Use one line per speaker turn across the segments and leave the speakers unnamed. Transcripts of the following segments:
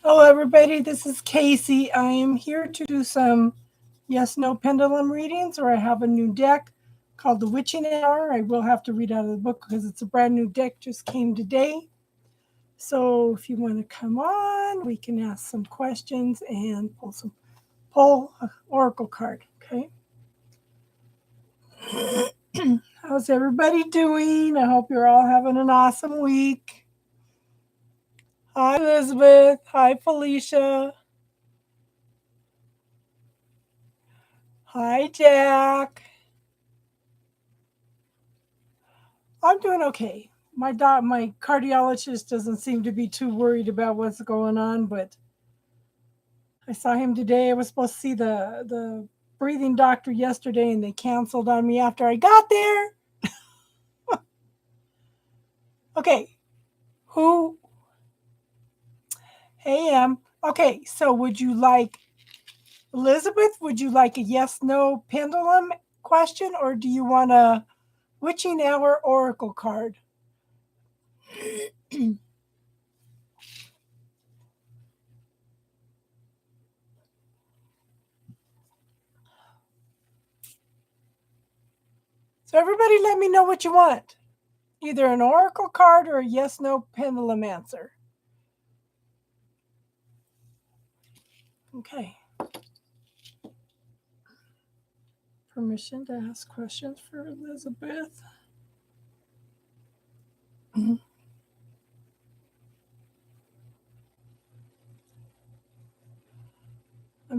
Hello, everybody. This is Casey. I am here to do some yes no pendulum readings, or I have a new deck called the Witching Hour. I will have to read out of the book because it's a brand new deck, just came today. So if you want to come on, we can ask some questions and pull an oracle card. Okay. How's everybody doing? I hope you're all having an awesome week. Hi, Elizabeth. Hi, Felicia. Hi, Jack. I'm doing okay. My cardiologist doesn't seem to be too worried about what's going on, but I saw him today. I was supposed to see the breathing doctor yesterday, and they canceled on me after I got there. Okay, who? Hey, okay. So, would you like Elizabeth? Would you like a yes/no pendulum question, or do you want a witching hour oracle card? So, everybody, let me know what you want. Either an oracle card or a yes/no pendulum answer. Okay. Permission to ask questions for Elizabeth. I'm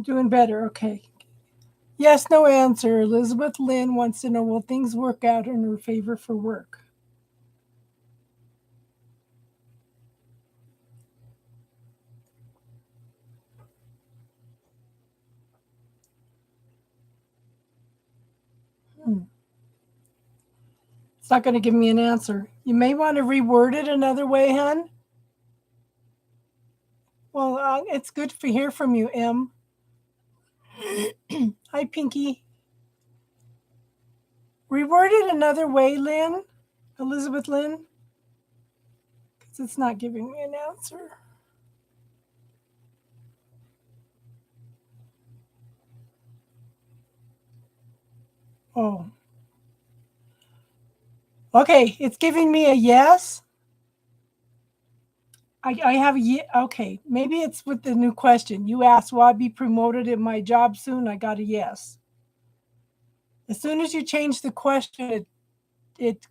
doing better. Okay. Yes, no answer. Elizabeth Lynn wants to know, will things work out in her favor for work? It's not going to give me an answer. You may want to reword it another way, hon. Well, it's good to hear from you, M. Hi, Pinky. Reword it another way, Lynn. Elizabeth Lynn. Because it's not giving me an answer. Oh. Okay, it's giving me a yes. I have a okay. Maybe it's with the new question. You asked, will I be promoted in my job soon? I got a yes. As soon as you change the question, it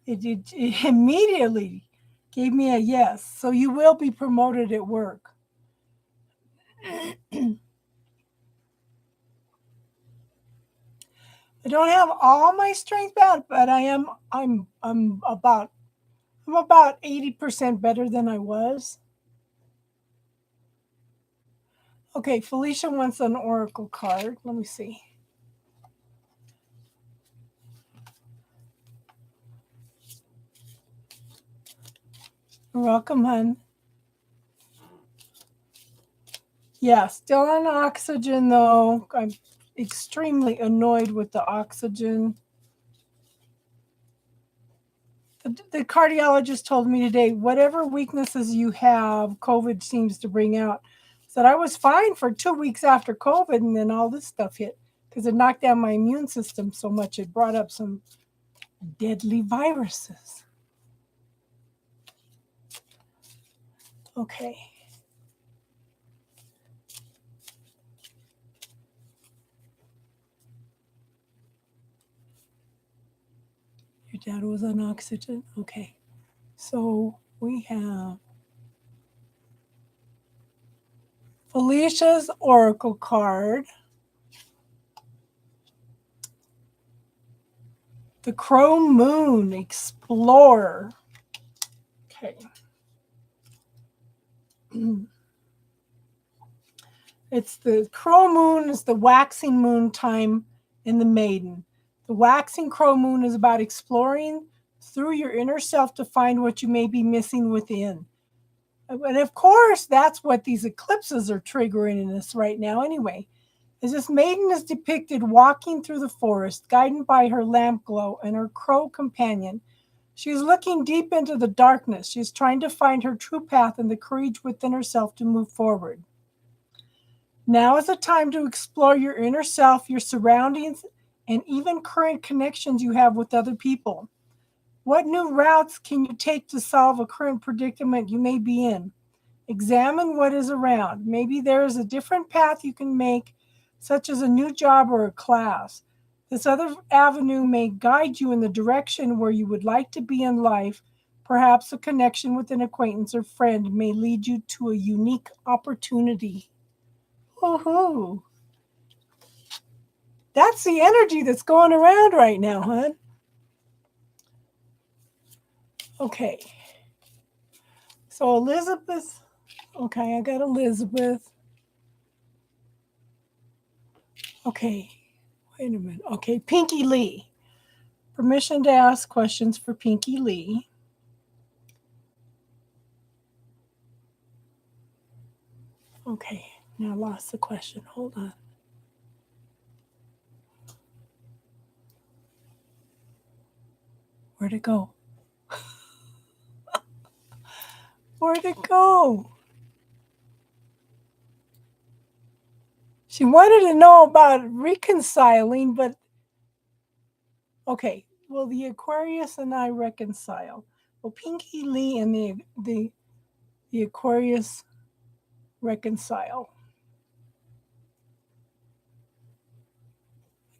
immediately gave me a yes. So you will be promoted at work. I don't have all my strength back, but I'm about 80% better than I was. Okay, Felicia wants an oracle card. Let me see. You're welcome, hun. Yeah, still on oxygen though. I'm extremely annoyed with the oxygen. The cardiologist told me today, whatever weaknesses you have, COVID seems to bring out. Said I was fine for 2 weeks after COVID, and then all this stuff hit because it knocked down my immune system so much it brought up some deadly viruses. Okay. Your dad was on oxygen? Okay. So we have Felicia's oracle card. The Crow Moon Explorer. Okay. It's the Crow Moon is the waxing moon time in the Maiden. The waxing Crow Moon is about exploring through your inner self to find what you may be missing within. And of course, that's what these eclipses are triggering in us right now anyway. As this maiden is depicted walking through the forest, guided by her lamp glow and her crow companion, She is looking deep into the darkness. She is trying to find her true path and the courage within herself to move forward. Now is the time to explore your inner self, your surroundings, and even current connections you have with other people. What new routes can you take to solve a current predicament you may be in? Examine what is around. Maybe there is a different path you can make, such as a new job or a class. This other avenue may guide you in the direction where you would like to be in life. Perhaps a connection with an acquaintance or friend may lead you to a unique opportunity. Woohoo! That's the energy that's going around right now, hon. Okay. So Elizabeth, okay, I got Elizabeth. Okay, wait a minute. Okay, Pinky Lee. Permission to ask questions for Pinky Lee. Okay, now I lost the question. Hold on. Where'd it go? Where'd it go? She wanted to know about reconciling, but okay. Will the Aquarius and I reconcile? Will Pinky Lee and the Aquarius reconcile?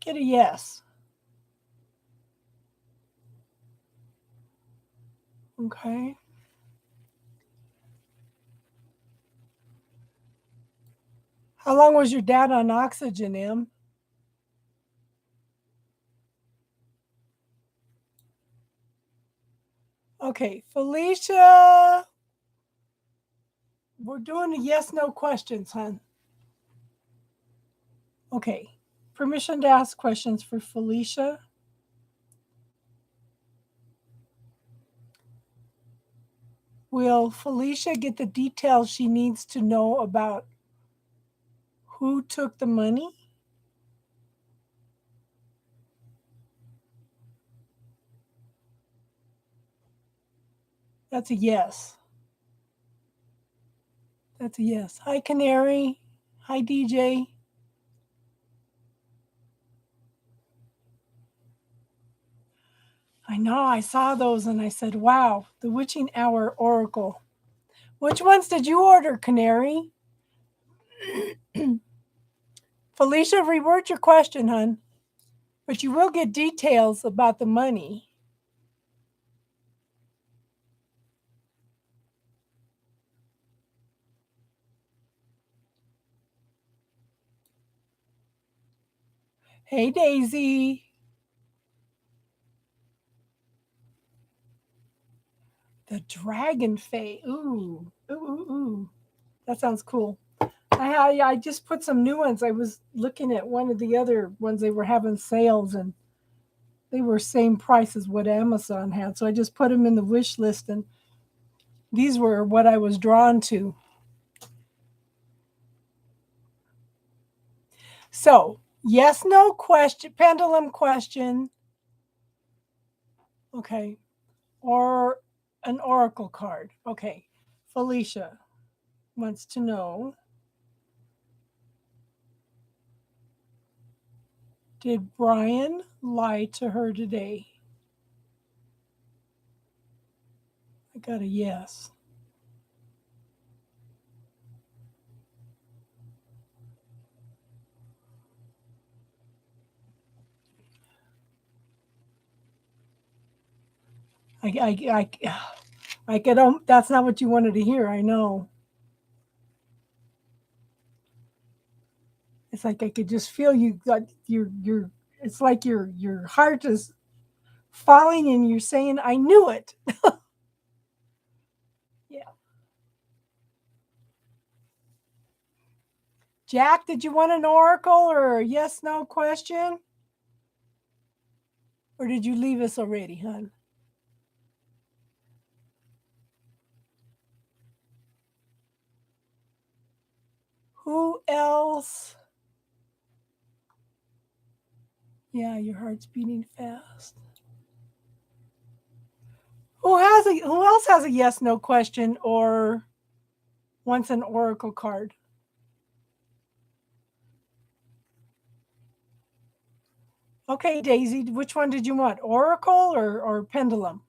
Get a yes. Okay. How long was your dad on oxygen, Em? Okay, Felicia. We're doing the yes/no questions, hon. Okay. Permission to ask questions for Felicia. Will Felicia get the details she needs to know about who took the money? That's a yes. That's a yes. Hi, Canary. Hi, DJ. I know, I saw those and I said, wow, the Witching Hour Oracle. Which ones did you order, Canary? Felicia, reword your question, hon. But you will get details about the money. Hey, Daisy. The Dragon Fae. Ooh, ooh, ooh, ooh. That sounds cool. I just put some new ones. I was looking at one of the other ones they were having sales and they were same price as what Amazon had. So I just put them in the wish list and these were what I was drawn to. So, yes, no question, pendulum question. Okay. Or an oracle card. Okay. Felicia wants to know, did Brian lie to her today? I got a yes. I get that's not what you wanted to hear. I know. It's like I could just feel you. You're. It's like your heart is falling, and you're saying, "I knew it." Yeah. Jack, did you want an oracle or a yes/no question, or did you leave us already, hon? Who else? Yeah, your heart's beating fast. who else has a yes no question or wants an oracle card? Okay, Daisy, which one did you want? Oracle or pendulum?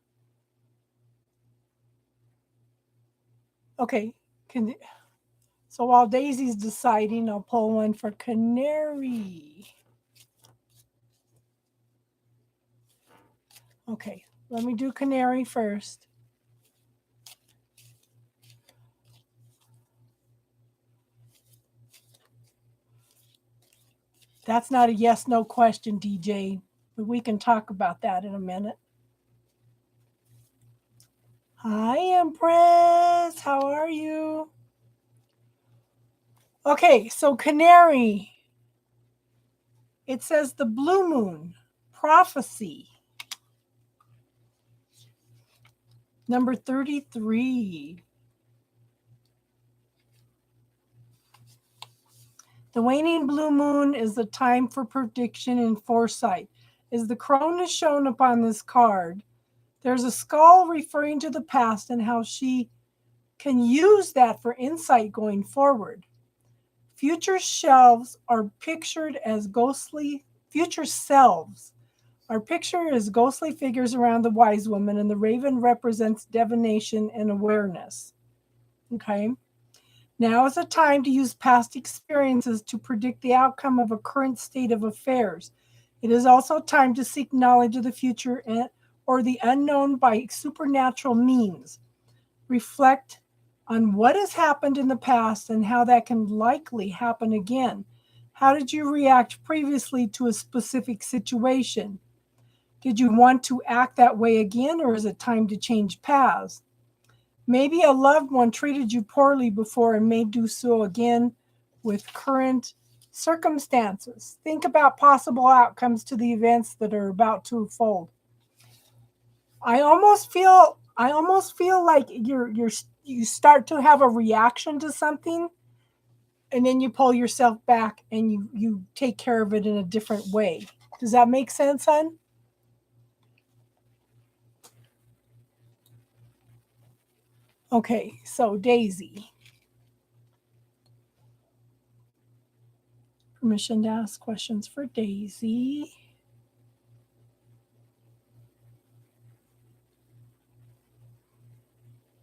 Okay, so while Daisy's deciding, I'll pull one for Canary. Okay, let me do Canary first. That's not a yes no question, DJ, but we can talk about that in a minute. Hi, Empress. How are you? Okay, so Canary. It says the blue moon, prophecy. Number 33. The waning blue moon is the time for prediction and foresight. As the crone is shown upon this card, there's a skull referring to the past and how she can use that for insight going forward. Future selves are pictured as ghostly figures around the wise woman, and the raven represents divination and awareness. Okay. Now is a time to use past experiences to predict the outcome of a current state of affairs. It is also time to seek knowledge of the future or the unknown by supernatural means. Reflect on what has happened in the past and how that can likely happen again. How did you react previously to a specific situation? Did you want to act that way again, or is it time to change paths? Maybe a loved one treated you poorly before and may do so again with current circumstances. Think about possible outcomes to the events that are about to unfold. I almost feel like you start to have a reaction to something, and then you pull yourself back and you take care of it in a different way. Does that make sense, hon? Okay, so Daisy. Permission to ask questions for Daisy.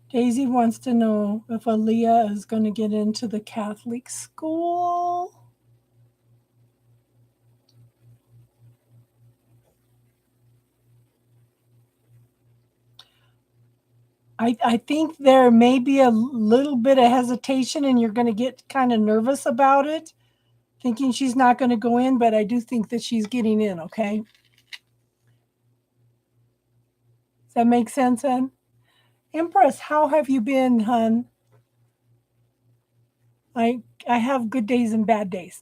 Daisy wants to know if Aaliyah is going to get into the Catholic school. I think there may be a little bit of hesitation and you're going to get kind of nervous about it, thinking she's not going to go in, but I do think that she's getting in, okay? Does that make sense, hon? Empress, how have you been, hon? I have good days and bad days.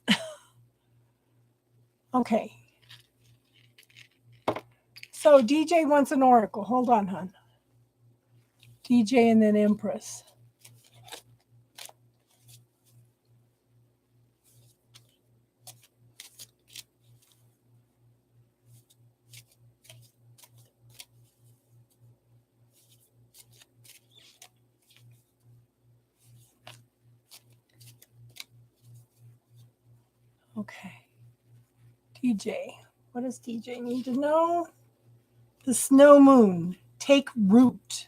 Okay. So DJ wants an oracle. Hold on, hon. DJ and then Empress. Okay. DJ. What does DJ need to know? The snow moon. Take root.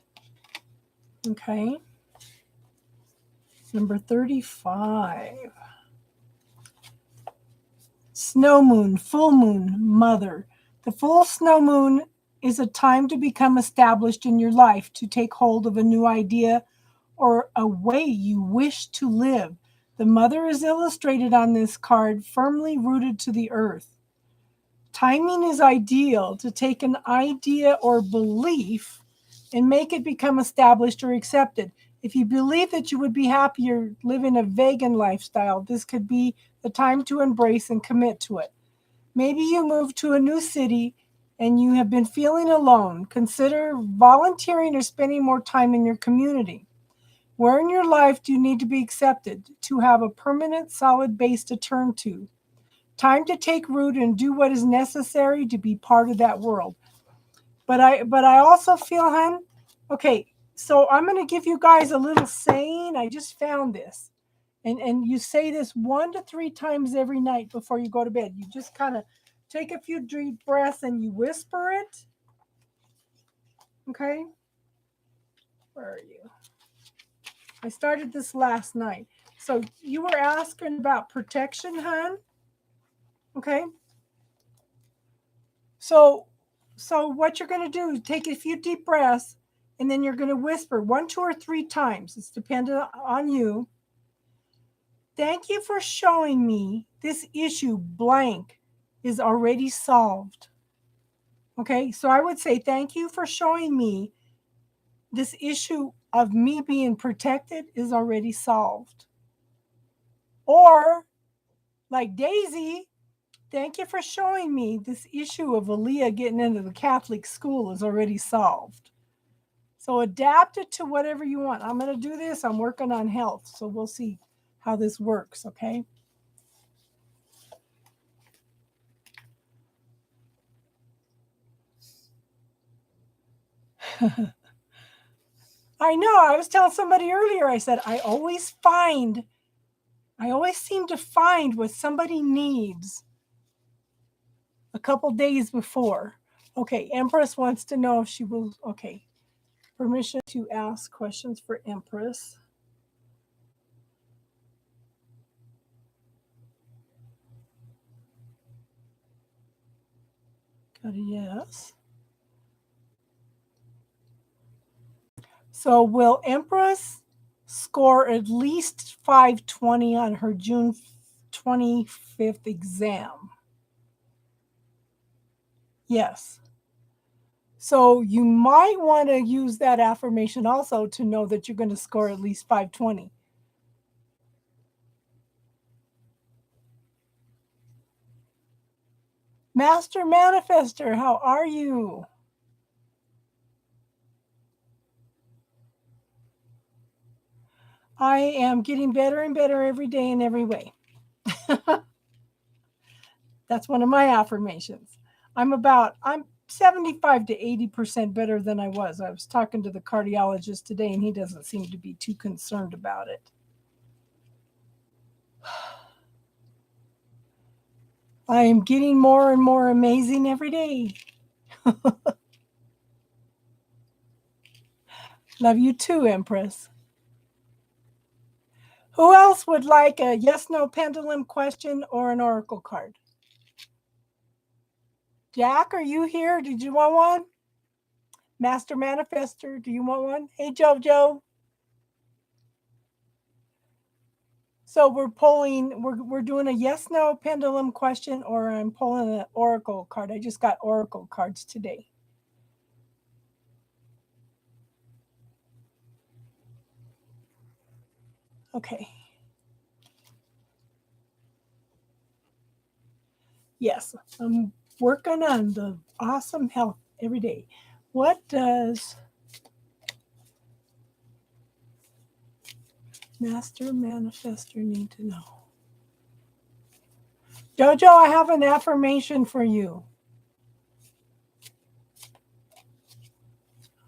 Okay. Number 35. Snow moon, full moon, mother. The full snow moon is a time to become established in your life, to take hold of a new idea or a way you wish to live. The mother is illustrated on this card, firmly rooted to the earth. Timing is ideal to take an idea or belief and make it become established or accepted. If you believe that you would be happier living a vegan lifestyle, this could be the time to embrace and commit to it. Maybe you move to a new city and you have been feeling alone. Consider volunteering or spending more time in your community. Where in your life do you need to be accepted to have a permanent, solid base to turn to? Time to take root and do what is necessary to be part of that world. But I also feel, hon, Okay, so I'm going to give you guys a little saying. I just found this. And you say this 1 to 3 times every night before you go to bed. You just kind of take a few deep breaths and you whisper it. Okay? Where are you? I started this last night. So you were asking about protection, hon? Okay? So what you're going to do is take a few deep breaths and then you're going to whisper 1, 2, or 3 times. It's dependent on you. Thank you for showing me this issue blank is already solved. Okay, so I would say thank you for showing me this issue of me being protected is already solved. Or like Daisy, thank you for showing me this issue of Aaliyah getting into the Catholic school is already solved. So adapt it to whatever you want. I'm going to do this. I'm working on health, so we'll see how this works, okay? I know. I was telling somebody earlier, I said, I always seem to find what somebody needs a couple days before. Okay, Empress wants to know if she will, okay. Permission to ask questions for Empress. Got a yes. So will Empress score at least 520 on her June 25th exam? Yes. So you might want to use that affirmation also to know that you're going to score at least 520. Master Manifester, how are you? I am getting better and better every day in every way. That's one of my affirmations. I'm 75 to 80% better than I was. I was talking to the cardiologist today and he doesn't seem to be too concerned about it. I am getting more and more amazing every day. Love you too, Empress. Who else would like a yes/no pendulum question or an oracle card? Jack, are you here? Did you want one? Master Manifester, do you want one? Hey, Jojo. So we're doing a yes/no pendulum question, or I'm pulling an oracle card. I just got oracle cards today. Okay. Yes, I'm working on the awesome health every day. What does Master Manifester need to know? Jojo, I have an affirmation for you.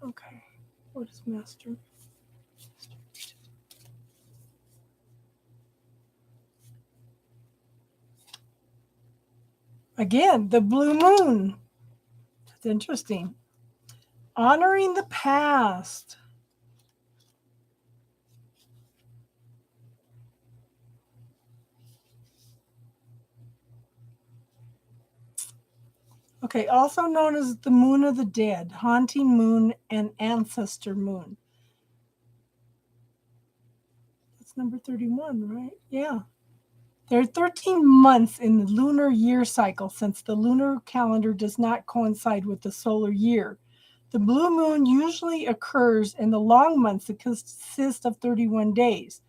Okay. What is Master? Again, the blue moon. That's interesting. Honoring the past. Okay, also known as the moon of the dead, haunting moon, and ancestor moon. That's number 31, right? Yeah. There are 13 months in the lunar year cycle since the lunar calendar does not coincide with the solar year. The blue moon usually occurs in the long months that consist of 31 days.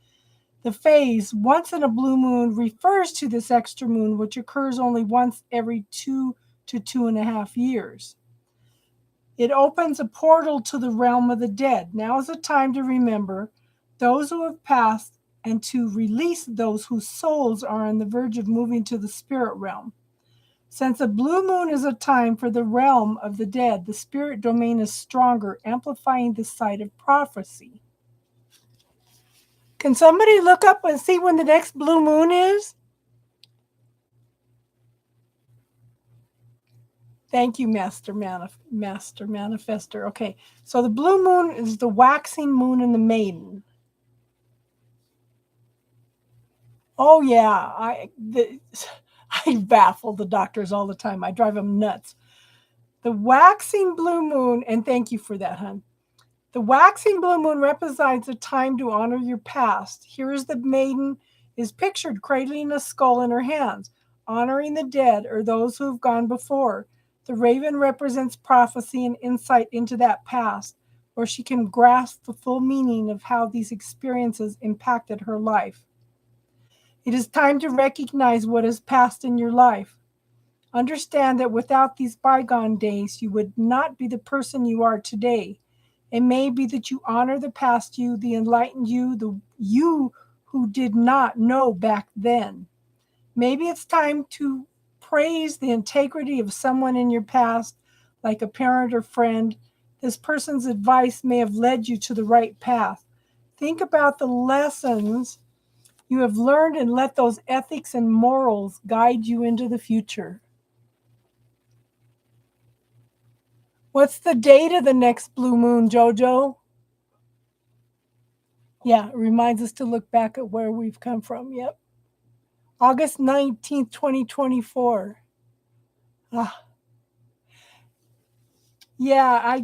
The phase, once in a blue moon, refers to this extra moon, which occurs only once every 2 to 2.5 years. It opens a portal to the realm of the dead. Now is a time to remember those who have passed and to release those whose souls are on the verge of moving to the spirit realm. Since a blue moon is a time for the realm of the dead, the spirit domain is stronger, amplifying the site of prophecy. Can somebody look up and see when the next blue moon is? Thank you, Master Manifester. Okay, so the blue moon is the waxing moon in the maiden. Oh yeah, I baffle the doctors all the time. I drive them nuts. The waxing blue moon, and thank you for that, hon. The waxing blue moon represents a time to honor your past. Here is the maiden is pictured cradling a skull in her hands, honoring the dead or those who have gone before. The raven represents prophecy and insight into that past, where she can grasp the full meaning of how these experiences impacted her life. It is time to recognize what has passed in your life. Understand that without these bygone days, you would not be the person you are today. It may be that you honor the past you, the enlightened you, the you who did not know back then. Maybe it's time to praise the integrity of someone in your past, like a parent or friend. This person's advice may have led you to the right path. Think about the lessons you have learned and let those ethics and morals guide you into the future. What's the date of the next blue moon, Jojo? Yeah, it reminds us to look back at where we've come from. Yep. August 19th, 2024. Yeah,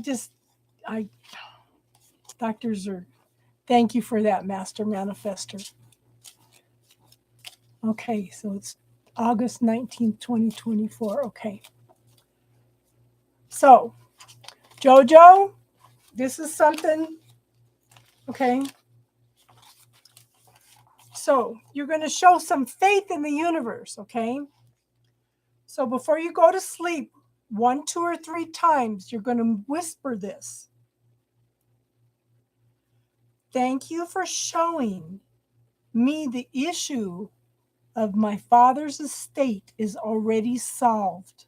doctors are, thank you for that, Master Manifester. Okay, so it's August 19th, 2024. Okay. So, Jojo, this is something, okay. So, you're going to show some faith in the universe, okay? So, before you go to sleep, 1, 2, or 3 times, you're going to whisper this. Thank you for showing me the issue of my father's estate is already solved.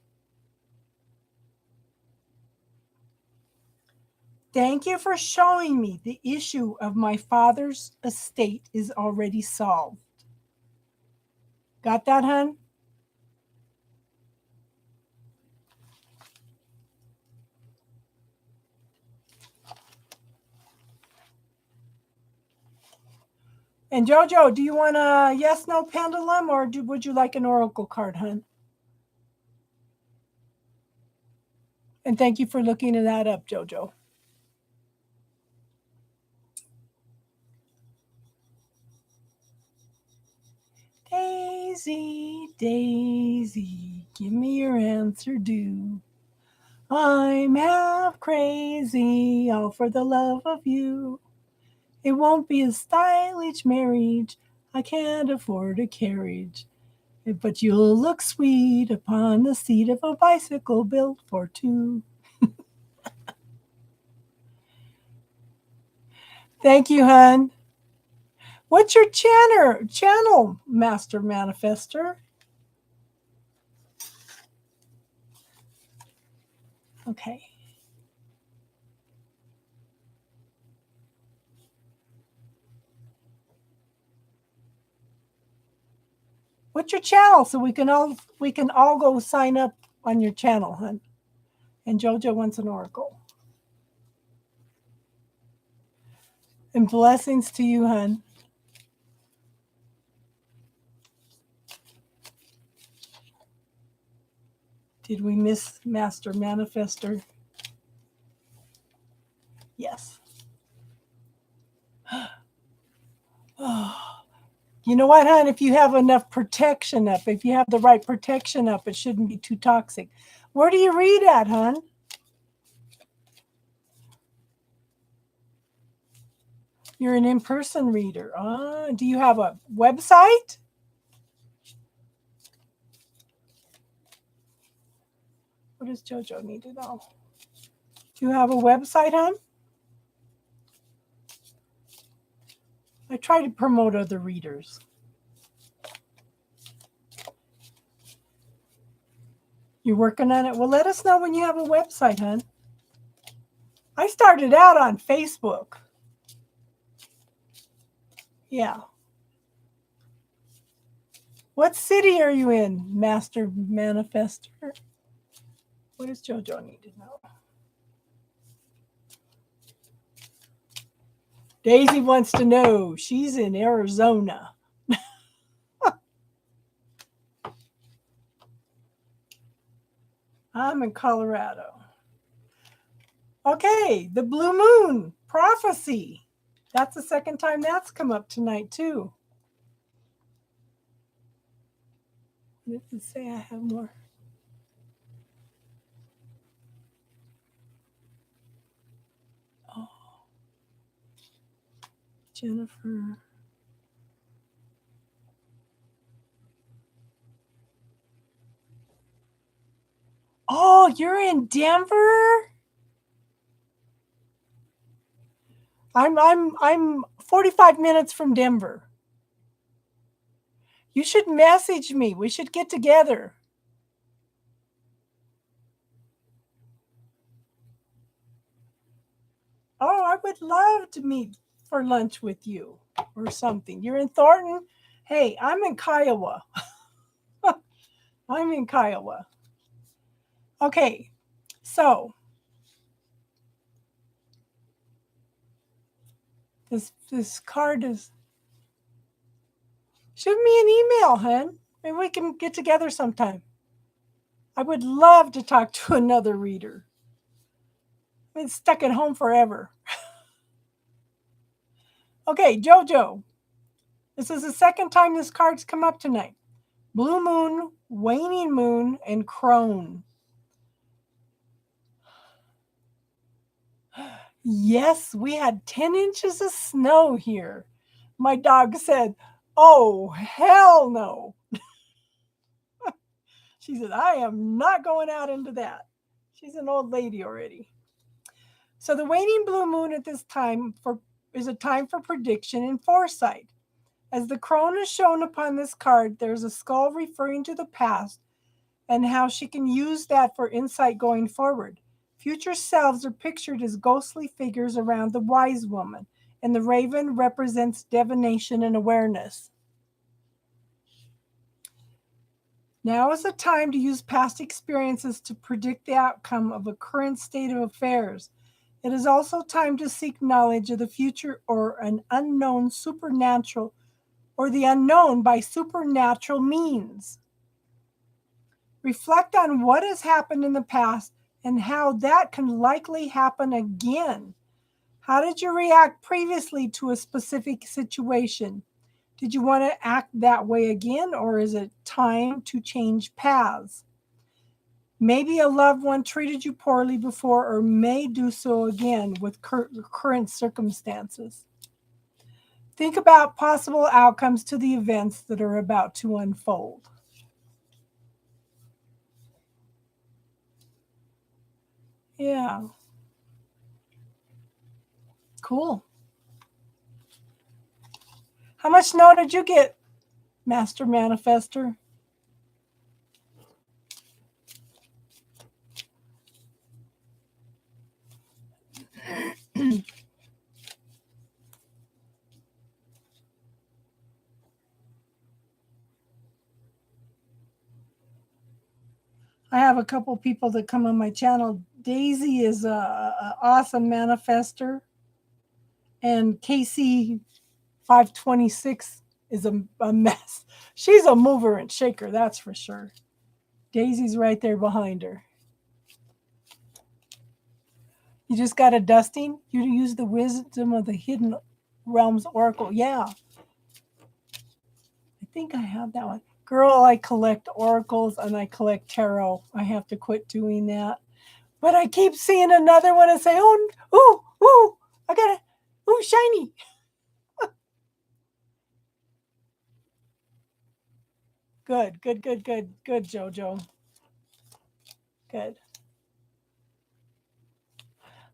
Thank you for showing me the issue of my father's estate is already solved. Got that, hon? And Jojo, do you want a yes, no pendulum, or would you like an oracle card, hon? And thank you for looking that up, Jojo. Daisy, Daisy, give me your answer due. I'm half crazy, all for the love of you. It won't be a stylish marriage, I can't afford a carriage. But you'll look sweet upon the seat of a bicycle built for two. Thank you, hon. What's your channel, Master Manifester? Okay. What's your channel so we can all go sign up on your channel, hon? And Jojo wants an oracle. And blessings to you, hon. Did we miss Master Manifester? Yes. Oh. You know what, hon? If you have enough protection up, if you have the right protection up, it shouldn't be too toxic. Where do you read at, hon? You're an in-person reader. Do you have a website? What does Jojo need to know? Do you have a website, hon? I try to promote other readers. You're working on it? Well, let us know when you have a website, hon. I started out on Facebook. Yeah. What city are you in, Master Manifester? What does JoJo need to know? Daisy wants to know. She's in Arizona. I'm in Colorado. Okay, the blue moon prophecy. That's the second time that's come up tonight, too. Let's say I have more. Oh, Jennifer. Oh, you're in Denver? I'm 45 minutes from Denver. You should message me. We should get together. Oh, I would love to meet for lunch with you or something. You're in Thornton? Hey, I'm in Kiowa. I'm in Kiowa. Okay, so this card is. Shoot me an email, hun. Maybe we can get together sometime. I would love to talk to another reader. I've been stuck at home forever. Okay, JoJo. This is the second time this card's come up tonight. Blue moon, waning moon, and crone. Yes, we had 10 inches of snow here. My dog said, "Oh, hell no." She said, "I am not going out into that." She's an old lady already. So the waning blue moon at this time is a time for prediction and foresight. As the crone is shown upon this card, there's a skull referring to the past and how she can use that for insight going forward. Future selves are pictured as ghostly figures around the wise woman, and the raven represents divination and awareness. Now is the time to use past experiences to predict the outcome of a current state of affairs. It is also time to seek knowledge of the future or an unknown supernatural or the unknown by supernatural means. Reflect on what has happened in the past and how that can likely happen again. How did you react previously to a specific situation? Did you want to act that way again, or is it time to change paths? Maybe a loved one treated you poorly before or may do so again with current circumstances. Think about possible outcomes to the events that are about to unfold. Yeah. Cool. How much snow did you get, Master Manifester? I have a couple people that come on my channel. Daisy is a awesome manifester, and Casey 526 is a mess. She's a mover and shaker, that's for sure. Daisy's right there behind her. You just got a dusting? You use the wisdom of the hidden realms oracle. Yeah. I think I have that one. Girl, I collect oracles and I collect tarot. I have to quit doing that. But I keep seeing another one and say, "Oh, ooh, I got it. Ooh, shiny." Good, JoJo. Good.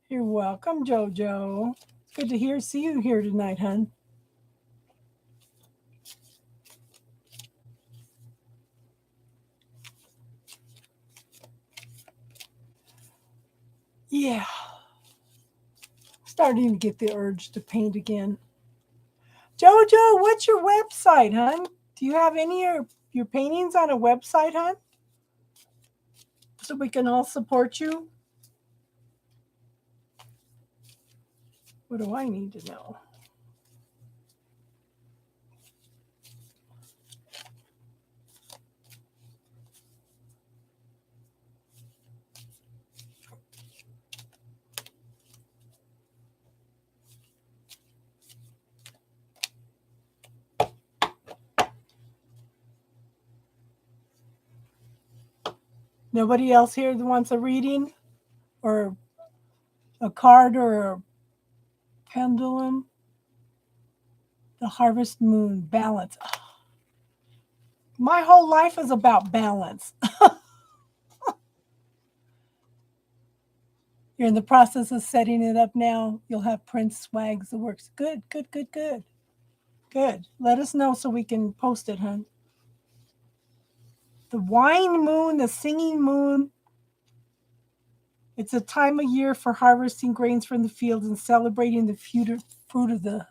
You're welcome, JoJo. Good to see you here tonight, hon. Yeah. Starting to get the urge to paint again. Jojo, what's your website, hon? Do you have any of your paintings on a website, hon? So we can all support you? What do I need to know? Nobody else here that wants a reading or a card or a pendulum? The harvest moon, balance. My whole life is about balance. You're in the process of setting it up now. You'll have Prince swags the works. Good, good, good, good. Good. Let us know so we can post it, hon. The wine moon, the singing moon. It's a time of year for harvesting grains from the fields and celebrating the fruit of the.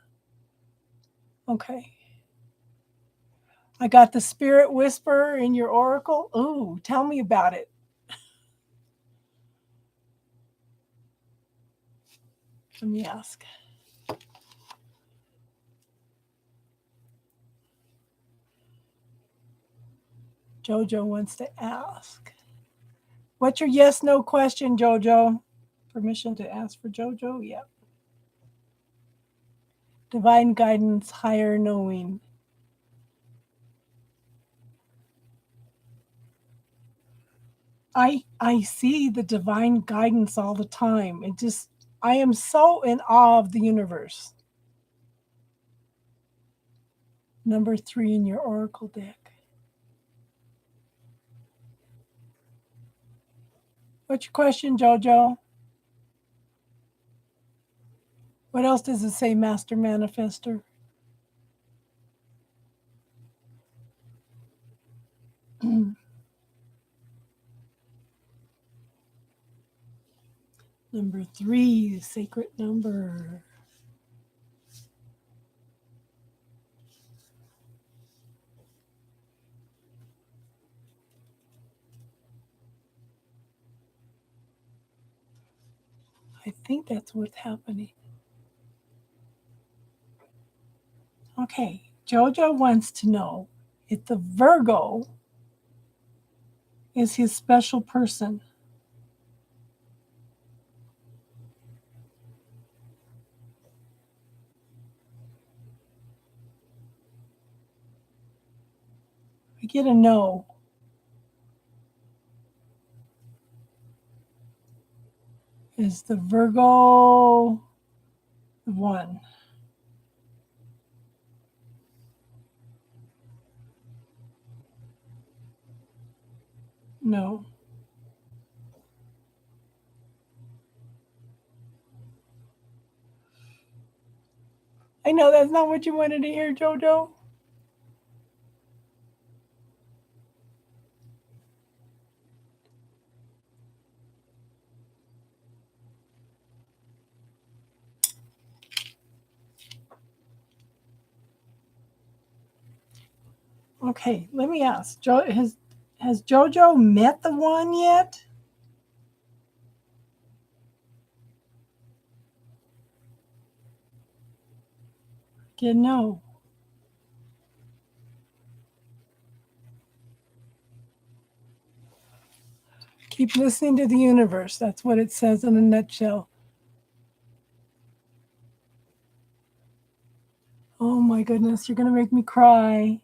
Okay. I got the spirit whisperer in your oracle. Ooh, tell me about it. Let me ask. Jojo wants to ask. What's your yes no question, Jojo? Permission to ask for Jojo? Yeah. Divine guidance, higher knowing. I see the divine guidance all the time. I am so in awe of the universe. Number 3 in your oracle deck. What's your question, Jojo? What else does it say, Master Manifester? Number 3, sacred number. I think that's what's happening. Okay, Jojo wants to know if the Virgo is his special person. I get a no. Is the Virgo the one? No. I know that's not what you wanted to hear, Jojo. Okay, let me ask. Has Jojo met the one yet? Get no. Keep listening to the universe. That's what it says in a nutshell. Oh my goodness, you're gonna make me cry.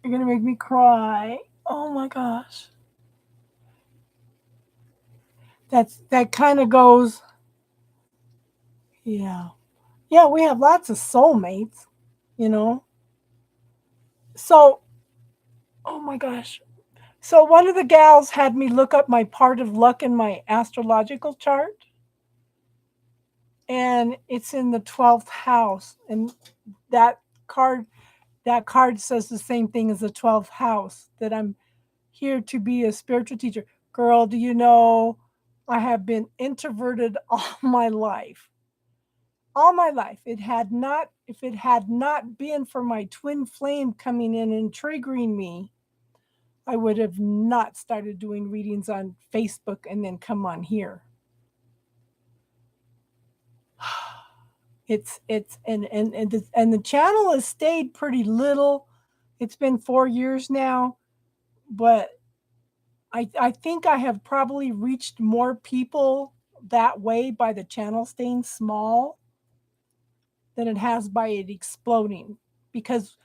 You're gonna make me cry. Oh my gosh. That kind of goes. Yeah. Yeah, we have lots of soulmates, you know. So, oh my gosh. So one of the gals had me look up my part of luck in my astrological chart, and it's in the 12th house, and that card that card says the same thing as the 12th house, that I'm here to be a spiritual teacher. Girl, do you know I have been introverted all my life. All my life. It had not If it had not been for my twin flame coming in and triggering me, I would have not started doing readings on Facebook and then come on here. It's and the channel has stayed pretty little. It's been 4 years now, but I think I have probably reached more people that way by the channel staying small than it has by it exploding, because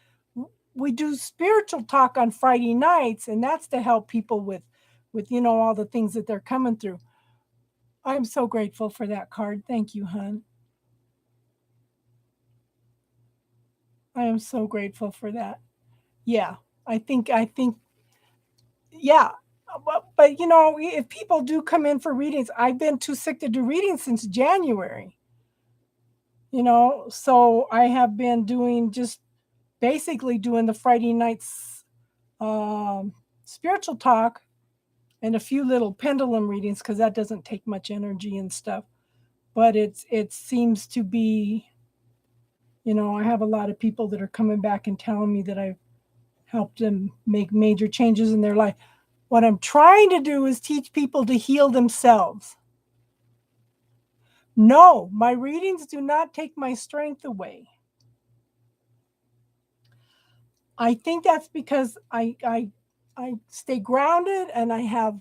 we do spiritual talk on Friday nights, and that's to help people with all the things that they're coming through. I'm so grateful for that card. Thank you, hon. I am so grateful for that. Yeah. I think yeah. But if people do come in for readings, I've been too sick to do readings since January. So I have been doing just basically doing the Friday nights spiritual talk and a few little pendulum readings, because that doesn't take much energy and stuff. But it seems to be, I have a lot of people that are coming back and telling me that I've helped them make major changes in their life. What I'm trying to do is teach people to heal themselves. No, my readings do not take my strength away. I think that's because I stay grounded and I have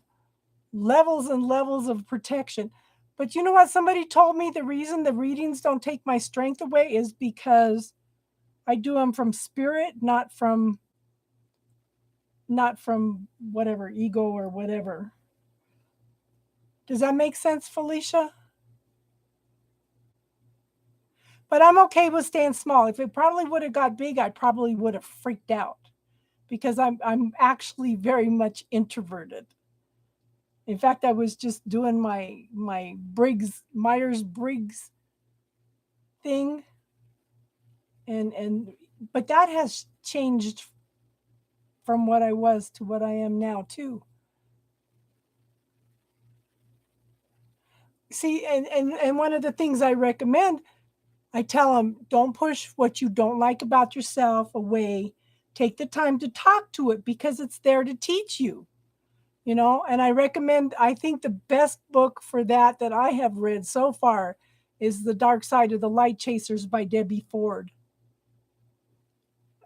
levels and levels of protection. But you know what? Somebody told me the reason the readings don't take my strength away is because I do them from spirit, not from whatever ego or whatever. Does that make sense, Felicia? But I'm okay with staying small. If it probably would have got big, I probably would have freaked out, because I'm actually very much introverted. In fact, I was just doing my Myers-Briggs thing, and but that has changed from what I was to what I am now too. See, and one of the things I recommend, I tell them, don't push what you don't like about yourself away. Take the time to talk to it, because it's there to teach you. And I think the best book for that I have read so far is The Dark Side of the Light Chasers by Debbie Ford.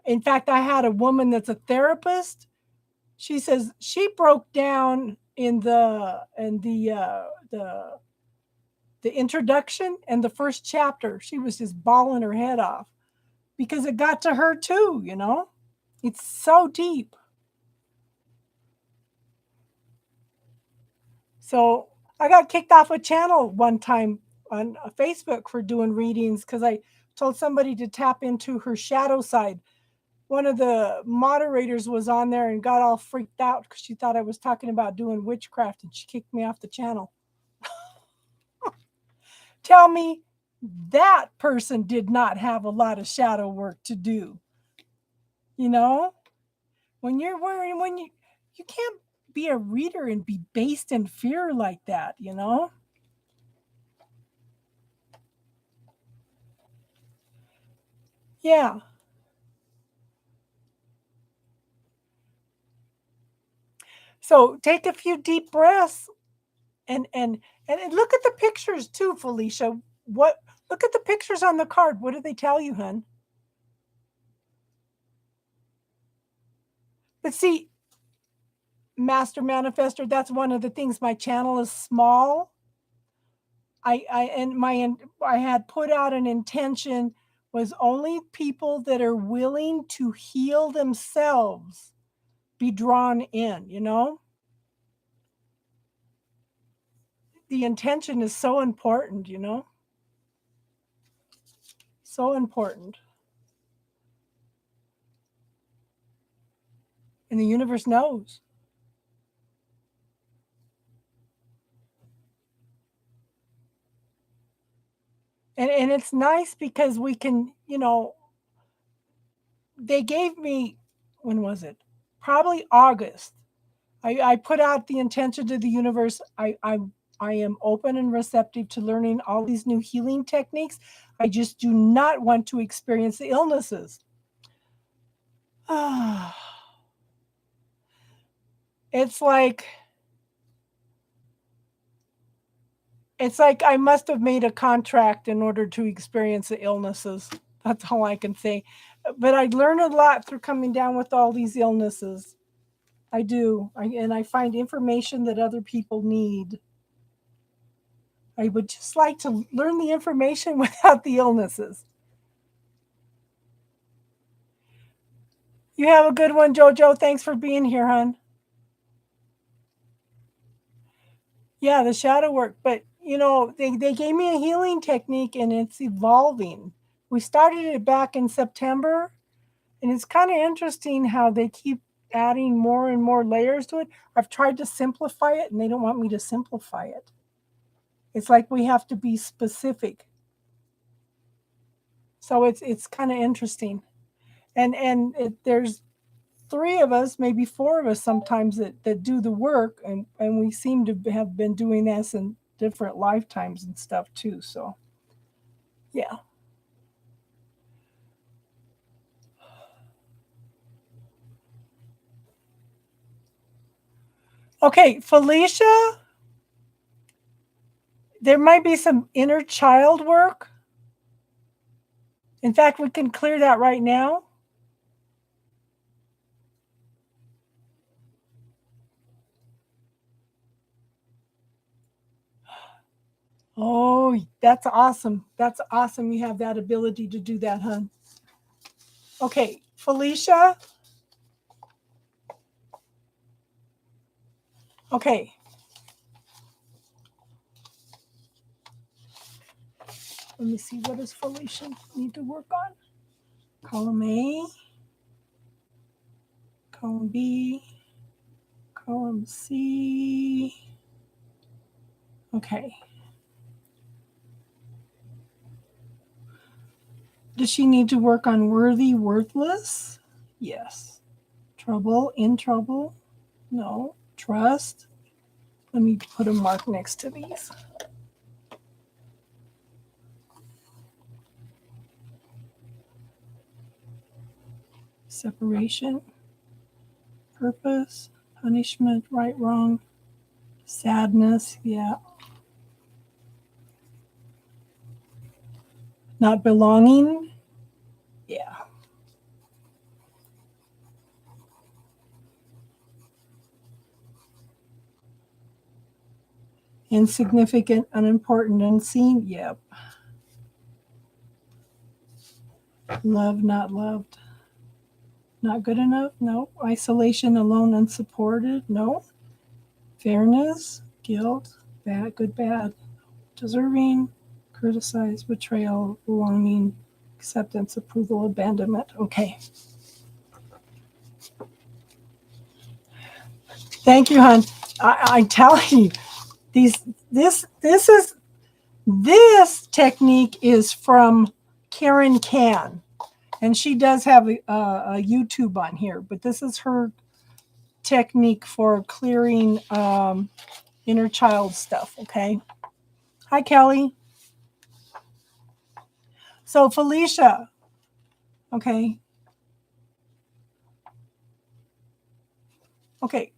In fact, I had a woman that's a therapist. She says she broke down in the introduction and the first chapter. She was just bawling her head off because it got to her too. It's so deep. So I got kicked off a channel one time on Facebook for doing readings because I told somebody to tap into her shadow side. One of the moderators was on there and got all freaked out because she thought I was talking about doing witchcraft, and she kicked me off the channel. Tell me that person did not have a lot of shadow work to do. You know, when you can't be a reader and be based in fear like that. Yeah. So take a few deep breaths and look at the pictures too, Felicia. What Look at the pictures on the card. What do they tell you, hun? But see, Master Manifester, that's one of the things. My channel is small. I had put out an intention was only people that are willing to heal themselves be drawn in. The intention is so important. So important. And the universe knows. And it's nice because we can. They gave me, when was it? Probably August. I put out the intention to the universe. I am open and receptive to learning all these new healing techniques. I just do not want to experience the illnesses. It's like I must have made a contract in order to experience the illnesses. That's all I can say. But I learn a lot through coming down with all these illnesses. I do. And I find information that other people need. I would just like to learn the information without the illnesses. You have a good one, Jojo. Thanks for being here, hon. Yeah, the shadow work. But, they gave me a healing technique and it's evolving. We started it back in September, and it's kind of interesting how they keep adding more and more layers to it. I've tried to simplify it, and they don't want me to simplify it. It's like we have to be specific. So it's kind of interesting. And there's 3 of us, maybe 4 of us sometimes that do the work, and we seem to have been doing this in different lifetimes and stuff too. So, yeah. Okay, Felicia, there might be some inner child work. In fact, we can clear that right now. Oh, that's awesome. That's awesome. You have that ability to do that, hon. Okay, Felicia. Okay. Let me see. What does Felicia need to work on? Column A, column B, column C. Okay. Does she need to work on worthy, worthless? Yes. Trouble, in trouble? No. Trust? Let me put a mark next to these. Separation, purpose, punishment, right, wrong, sadness, yeah. Not belonging, yeah. Insignificant, unimportant, unseen, yep. Love, not loved. Not good enough, no. Isolation, alone, unsupported, no. Fairness, guilt, bad, good, bad. Deserving, criticize, betrayal, belonging, acceptance, approval, abandonment. Okay. Thank you, hon. I tell you, this technique is from Karen Can, and she does have a YouTube on here, but this is her technique for clearing inner child stuff. Okay. Hi, Kelly. So Felicia. Okay. Okay.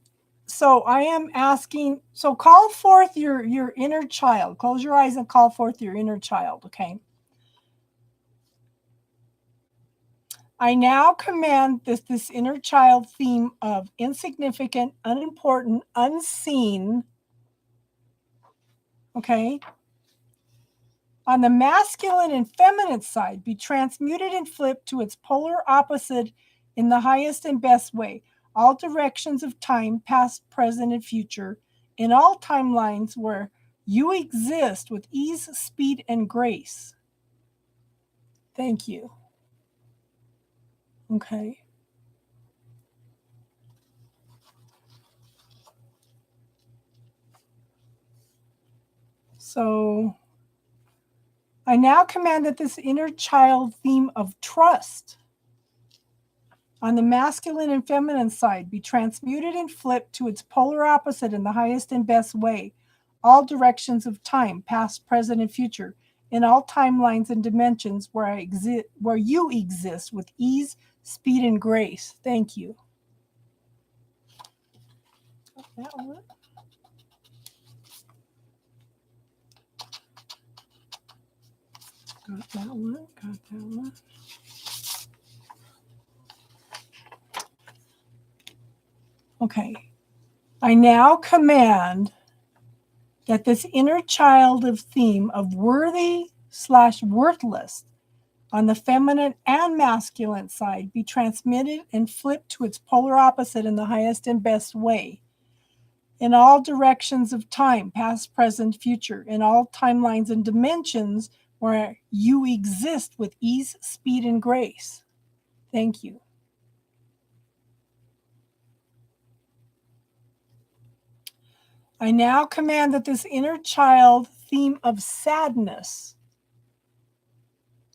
So I am asking, so call forth your inner child. Close your eyes and call forth your inner child, okay? I now command this inner child theme of insignificant, unimportant, unseen, okay? On the masculine and feminine side, be transmuted and flipped to its polar opposite in the highest and best way. All directions of time, past, present, and future, in all timelines where you exist with ease, speed, and grace. Thank you. Okay. So I now command that this inner child theme of trust on the masculine and feminine side be transmuted and flipped to its polar opposite in the highest and best way. all directions of time, past, present, and future, in all timelines and dimensions where you exist with ease, speed, and grace. Thank you. That one. Got that one. Got that one. Okay. I now command that this inner child of theme of worthy/worthless on the feminine and masculine side be transmitted and flipped to its polar opposite in the highest and best way. In all directions of time, past, present, future, in all timelines and dimensions where you exist with ease, speed, and grace. Thank you. I now command that this inner child theme of sadness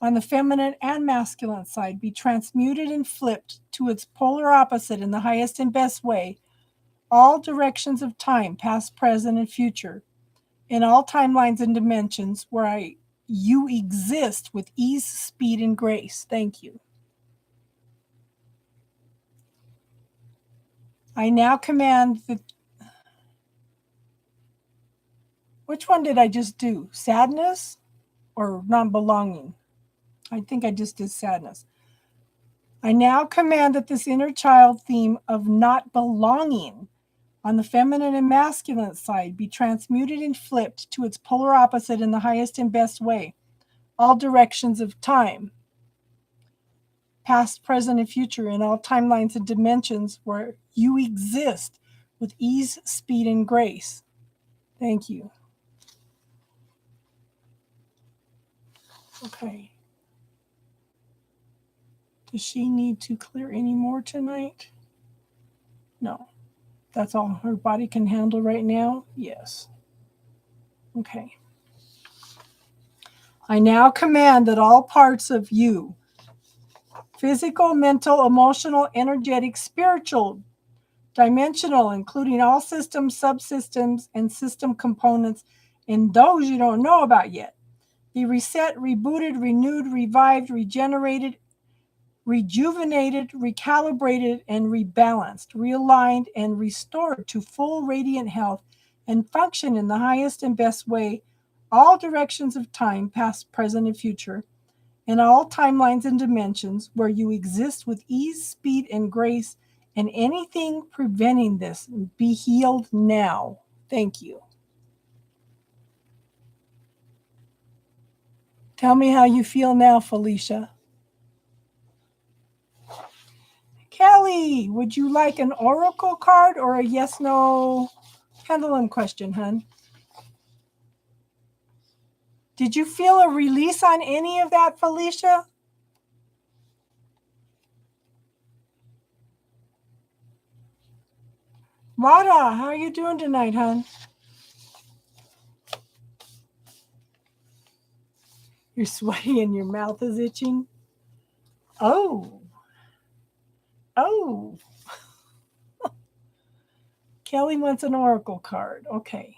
on the feminine and masculine side be transmuted and flipped to its polar opposite in the highest and best way, all directions of time, past, present, and future, in all timelines and dimensions where you exist with ease, speed, and grace. Thank you. I now command that. Which one did I just do? Sadness or non-belonging? I think I just did sadness. I now command that this inner child theme of not belonging on the feminine and masculine side be transmuted and flipped to its polar opposite in the highest and best way, all directions of time, past, present, and future, in all timelines and dimensions where you exist with ease, speed, and grace. Thank you. Okay. Does she need to clear any more tonight? No. That's all her body can handle right now? Yes. Okay. I now command that all parts of you, physical, mental, emotional, energetic, spiritual, dimensional, including all systems, subsystems, and system components, and those you don't know about yet, be reset, rebooted, renewed, revived, regenerated, rejuvenated, recalibrated, and rebalanced, realigned, and restored to full radiant health and function in the highest and best way, all directions of time, past, present, and future, in all timelines and dimensions where you exist with ease, speed, and grace, and anything preventing this be healed now. Thank you. Tell me how you feel now, Felicia. Kelly, would you like an oracle card or a yes/no pendulum question, hun? Did you feel a release on any of that, Felicia? Rada, how are you doing tonight, hun? You're sweaty and your mouth is itching? Oh. Oh. Kelly wants an oracle card. Okay.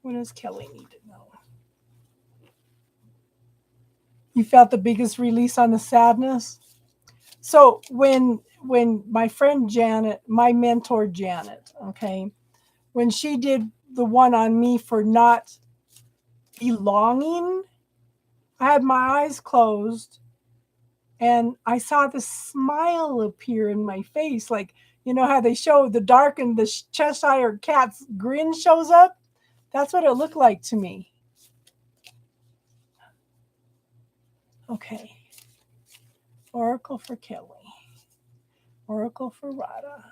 What does Kelly need to know? You felt the biggest release on the sadness? So when my friend Janet, my mentor Janet, okay, when she did the one on me for not belonging, I had my eyes closed and I saw the smile appear in my face. Like, you know how they show the dark and the Cheshire Cat's grin shows up? That's what it looked like to me. Okay. Oracle for Kelly. Oracle for Rada.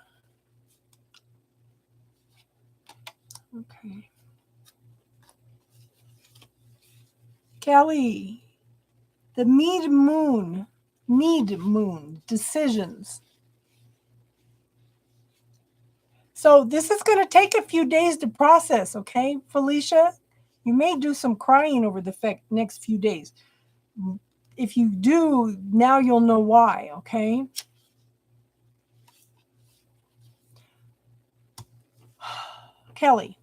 Okay. Kelly, the mid-moon, decisions. So this is going to take a few days to process, okay, Felicia? You may do some crying over the next few days. If you do, now you'll know why, okay? Kelly,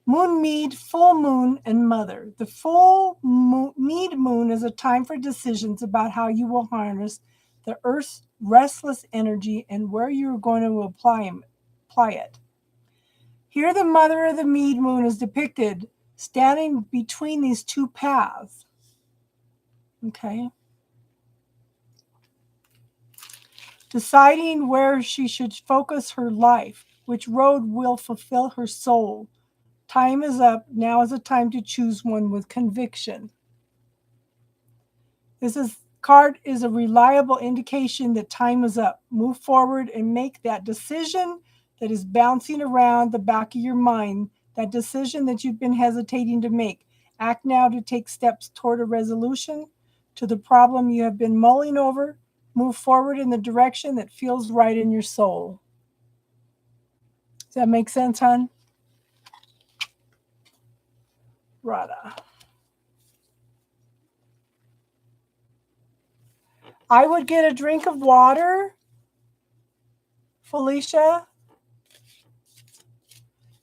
Moon mead, full moon, and mother. The full mead moon is a time for decisions about how you will harness the earth's restless energy and where you are going to apply it. Here, the mother of the mead moon is depicted standing between these two paths. Okay. Deciding where she should focus her life, which road will fulfill her soul. Time is up. Now is the time to choose one with conviction. Card is a reliable indication that time is up. Move forward and make that decision that is bouncing around the back of your mind, that decision that you've been hesitating to make. Act now to take steps toward a resolution to the problem you have been mulling over. Move forward in the direction that feels right in your soul. Does that make sense, hon? Radha. I would get a drink of water, Felicia,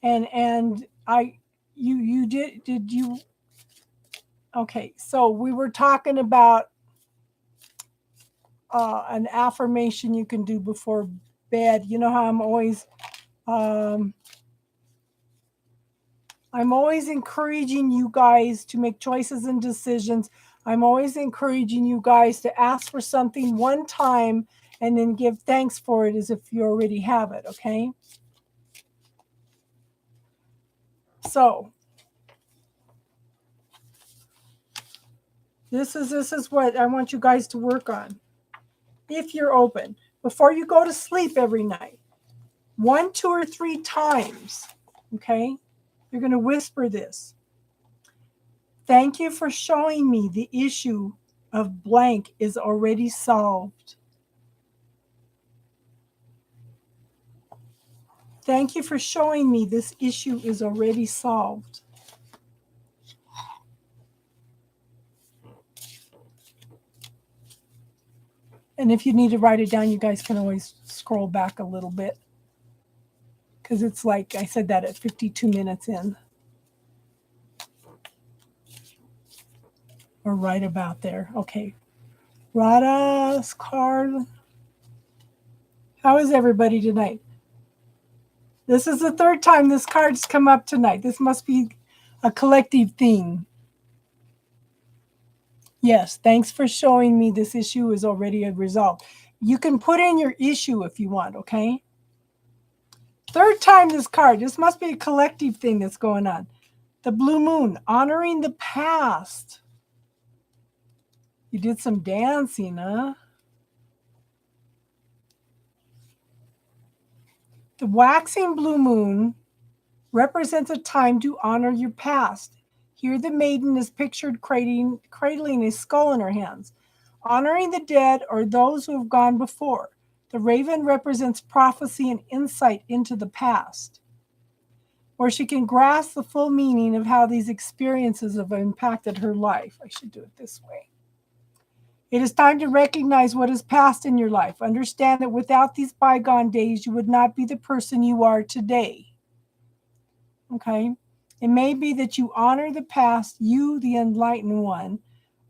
and you did you okay, so we were talking about an affirmation you can do before bed. You know how I'm always encouraging you guys to make choices and decisions. I'm always encouraging you guys to ask for something one time and then give thanks for it as if you already have it, okay? So this is what I want you guys to work on. If you're open, before you go to sleep every night, 1, 2, or 3 times, okay? You're going to whisper this. Thank you for showing me the issue of blank is already solved. Thank you for showing me this issue is already solved. And if you need to write it down, you guys can always scroll back a little bit. Because it's like I said that at 52 minutes in. Or right about there. Okay. Radha's card. How is everybody tonight? This is the third time this card's come up tonight. This must be a collective theme. Yes, thanks for showing me this issue is already resolved. You can put in your issue if you want, okay? Third time this card. This must be a collective thing that's going on. The blue moon, honoring the past. You did some dancing, huh? The waxing blue moon represents a time to honor your past. Here the maiden is pictured cradling a skull in her hands, honoring the dead or those who have gone before. The raven represents prophecy and insight into the past, where she can grasp the full meaning of how these experiences have impacted her life. I should do it this way. It is time to recognize what is past in your life. Understand that without these bygone days, you would not be the person you are today. Okay? It may be that you honor the past, you, the enlightened one,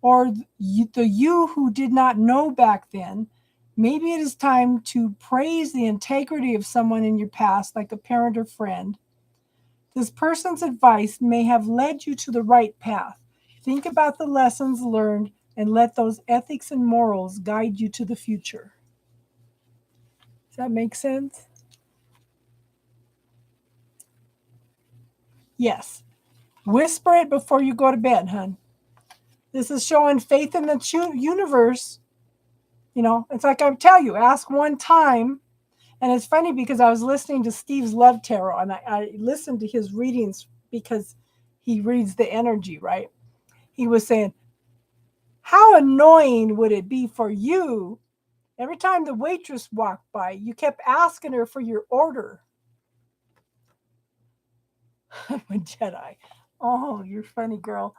or the you who did not know back then. Maybe it is time to praise the integrity of someone in your past, like a parent or friend. This person's advice may have led you to the right path. Think about the lessons learned and let those ethics and morals guide you to the future. Does that make sense? Yes. Whisper it before you go to bed, hon. This is showing faith in the universe. You know, it's like I tell you, ask one time. And it's funny because I was listening to Steve's Love Tarot, and I listened to his readings because he reads the energy, right? He was saying, how annoying would it be for you every time the waitress walked by, you kept asking her for your order? I'm a Jedi. Oh, you're funny, girl.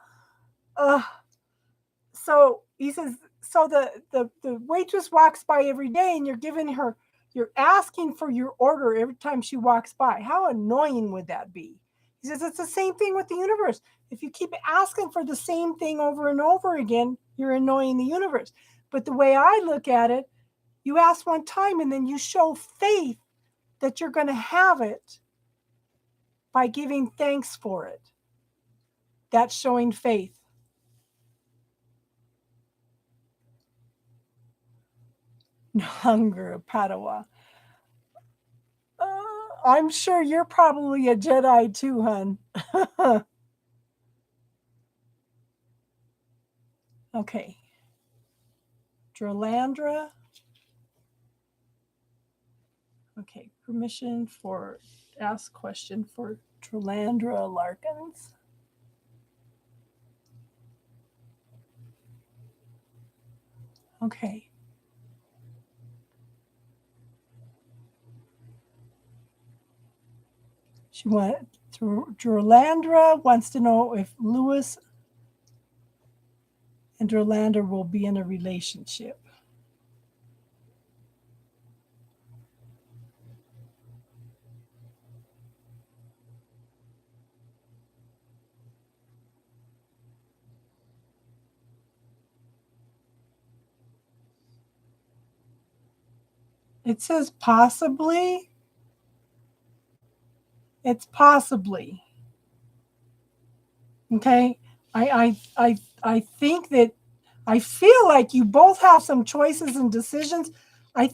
So he says, so the waitress walks by every day and you're asking for your order every time she walks by. How annoying would that be? He says it's the same thing with the universe. If you keep asking for the same thing over and over again, you're annoying the universe. But the way I look at it, you ask one time and then you show faith that you're going to have it by giving thanks for it. That's showing faith. Hunger, Padawa. I'm sure you're probably a Jedi too, hun. Okay. Drolandra. Okay, permission for ask question for Drolandra Larkins. Okay. Drolandra wants to know if Lewis and Drolandra will be in a relationship. It says possibly. It's possibly. Okay. I think that I feel like you both have some choices and decisions. I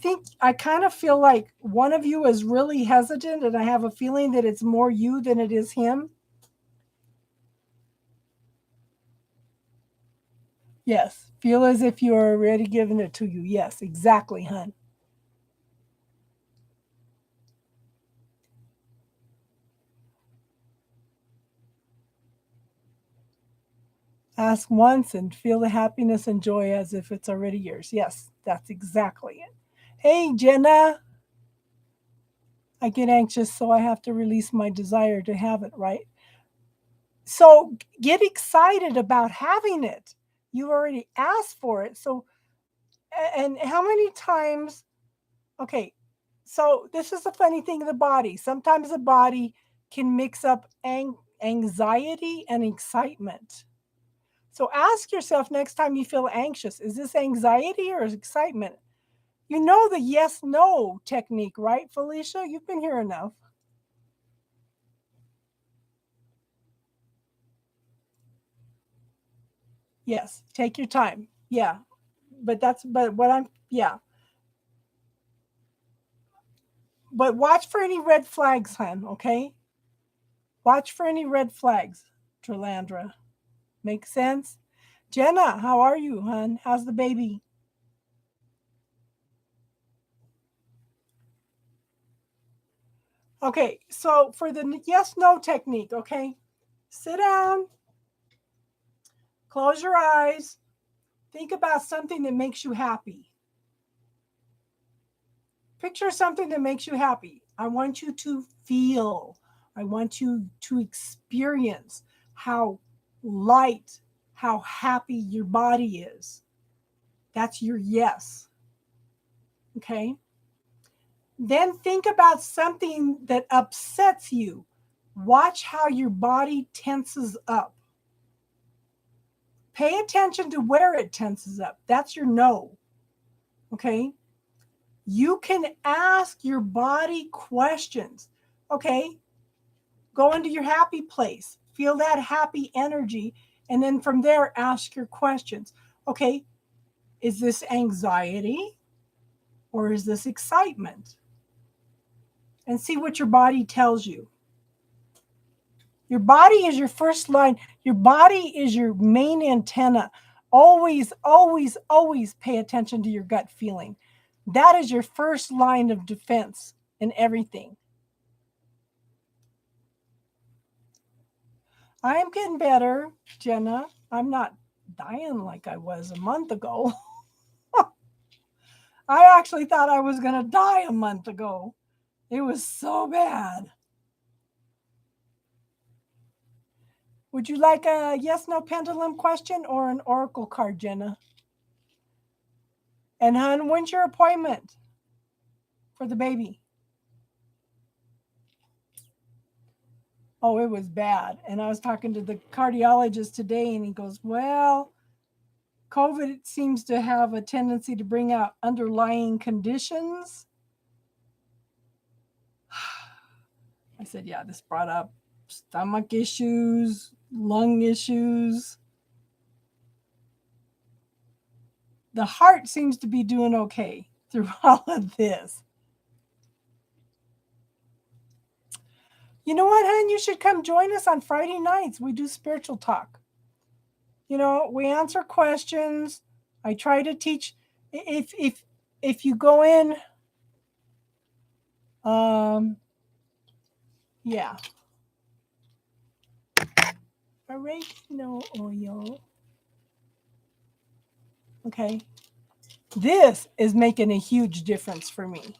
kind of feel like one of you is really hesitant, and I have a feeling that it's more you than it is him. Yes. Feel as if you're already giving it to you. Yes, exactly, hun. Ask once and feel the happiness and joy as if it's already yours. Yes, that's exactly it. Hey, Jenna. I get anxious, so I have to release my desire to have it, right? So get excited about having it. You already asked for it. So, and how many times? Okay, so this is the funny thing of the body. Sometimes the body can mix up anxiety and excitement. So ask yourself next time you feel anxious, is this anxiety or excitement? You know the yes no technique, right, Felicia? You've been here enough. Yes, take your time. Yeah. But what I'm, yeah. But watch for any red flags, hon, okay? Watch for any red flags, Trolandra. Make sense? Jenna, how are you, hon? How's the baby? Okay, so for the yes no technique, okay? Sit down, close your eyes, think about something that makes you happy. Picture something that makes you happy. I want you to feel, I want you to experience how light, how happy your body is. That's your yes. Okay. Then think about something that upsets you. Watch how your body tenses up. Pay attention to where it tenses up. That's your no. Okay. You can ask your body questions. Okay. Go into your happy place. Feel that happy energy. And then from there, ask your questions. Okay. Is this anxiety or is this excitement? And see what your body tells you. Your body is your first line. Your body is your main antenna. Always, always, always pay attention to your gut feeling. That is your first line of defense in everything. I am getting better, Jenna. I'm not dying like I was a month ago. I actually thought I was going to die a month ago. It was so bad. Would you like a yes no pendulum question or an oracle card, Jenna? And hon, when's your appointment for the baby? Oh, it was bad. And I was talking to the cardiologist today, and he goes, well, COVID seems to have a tendency to bring out underlying conditions. I said, yeah, this brought up stomach issues, lung issues. The heart seems to be doing okay through all of this. You know what, hon? You should come join us on Friday nights. We do spiritual talk. You know, we answer questions. I try to teach. If you go in, yeah, oregano oil. Okay, this is making a huge difference for me.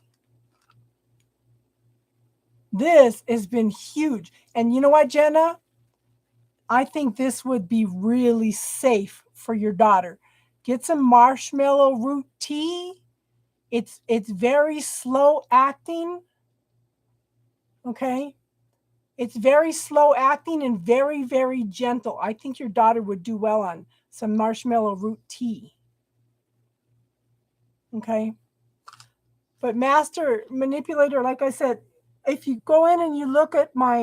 This has been huge. And you know what, Jenna? I think this would be really safe for your daughter. Get some marshmallow root tea. It's very slow acting. Okay? It's very slow acting and very, very gentle. I think your daughter would do well on some marshmallow root tea. Okay? But master manipulator, like I said, if you go in and you look at my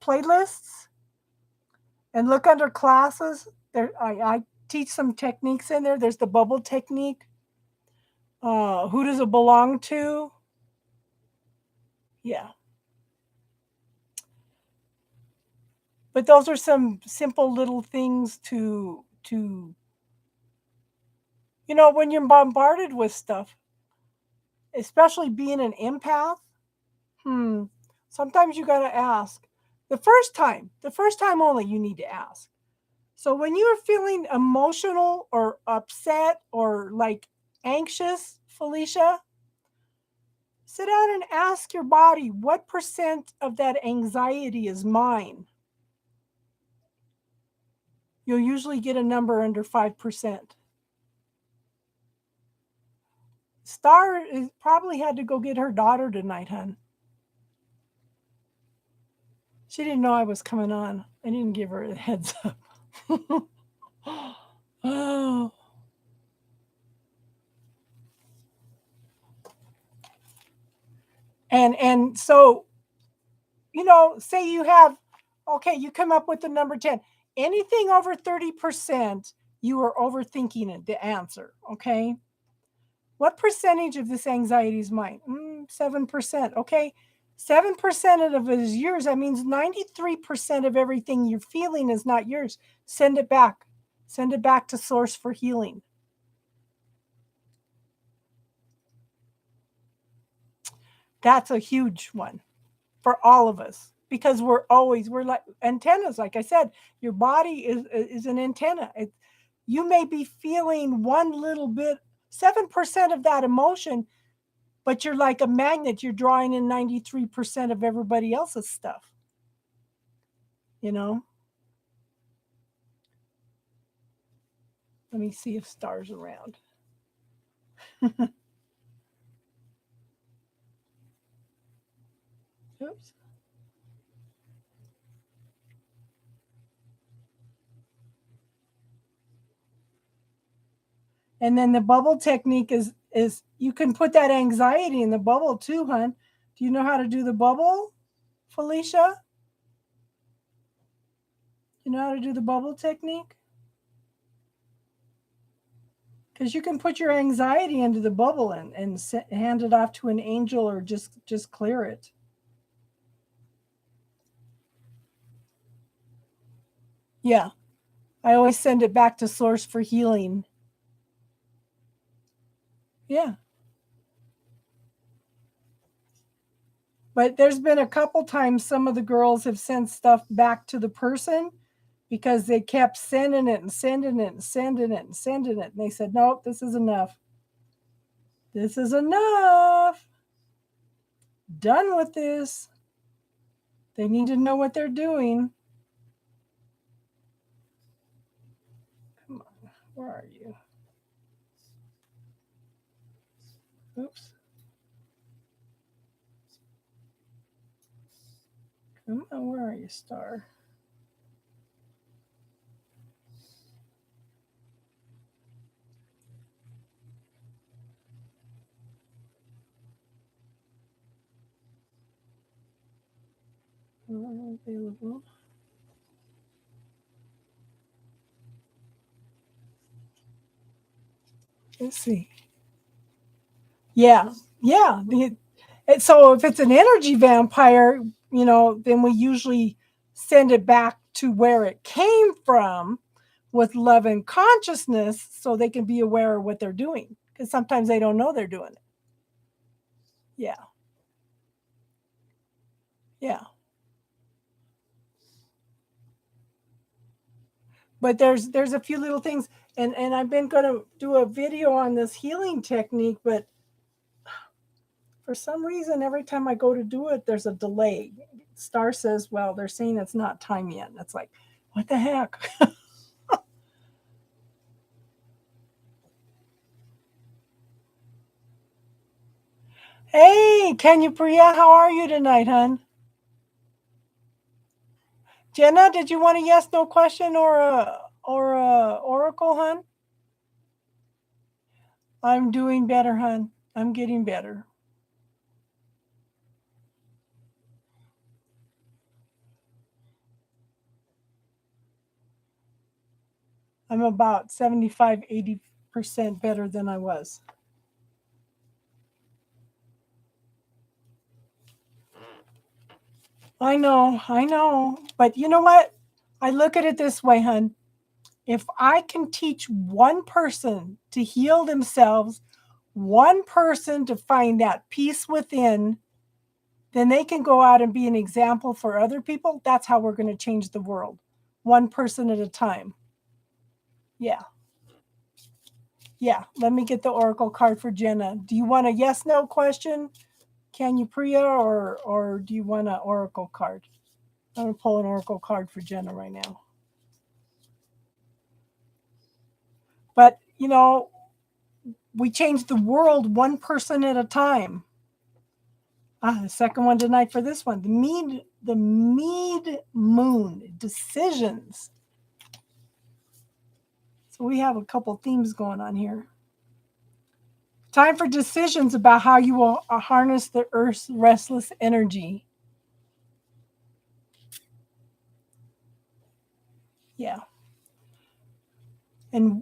playlists and look under classes, there I teach some techniques in there. There's the bubble technique. Who does it belong to? Yeah. But those are some simple little things to when you're bombarded with stuff, especially being an empath, sometimes you got to ask. The first time only you need to ask. So when you're feeling emotional or upset or like anxious, Felicia, sit down and ask your body, what % of that anxiety is mine? You'll usually get a number under 5%. Star probably had to go get her daughter tonight, hon. She didn't know I was coming on. I didn't give her a heads up. Oh. And so, say you have, okay, you come up with the number 10. Anything over 30%, you are overthinking it, the answer, okay? What percentage of this anxiety is mine? 7%, okay? 7% of it is yours. That means 93% of everything you're feeling is not yours. Send it back. Send it back to source for healing. That's a huge one for all of us because we're like antennas. Like I said, your body is an antenna. You may be feeling one little bit, 7% of that emotion, but you're like a magnet. You're drawing in 93% of everybody else's stuff. Let me see if Star's around. Oops. And then the bubble technique is you can put that anxiety in the bubble too, hon. Do you know how to do the bubble, Felicia? You know how to do the bubble technique? Because you can put your anxiety into the bubble and hand it off to an angel or just clear it. Yeah. I always send it back to source for healing. Yeah. But there's been a couple times some of the girls have sent stuff back to the person because they kept sending it and sending it and sending it and sending it. And they said, nope, this is enough. This is enough. Done with this. They need to know what they're doing. Come on. Where are you? Oops. Where are you, star? Available. Let's see. Yeah, yeah. So if it's an energy vampire, then we usually send it back to where it came from with love and consciousness so they can be aware of what they're doing. Because sometimes they don't know they're doing it. Yeah, yeah. But there's a few little things, and I've been going to do a video on this healing technique, but for some reason, every time I go to do it, there's a delay. Star says, well, they're saying it's not time yet. And it's like, what the heck? Hey, Kenya Priya, how are you tonight, hon? Jenna, did you want a yes no question or a oracle, hon? I'm doing better, hon. I'm getting better. I'm about 75-80% better than I was. I know. But you know what? I look at it this way, hon. If I can teach one person to heal themselves, one person to find that peace within, then they can go out and be an example for other people. That's how we're going to change the world, one person at a time. Yeah. Yeah. Let me get the oracle card for Jenna. Do you want a yes no question? Can you Priya or do you want an oracle card? I'm going to pull an oracle card for Jenna right now. But, we change the world one person at a time. The second one tonight for this one. The Mead Moon, decisions. So we have a couple themes going on here. Time for decisions about how you will harness the Earth's restless energy. Yeah. And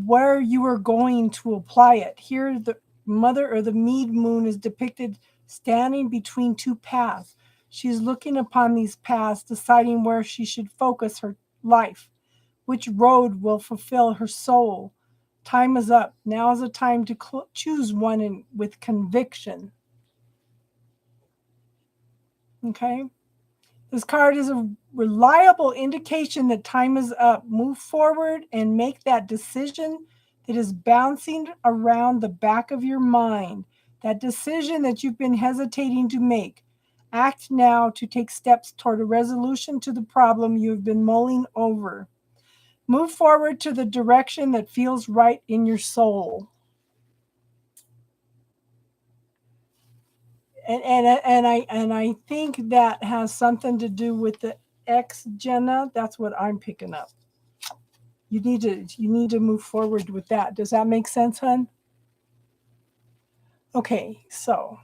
where you are going to apply it. Here the mother or the Mead Moon is depicted standing between two paths. She's looking upon these paths, deciding where she should focus her life, which road will fulfill her soul. Time is up. Now is the time to choose one with conviction. Okay? This card is a reliable indication that time is up. Move forward and make that decision that is bouncing around the back of your mind. That decision that you've been hesitating to make. Act now to take steps toward a resolution to the problem you've been mulling over. Move forward to the direction that feels right in your soul. And I think that has something to do with the ex, Jenna. That's what I'm picking up. You need to move forward with that. Does that make sense, hon? Okay, so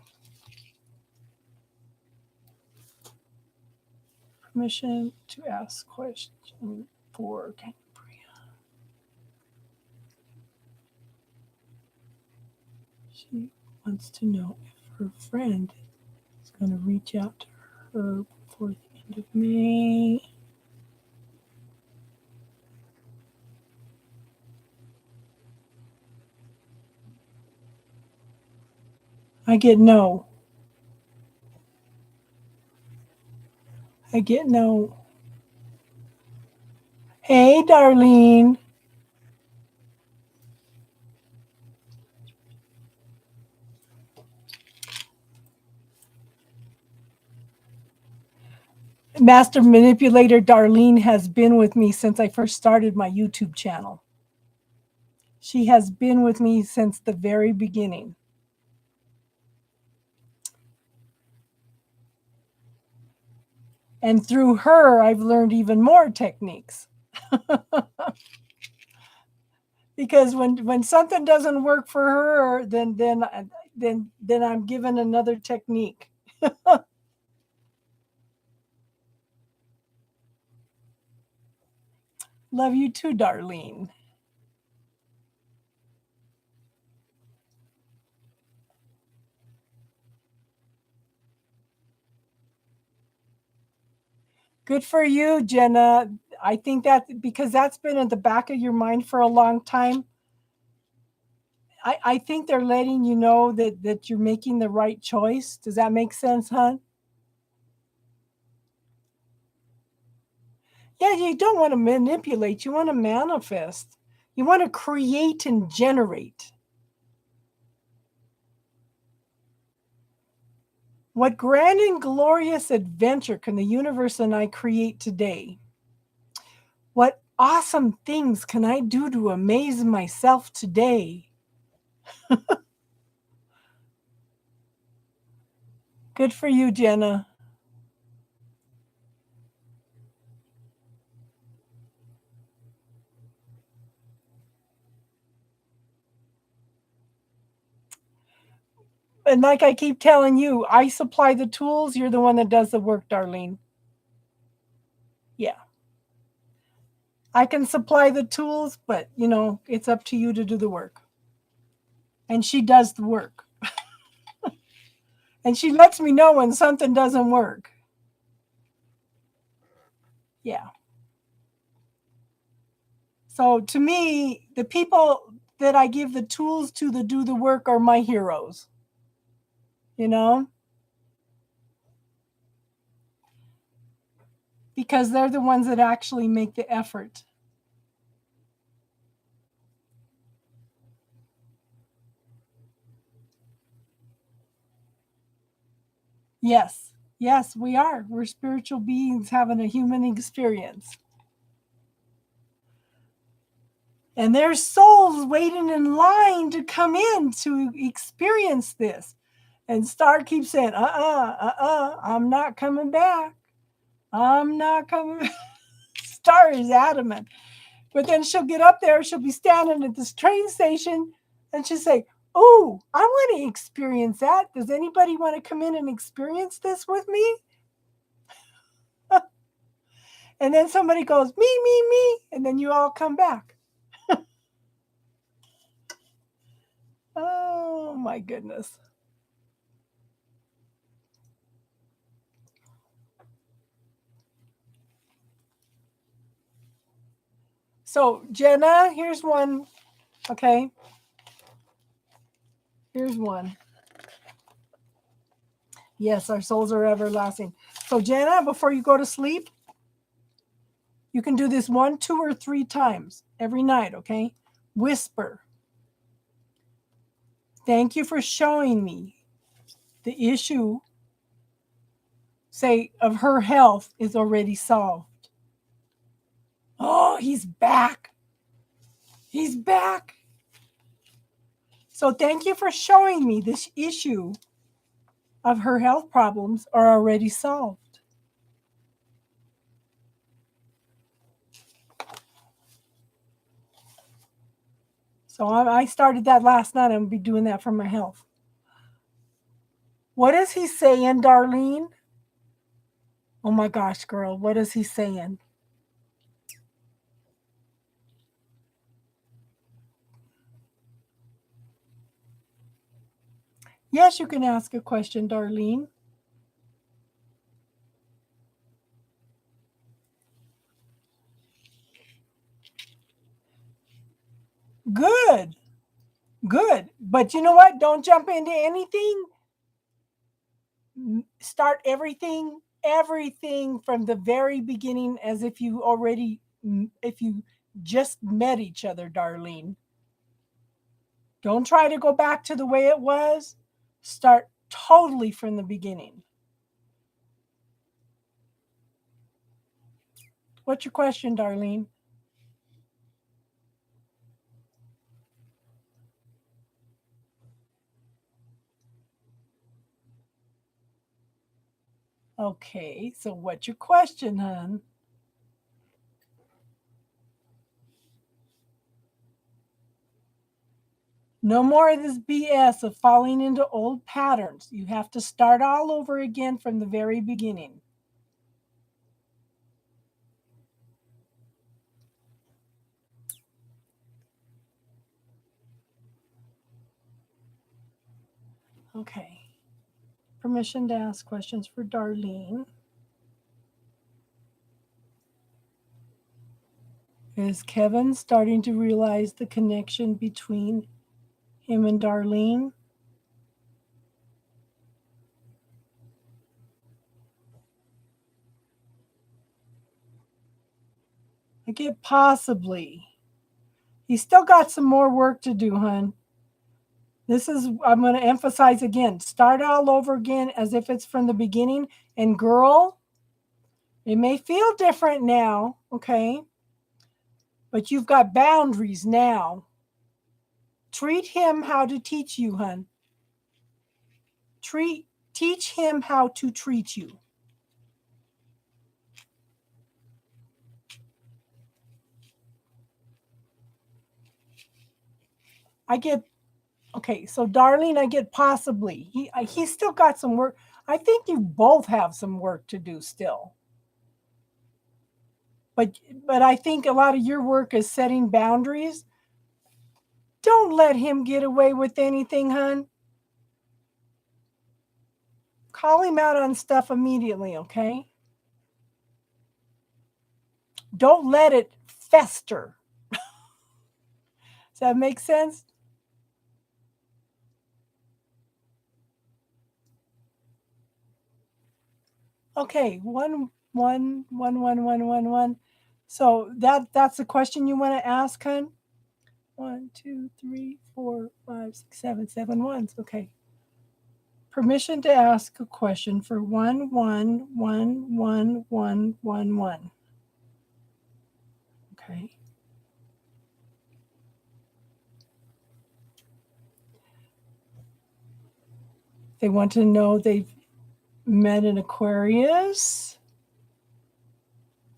permission to ask question for Cambria. She wants to know if her friend is going to reach out to her before the end of May. I get no. I get no. Hey, Darlene. Master Manipulator Darlene has been with me since I first started my YouTube channel. She has been with me since the very beginning. And through her, I've learned even more techniques. Because when something doesn't work for her, then I'm given another technique. Love you too, Darlene. Good for you, Jenna. I think that because that's been in the back of your mind for a long time. I think they're letting you know that you're making the right choice. Does that make sense, hon? Yeah, you don't want to manipulate, you want to manifest. You want to create and generate. What grand and glorious adventure can the universe and I create today? What awesome things can I do to amaze myself today? Good for you, Jenna. And like I keep telling you, I supply the tools. You're the one that does the work, Darlene. Yeah. I can supply the tools, but it's up to you to do the work. And she does the work. And she lets me know when something doesn't work. Yeah. So to me, the people that I give the tools to do the work are my heroes. You know? Because they're the ones that actually make the effort. Yes. Yes, we are. We're spiritual beings having a human experience. And there's souls waiting in line to come in to experience this. And Star keeps saying, I'm not coming back. I'm not coming. Star is adamant. But then she'll get up there, she'll be standing at this train station, and she'll say, "Oh, I want to experience that. Does anybody want to come in and experience this with me?" And then somebody goes, "Me, me, me." And then you all come back. Oh, my goodness. So, Jenna, here's one. Okay. Here's one. Yes, our souls are everlasting. So, Jenna, before you go to sleep, you can do this 1, 2, or 3 times every night, okay? Whisper. Thank you for showing me the issue, say, of her health is already solved. Oh, he's back. He's back. So thank you for showing me this issue of her health problems are already solved. So I started that last night. I'm going to be doing that for my health. What is he saying, Darlene? Oh my gosh, girl. What is he saying? Yes, you can ask a question, Darlene. Good. Good. But you know what? Don't jump into anything. Start everything from the very beginning as if you already if you just met each other, Darlene. Don't try to go back to the way it was. Start totally from the beginning. What's your question, Darlene? Okay, so what's your question, hon? No more of this BS of falling into old patterns. You have to start all over again from the very beginning. Okay. Permission to ask questions for Darlene. Is Kevin starting to realize the connection between him and Darlene? I get possibly. He's still got some more work to do, hon. This is, I'm going to emphasize again, start all over again as if it's from the beginning. And girl, it may feel different now, okay? But you've got boundaries now. Treat him how to teach you, hon. Teach him how to treat you. I get, okay, so Darlene, I get possibly. He's still got some work. I think you both have some work to do still. But I think a lot of your work is setting boundaries. Don't let him get away with anything, hon. Call him out on stuff immediately, okay? Don't let it fester. Does that make sense? Okay, one. So that's the question you want to ask, hon? 1, 2, 3, 4, 5, 6, 7, 7 ones. Okay. Permission to ask a question for 1. Okay. They want to know they've met an Aquarius.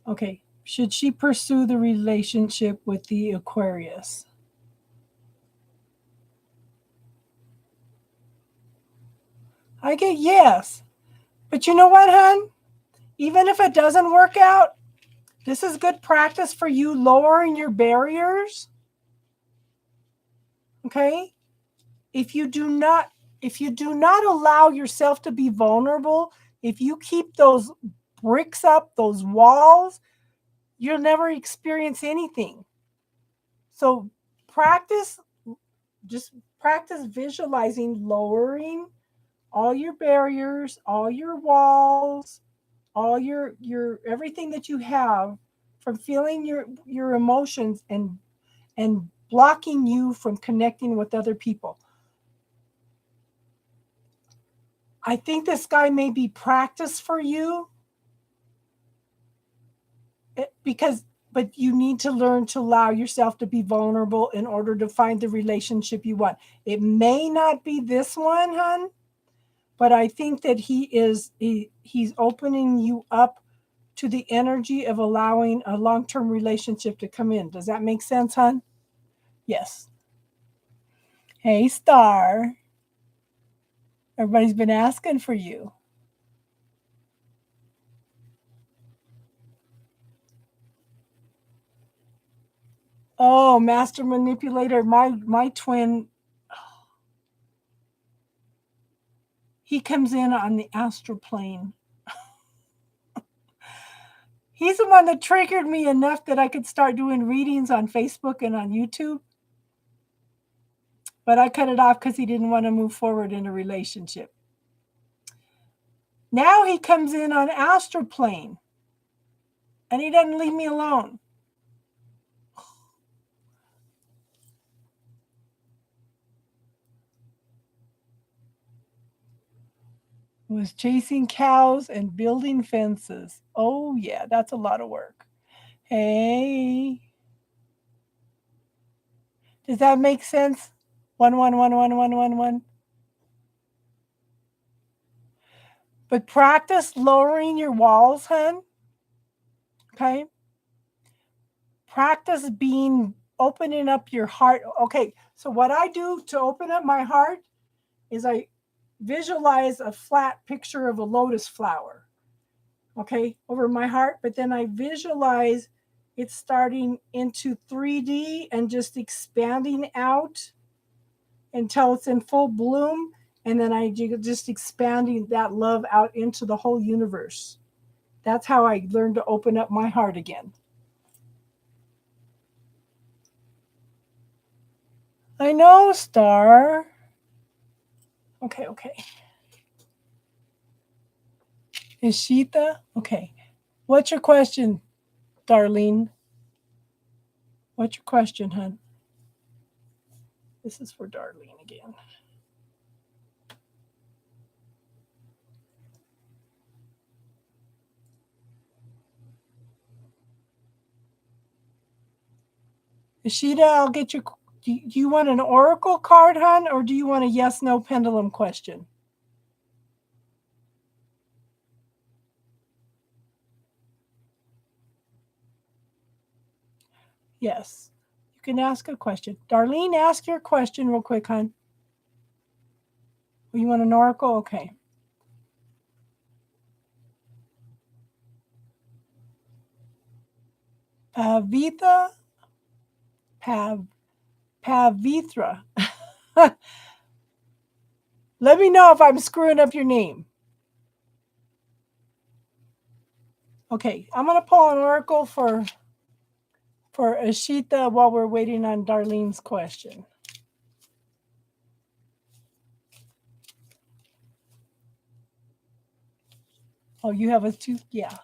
Okay. Should she pursue the relationship with the Aquarius? I get yes. But you know what, hon? Even if it doesn't work out, this is good practice for you lowering your barriers. Okay? If you do not allow yourself to be vulnerable, if you keep those bricks up, those walls, you'll never experience anything. So just practice visualizing lowering all your barriers, all your walls, all your everything that you have from feeling your emotions and blocking you from connecting with other people. I think this guy may be practice for you but you need to learn to allow yourself to be vulnerable in order to find the relationship you want. It may not be this one, hon, but I think that he's opening you up to the energy of allowing a long-term relationship to come in. Does that make sense, hon? Yes. Hey, Star. Everybody's been asking for you. Oh, master manipulator, my twin, he comes in on the astral plane. He's the one that triggered me enough that I could start doing readings on Facebook and on YouTube. But I cut it off because he didn't want to move forward in a relationship. Now he comes in on astral plane and he doesn't leave me alone. Was chasing cows and building fences. Oh yeah, that's a lot of work. Hey, does that make sense? 1. But practice lowering your walls, hun. Okay? Practice opening up your heart. Okay, so what I do to open up my heart is I visualize a flat picture of a lotus flower, okay, over my heart, but then I visualize it starting into 3D and just expanding out until it's in full bloom. And then I just expanding that love out into the whole universe. That's how I learned to open up my heart again. I know, Star. Okay. Ishita? Okay. What's your question, Darlene? What's your question, hun? This is for Darlene again. Ishita, I'll get you. Do you want an oracle card, hun, or do you want a yes/no pendulum question? Yes. You can ask a question. Darlene, ask your question real quick, hun. You want an oracle? Okay. Pavitra. Pavitra. Let me know if I'm screwing up your name. Okay, I'm going to pull an oracle for Ashita while we're waiting on Darlene's question. Oh, you have a two? Yeah.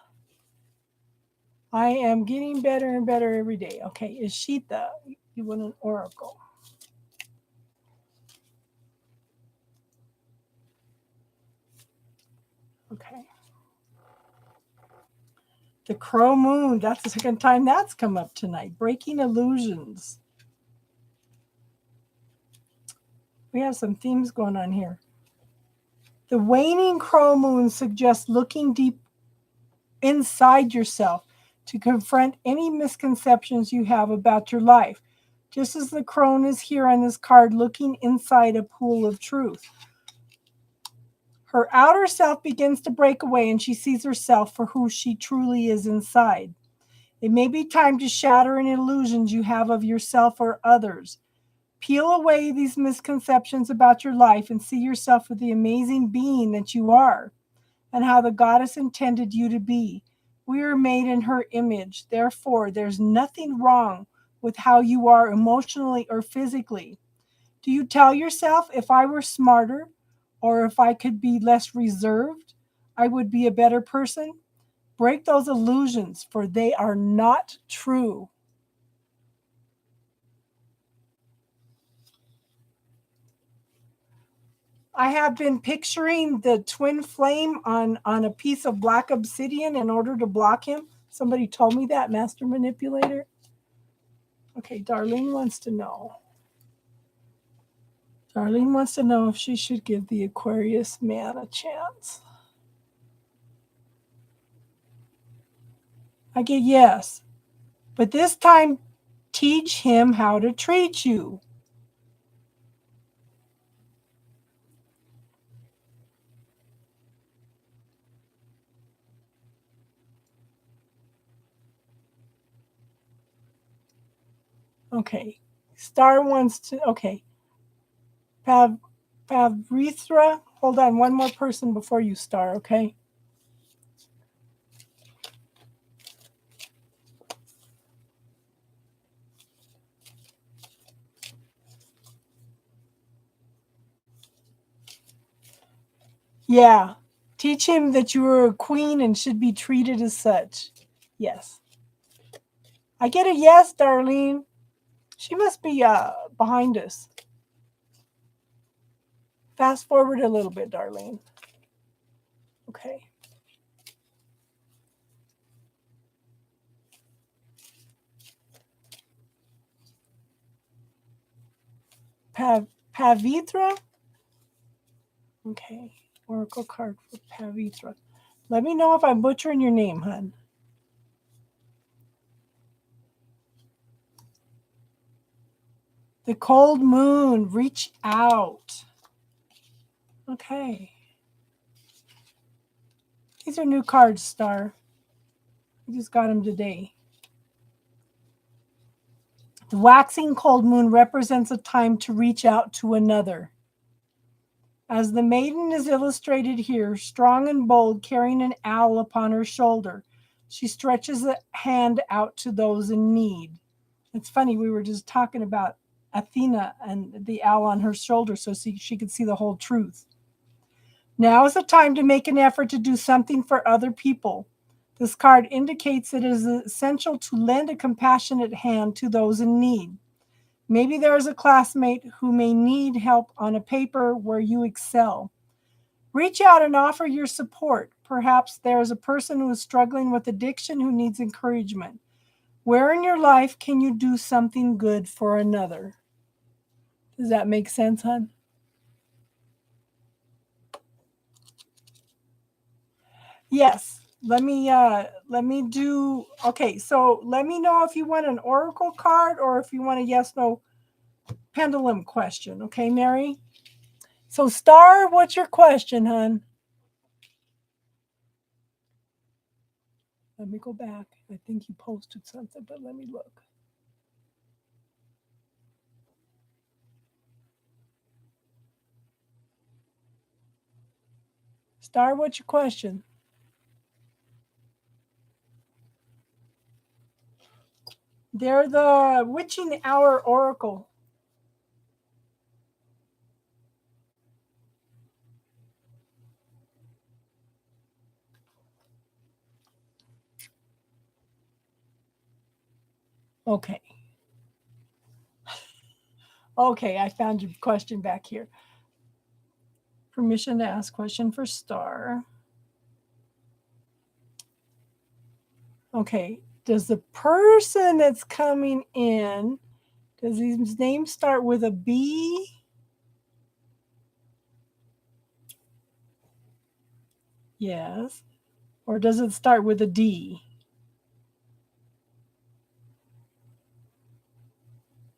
I am getting better and better every day. Okay, Ishita, you want an oracle. Okay. The Crow Moon, that's the second time that's come up tonight. Breaking illusions. We have some themes going on here. The waning Crow Moon suggests looking deep inside yourself to confront any misconceptions you have about your life. Just as the crone is here on this card looking inside a pool of truth. Her outer self begins to break away and she sees herself for who she truly is inside. It may be time to shatter any illusions you have of yourself or others. Peel away these misconceptions about your life and see yourself for the amazing being that you are and how the goddess intended you to be. We are made in her image. Therefore, there's nothing wrong with how you are emotionally or physically. Do you tell yourself, if I were smarter or if I could be less reserved, I would be a better person? Break those illusions, for they are not true. I have been picturing the twin flame on a piece of black obsidian in order to block him. Somebody told me that, Master Manipulator. Okay, Darlene wants to know. Darlene wants to know if she should give the Aquarius man a chance. I get yes. But this time, teach him how to treat you. Okay. Star wants to, okay. Pavrithra, hold on, one more person before you, Star, okay? Yeah. Teach him that you are a queen and should be treated as such. Yes. I get a yes, Darlene. She must be behind us. Fast forward a little bit, Darlene. Okay. Pavitra? Okay. Oracle card for Pavitra. Let me know if I'm butchering your name, hun. The cold moon, reach out. Okay. These are new cards, Star. I just got them today. The waxing cold moon represents a time to reach out to another. As the maiden is illustrated here, strong and bold, carrying an owl upon her shoulder, she stretches a hand out to those in need. It's funny, we were just talking about Athena and the owl on her shoulder so she could see the whole truth. Now is the time to make an effort to do something for other people. This card indicates it is essential to lend a compassionate hand to those in need. Maybe there is a classmate who may need help on a paper where you excel. Reach out and offer your support. Perhaps there is a person who is struggling with addiction who needs encouragement. Where in your life can you do something good for another? Does that make sense, hon? Yes. Let me do, okay, so let me know if you want an oracle card or if you want a yes, no pendulum question. Okay, Mary? So Star, what's your question, hon? Let me go back. I think you posted something, but let me look. Star, what's your question? They're the witching hour oracle. Okay. Okay, I found your question back here. Permission to ask question for Star. Okay, does the person that's coming in, does his name start with a B? Yes. Or does it start with a D?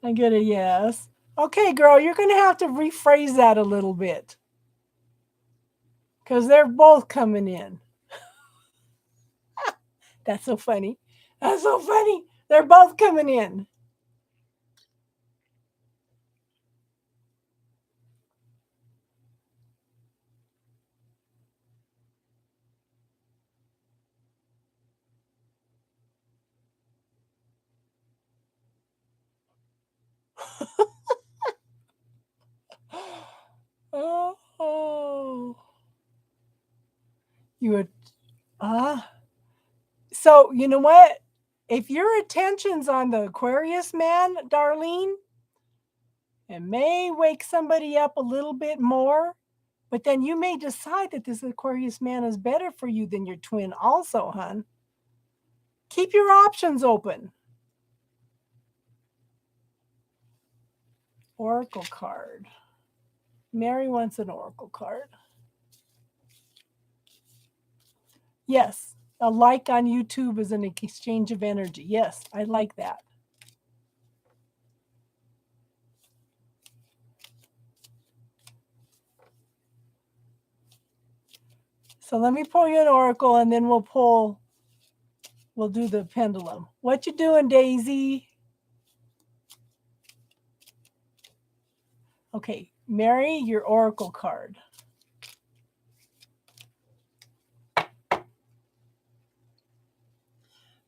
I get a yes. Okay, girl, you're going to have to rephrase that a little bit. Because they're both coming in. That's so funny. That's so funny. They're both coming in. Oh. You would, so you know what? If your attention's on the Aquarius man, Darlene, it may wake somebody up a little bit more, but then you may decide that this Aquarius man is better for you than your twin also, hon. Keep your options open. Oracle card. Mary wants an oracle card. Yes, a like on YouTube is an exchange of energy. Yes, I like that. So let me pull you an oracle and then we'll do the pendulum. What you doing, Daisy? Okay, Mary, your oracle card.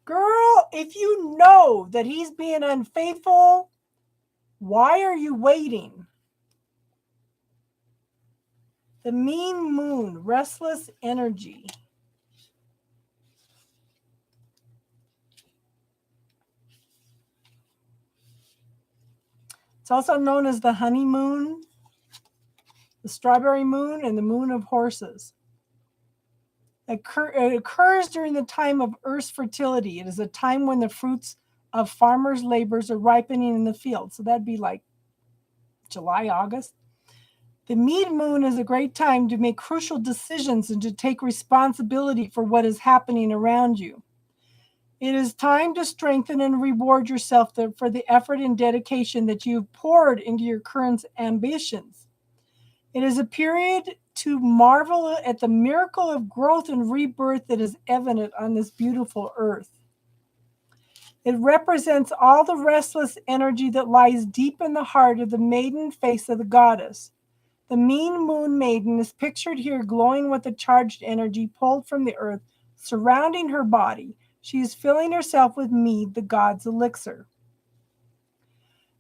Girl, if you know that he's being unfaithful, why are you waiting? The mean moon, restless energy. It's also known as the honeymoon, the strawberry moon, and the moon of horses. It occurs during the time of Earth's fertility. It is a time when the fruits of farmers' labors are ripening in the field. So that'd be like July, August. The mid-moon is a great time to make crucial decisions and to take responsibility for what is happening around you. It is time to strengthen and reward yourself for the effort and dedication that you've poured into your current ambitions. It is a period to marvel at the miracle of growth and rebirth that is evident on this beautiful earth. It represents all the restless energy that lies deep in the heart of the maiden face of the goddess. The mean moon maiden is pictured here glowing with the charged energy pulled from the earth, surrounding her body. She is filling herself with mead, the god's elixir.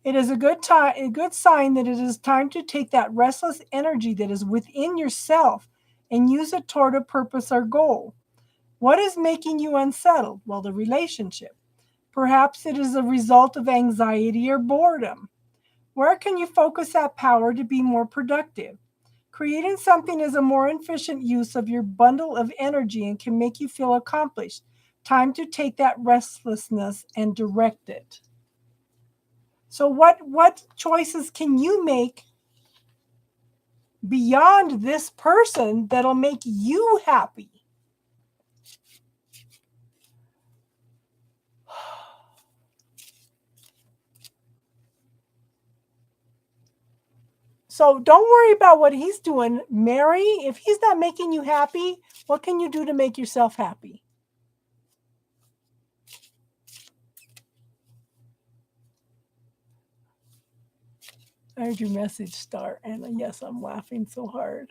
It is a good sign that it is time to take that restless energy that is within yourself and use it toward a purpose or goal. What is making you unsettled? Well, the relationship. Perhaps it is a result of anxiety or boredom. Where can you focus that power to be more productive? Creating something is a more efficient use of your bundle of energy and can make you feel accomplished. Time to take that restlessness and direct it. So what choices can you make beyond this person that'll make you happy? So don't worry about what he's doing, Mary. If he's not making you happy, what can you do to make yourself happy? I heard your message start, and yes, I'm laughing so hard.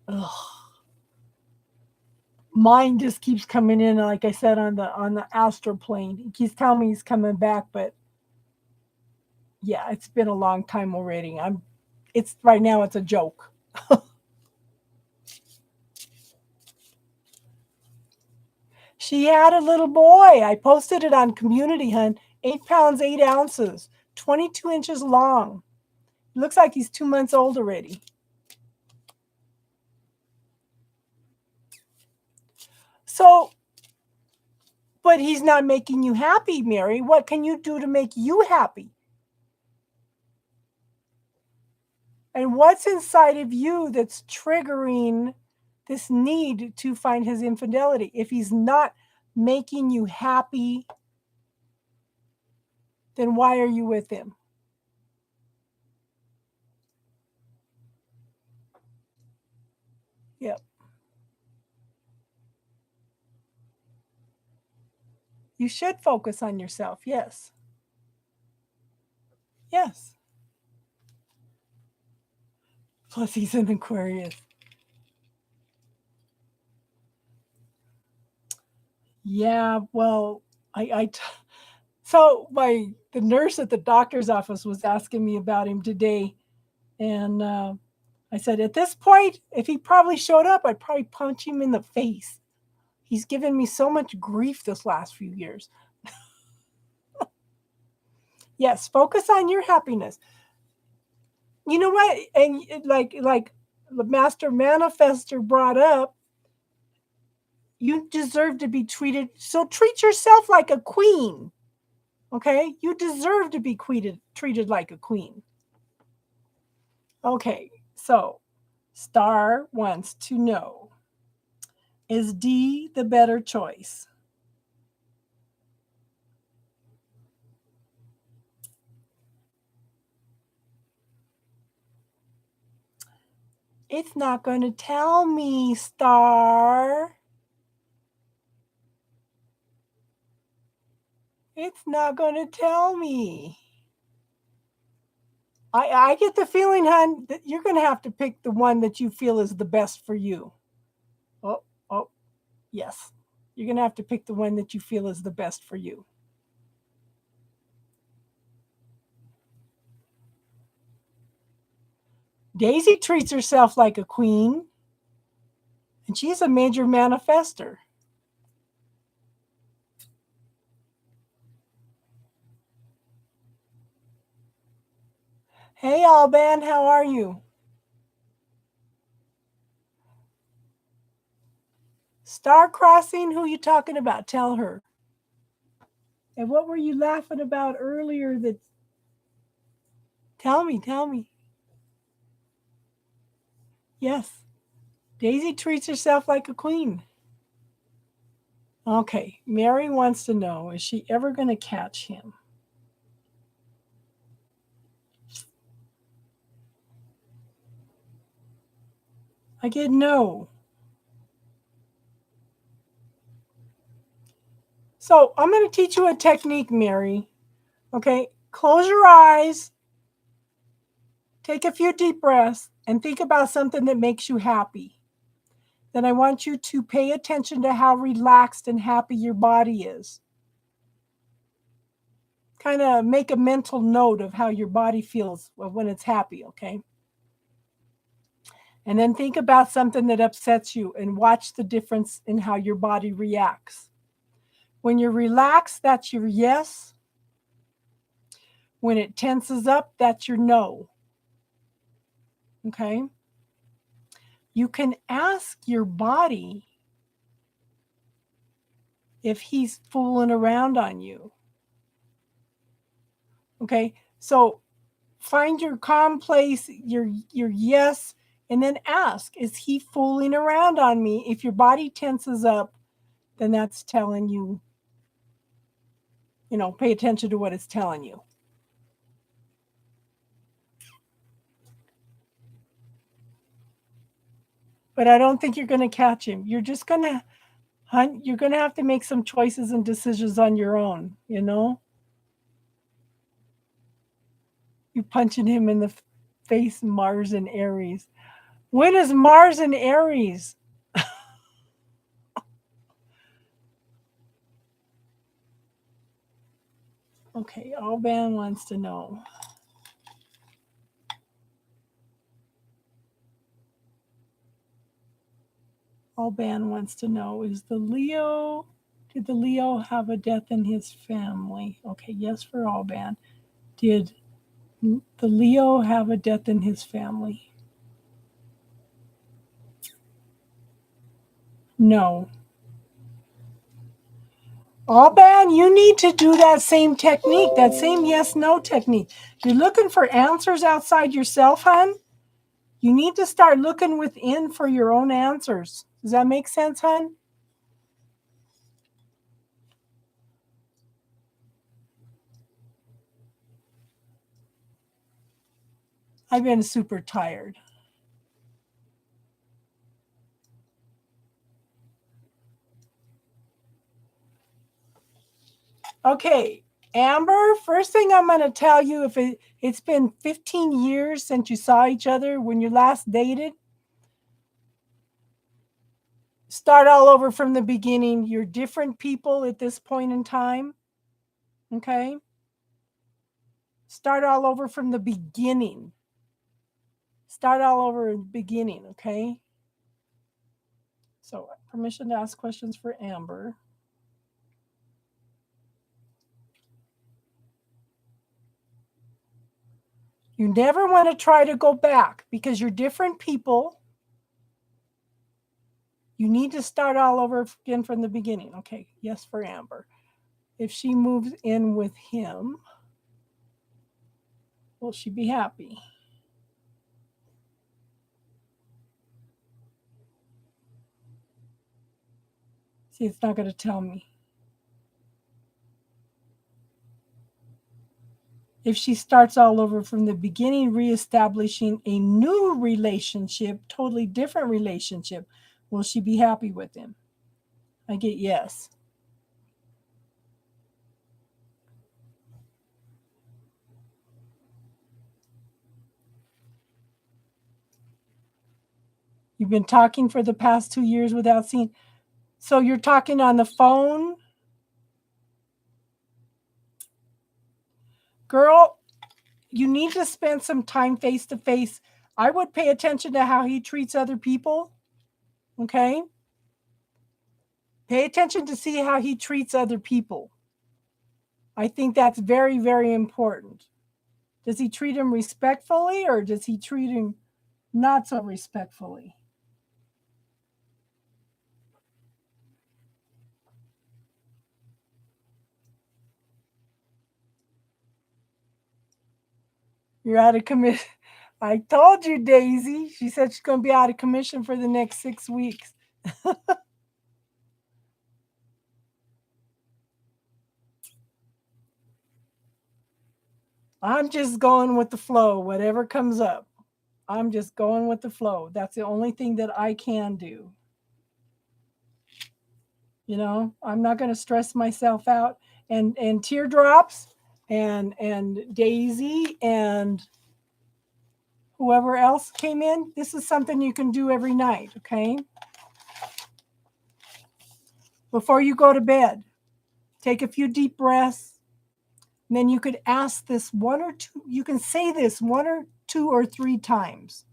Ugh. Mine just keeps coming in, like I said, on the astral plane. He keeps telling me he's coming back, but yeah, it's been a long time already. It's right now. It's a joke. She had a little boy. I posted it on Community, hun. 8 pounds, 8 ounces, 22 inches long. Looks like he's 2 months old already. So, but he's not making you happy, Mary. What can you do to make you happy? And what's inside of you that's triggering this need to find his infidelity? If he's not making you happy, then why are you with him? Yep. You should focus on yourself. Yes. Yes. Plus, he's an Aquarius. Yeah. Well, so the nurse at the doctor's office was asking me about him today, and I said, at this point, if he probably showed up, I'd probably punch him in the face. He's given me so much grief this last few years. Yes, focus on your happiness. You know what? And like the master manifester brought up, you deserve to be treated. So treat yourself like a queen. Okay? You deserve to be treated like a queen. Okay, so Star wants to know, is D the better choice? It's not going to tell me, Star. It's not going to tell me. I get the feeling, hon, that you're going to have to pick the one that you feel is the best for you. Oh, yes. You're going to have to pick the one that you feel is the best for you. Daisy treats herself like a queen, and she's a major manifester. Hey, Alban, how are you? Star crossing, who you talking about? Tell her. And what were you laughing about earlier that tell me. Yes. Daisy treats herself like a queen. Okay, Mary wants to know, is she ever going to catch him? I get no. So I'm going to teach you a technique, Mary. Okay, close your eyes, take a few deep breaths, and think about something that makes you happy. Then I want you to pay attention to how relaxed and happy your body is. Kind of make a mental note of how your body feels when it's happy, okay? And then think about something that upsets you and watch the difference in how your body reacts. When you're relaxed, that's your yes. When it tenses up, that's your no. Okay? You can ask your body if he's fooling around on you. Okay? So find your calm place, your yes, and then ask, is he fooling around on me? If your body tenses up, then that's telling you, pay attention to what it's telling you. But I don't think you're going to catch him. You're just going to hunt. You're going to have to make some choices and decisions on your own, You punching him in the face, Mars and Aries. When is Mars and Aries? Okay, Alban wants to know. Alban wants to know, did the Leo have a death in his family? Okay, yes for Alban. Did the Leo have a death in his family? No. Alban, you need to do that same technique, that same yes-no technique. You're looking for answers outside yourself, hon? You need to start looking within for your own answers. Does that make sense, hon? I've been super tired. Okay, Amber, first thing I'm going to tell you, if it's been 15 years since you saw each other when you last dated, start all over from the beginning. You're different people at this point in time. Okay? Start all over from the beginning. Start all over at the beginning, okay? So, permission to ask questions for Amber. You never want to try to go back because you're different people. You need to start all over again from the beginning. Okay, yes for Amber. If she moves in with him, will she be happy? See, it's not going to tell me. If she starts all over from the beginning, reestablishing a new relationship, totally different relationship, will she be happy with him? I get yes. You've been talking for the past 2 years without seeing. So you're talking on the phone? Girl, you need to spend some time face to face. I would pay attention to how he treats other people. Okay? Pay attention to see how he treats other people. I think that's very, very important. Does he treat him respectfully or does he treat him not so respectfully? You're out of commission. I told you, Daisy. She said she's going to be out of commission for the next 6 weeks. I'm just going with the flow, whatever comes up. I'm just going with the flow. That's the only thing that I can do. You know, I'm not going to stress myself out. And teardrops and Daisy and whoever else came in, this is something you can do every night, okay? Before you go to bed, take a few deep breaths. And then you could ask this one or two, you can say this 1 or 2 or 3 times.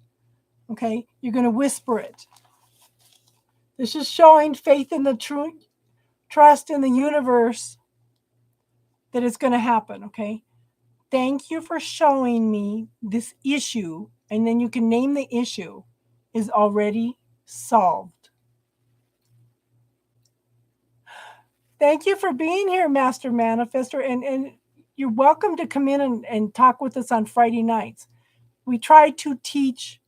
Okay? You're going to whisper it. This is showing faith in the truth, trust in the universe that it's going to happen, okay? Thank you for showing me this issue, and then you can name the issue, is already solved. Thank you for being here, Master Manifester, and you're welcome to come in and talk with us on Friday nights. We try to teach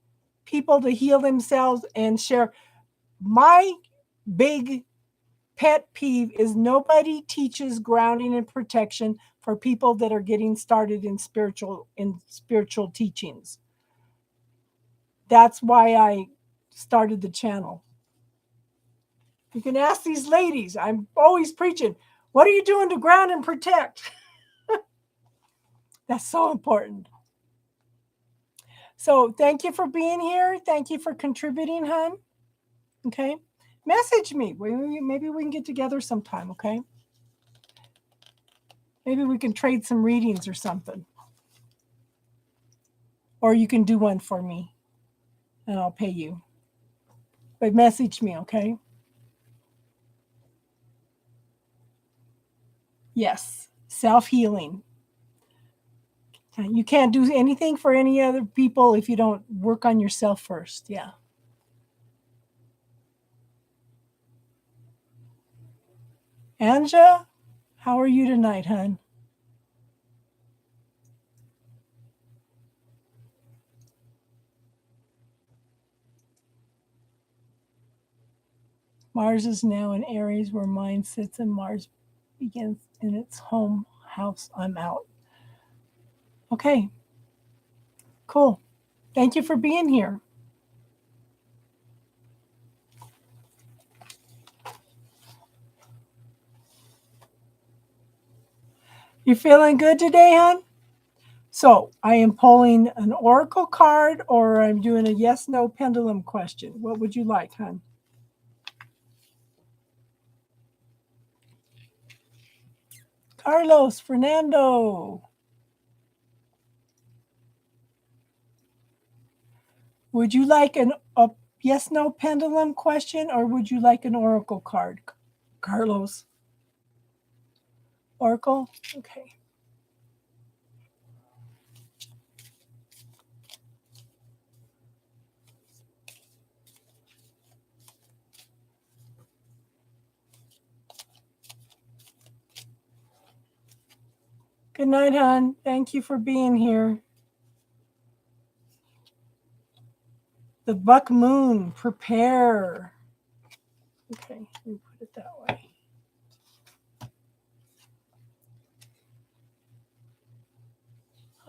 people to heal themselves and share. My big pet peeve is nobody teaches grounding and protection for people that are getting started in spiritual teachings. That's why I started the channel. You can ask these ladies. I'm always preaching. What are you doing to ground and protect? That's so important. So thank you for being here. Thank you for contributing, hon. Okay. Message me. Maybe we can get together sometime, okay? Maybe we can trade some readings or something. Or you can do one for me and I'll pay you. But message me, okay? Yes. Self-healing. You can't do anything for any other people if you don't work on yourself first. Yeah. Anja, how are you tonight, hon? Mars is now in Aries where mine sits and Mars begins in its home house. I'm out. Okay. Cool. Thank you for being here. You feeling good today, hon? So I am pulling an oracle card or I'm doing a yes-no pendulum question. What would you like, hon? Carlos, Fernando. Would you like a yes-no pendulum question or would you like an oracle card, Carlos? Oracle? Okay. Good night, hon. Thank you for being here. The buck moon, prepare. Okay, let me put it that way.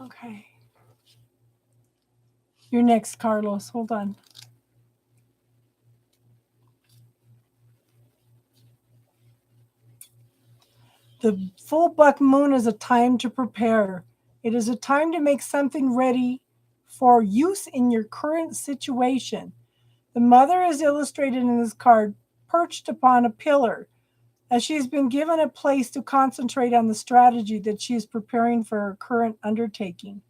Okay. You're next, Carlos. Hold on. The full buck moon is a time to prepare. It is a time to make something ready for use in your current situation. The mother is illustrated in this card perched upon a pillar as she has been given a place to concentrate on the strategy that she is preparing for her current undertaking.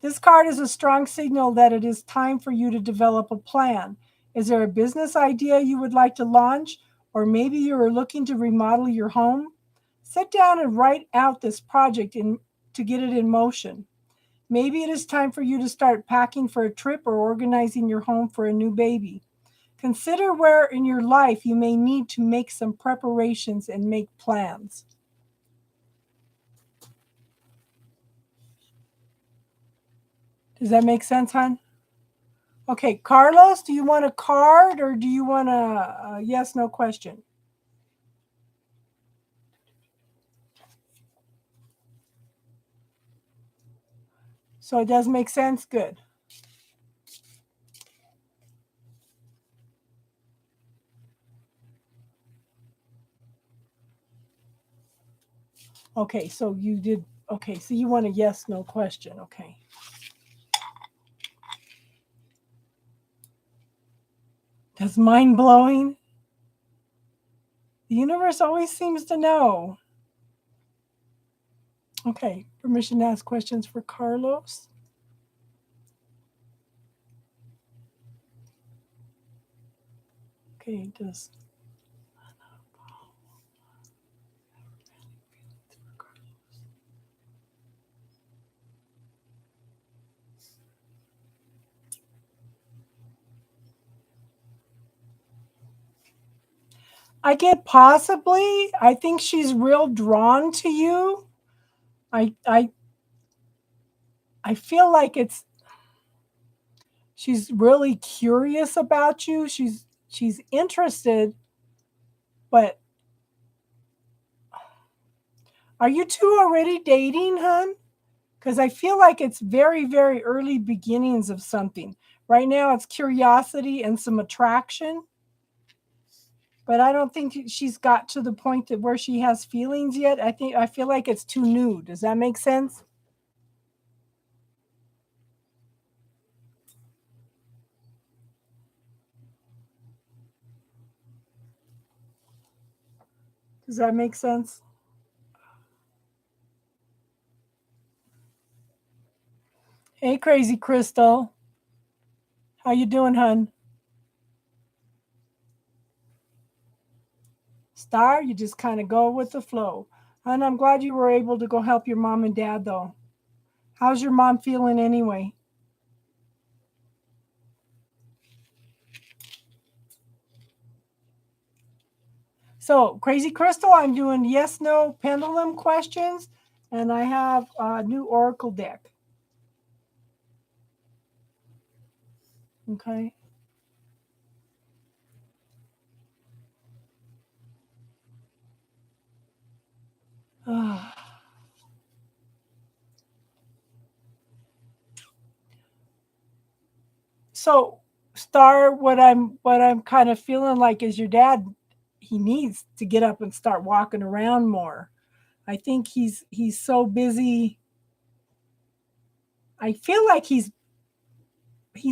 This card is a strong signal that it is time for you to develop a plan. Is there a business idea you would like to launch? Or maybe you are looking to remodel your home? Sit down and write out this project to get it in motion. Maybe it is time for you to start packing for a trip or organizing your home for a new baby. Consider where in your life you may need to make some preparations and make plans. Does that make sense, hon? Okay, Carlos, do you want a card or do you want a yes, no question? So it does make sense? Good. Okay, so you did, okay, so you want a yes, no question. Okay. That's mind blowing. The universe always seems to know. Okay, permission to ask questions for Carlos. Okay, does I get possibly. I think she's real drawn to you. I feel like she's really curious about you. She's interested, but are you two already dating, hon? Because I feel like it's very, very early beginnings of something. Right now, it's curiosity and some attraction, but I don't think she's got to the point that where she has feelings yet. I feel like it's too new. Does that make sense? Does that make sense? Hey, crazy Crystal, how you doing, hun? Star, you just kind of go with the flow. And I'm glad you were able to go help your mom and dad, though. How's your mom feeling anyway? So, Crazy Crystal, I'm doing yes, no pendulum questions, and I have a new oracle deck. Okay. So, Star, what I'm kind of feeling like is your dad. He needs to get up and start walking around more. I think he's so busy. I feel like he's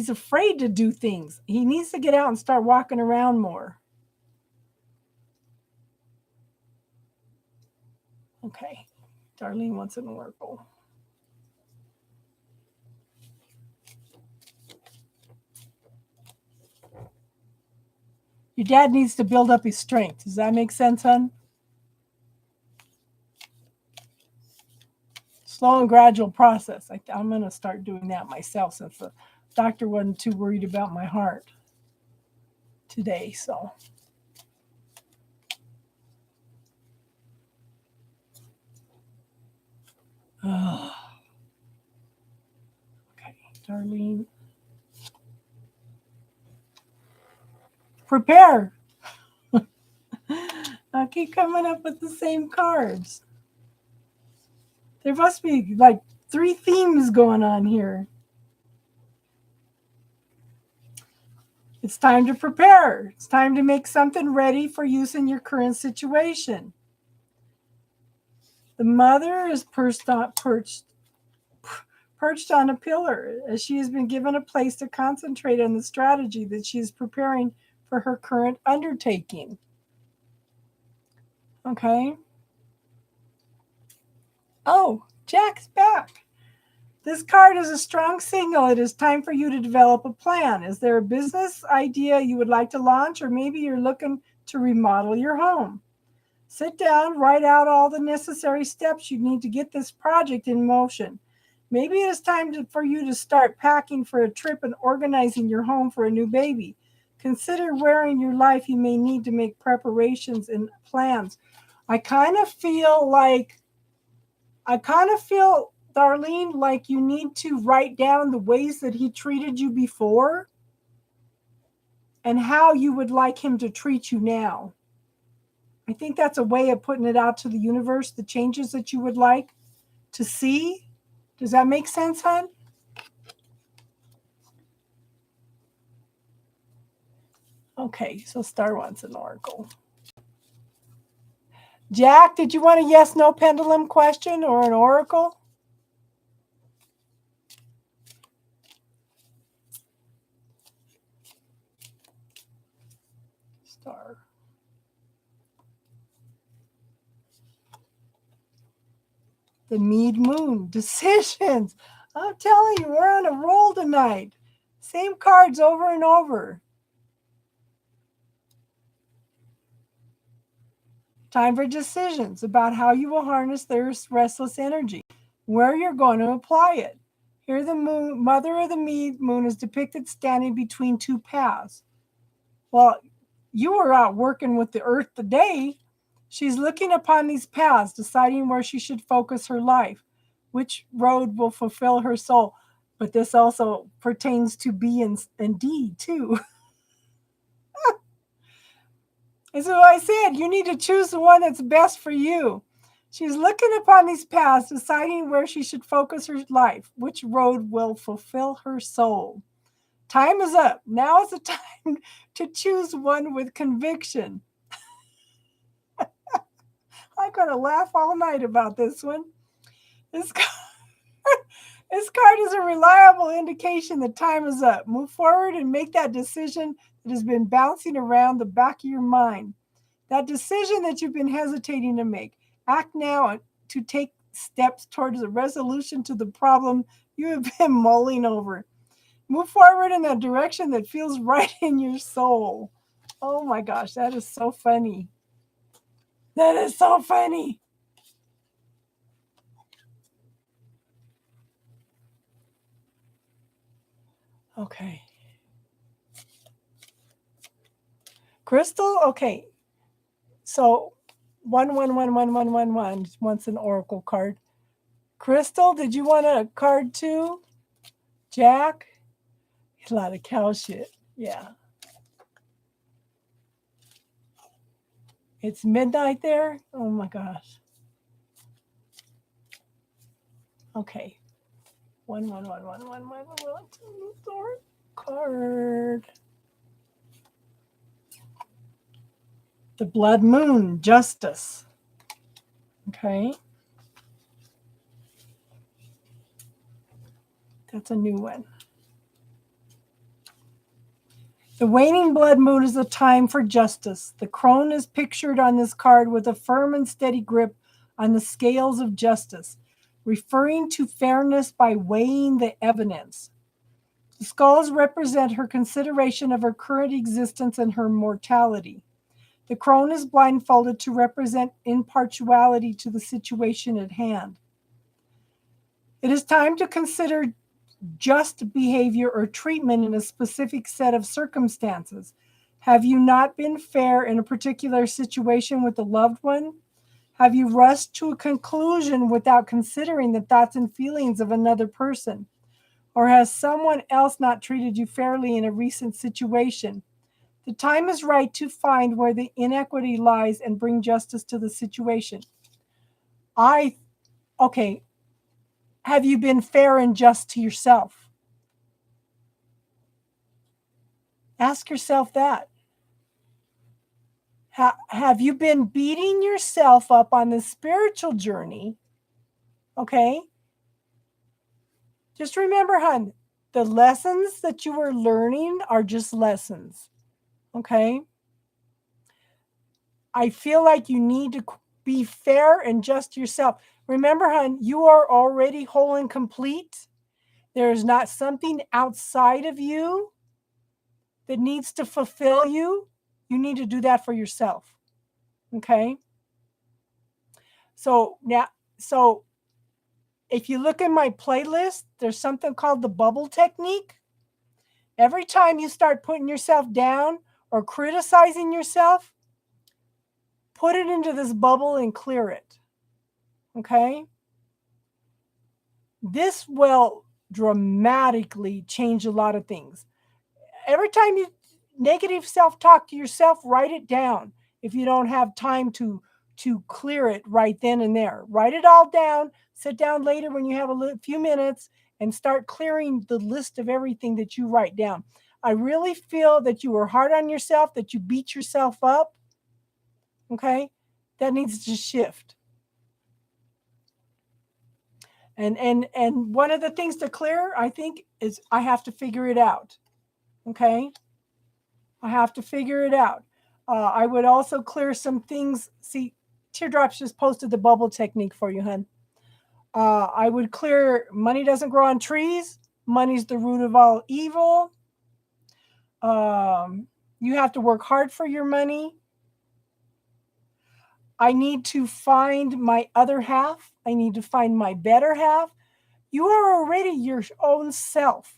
afraid to do things. He needs to get out and start walking around more. Okay. Darlene wants an oracle. Your dad needs to build up his strength. Does that make sense, hon? Slow and gradual process. I'm going to start doing that myself since the doctor wasn't too worried about my heart today. So, okay, Darlene. Prepare. I keep coming up with the same cards. There must be like 3 themes going on here. It's time to prepare. It's time to make something ready for use in your current situation. The mother is perched on a pillar as she has been given a place to concentrate on the strategy that she is preparing for her current undertaking. Okay. Oh, Jack's back. This card is a strong signal. It is time for you to develop a plan. Is there a business idea you would like to launch, or maybe you're looking to remodel your home? Sit down, write out all the necessary steps you need to get this project in motion. Maybe it's time for you to start packing for a trip and organizing your home for a new baby. Consider where in your life you may need to make preparations and plans. I kind of feel Darlene, like you need to write down the ways that he treated you before and how you would like him to treat you now. I think that's a way of putting it out to the universe, the changes that you would like to see. Does that make sense, hon? Okay, so Star wants an oracle. Jack, did you want a yes-no pendulum question or an oracle? Star. The Mead Moon. Decisions. I'm telling you, we're on a roll tonight. Same cards over and over. Time for decisions about how you will harness their restless energy, where you're going to apply it. Here, the moon, mother of the Mead Moon is depicted standing between two paths. Well, you were out working with the earth today. She's looking upon these paths, deciding where she should focus her life, which road will fulfill her soul. But this also pertains to B and D too. And so I said, you need to choose the one that's best for you. She's looking upon these paths, deciding where she should focus her life, which road will fulfill her soul. Time is up. Now is the time to choose one with conviction. I'm going to laugh all night about this one. This card is a reliable indication that time is up. Move forward and make that decision that has been bouncing around the back of your mind. That decision that you've been hesitating to make. Act now to take steps towards a resolution to the problem you have been mulling over. Move forward in that direction that feels right in your soul. Oh my gosh, that is so funny. That is so funny. Okay. Crystal, okay. So 1111111 wants an oracle card. Crystal, did you want a card too? Jack? A lot of cow shit. Yeah. It's midnight there? Oh my gosh. Okay. 1111111 card. The Blood Moon, Justice. Okay. That's a new one. The waning blood moon is a time for justice. The crone is pictured on this card with a firm and steady grip on the scales of justice, referring to fairness by weighing the evidence. The skulls represent her consideration of her current existence and her mortality. The crone is blindfolded to represent impartiality to the situation at hand. It is time to consider just behavior or treatment in a specific set of circumstances. Have you not been fair in a particular situation with a loved one? Have you rushed to a conclusion without considering the thoughts and feelings of another person? Or has someone else not treated you fairly in a recent situation? The time is right to find where the inequity lies and bring justice to the situation. Okay, have you been fair and just to yourself? Ask yourself that. Have you been beating yourself up on the spiritual journey? Okay. Just remember, hon, the lessons that you are learning are just lessons. Okay. I feel like you need to be fair and just to yourself. Remember, hon, you are already whole and complete. There is not something outside of you that needs to fulfill you. You need to do that for yourself. Okay. So if you look in my playlist, there's something called the bubble technique. Every time you start putting yourself down or criticizing yourself, put it into this bubble and clear it. Okay? This will dramatically change a lot of things. Every time you negative self-talk to yourself, write it down. If you don't have time to clear it right then and there, write it all down. Sit down later when you have a few minutes and start clearing the list of everything that you write down. I really feel that you were hard on yourself, that you beat yourself up. Okay, that needs to shift. And one of the things to clear, I think, is I have to figure it out. Okay, I have to figure it out. I would also clear some things. See, Teardrops just posted the bubble technique for you, hun. I would clear money doesn't grow on trees. Money's the root of all evil. You have to work hard for your money. I need to find my other half. I need to find my better half. You are already your own self.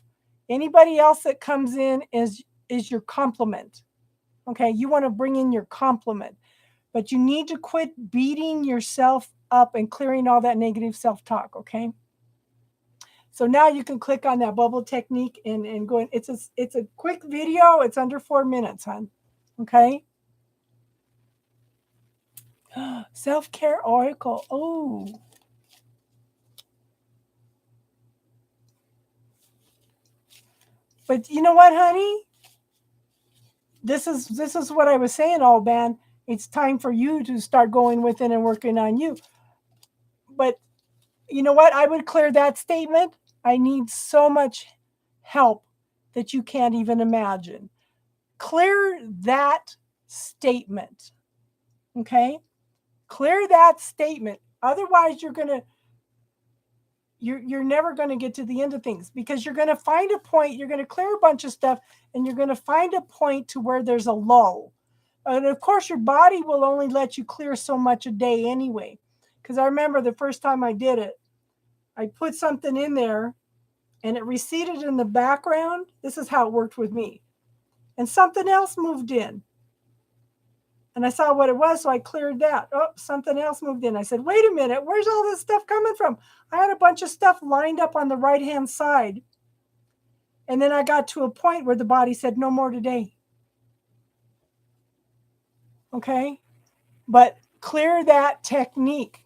Anybody else that comes in is your complement. Okay, you want to bring in your complement, but you need to quit beating yourself up and clearing all that negative self-talk. Okay. So now you can click on that bubble technique and go in. It's a quick video. It's under 4 minutes, hon. Okay. Self-care oracle. Oh. But you know what, honey? This is what I was saying, all man. It's time for you to start going within and working on you. But you know what? I would clear that statement. I need so much help that you can't even imagine. Clear that statement. Okay? Clear that statement. Otherwise, you're never going to get to the end of things, because you're going to find a point, you're going to clear a bunch of stuff, and you're going to find a point to where there's a lull. And of course, your body will only let you clear so much a day anyway. Because I remember the first time I did it, I put something in there and it receded in the background. This is how it worked with me. And something else moved in. And I saw what it was, so I cleared that. Oh, something else moved in. I said, wait a minute, where's all this stuff coming from? I had a bunch of stuff lined up on the right-hand side. And then I got to a point where the body said, no more today. Okay? But clear that technique.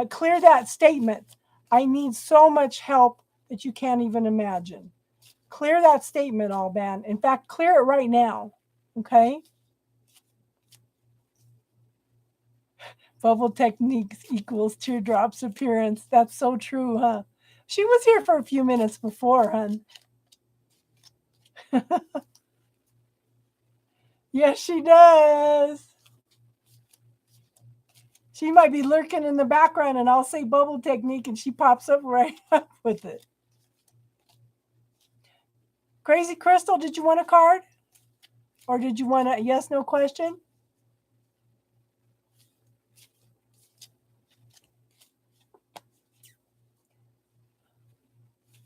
Clear that statement. I need so much help that you can't even imagine. Clear that statement, all man. In fact, clear it right now. Okay? Bubble techniques equals teardrops appearance. That's so true, huh? She was here for a few minutes before, hun. Yes, she does. She might be lurking in the background and I'll say bubble technique and she pops up right up with it. Crazy Crystal, did you want a card? Or did you want a yes, no question?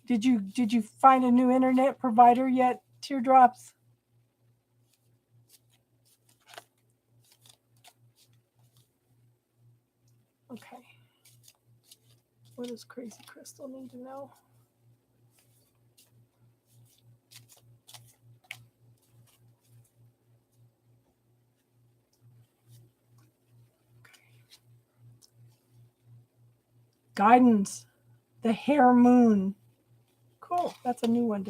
Did you find a new internet provider yet, Teardrops? Okay. What does Crazy Crystal need to know? Guidance. The Hare Moon. Cool. That's a new one.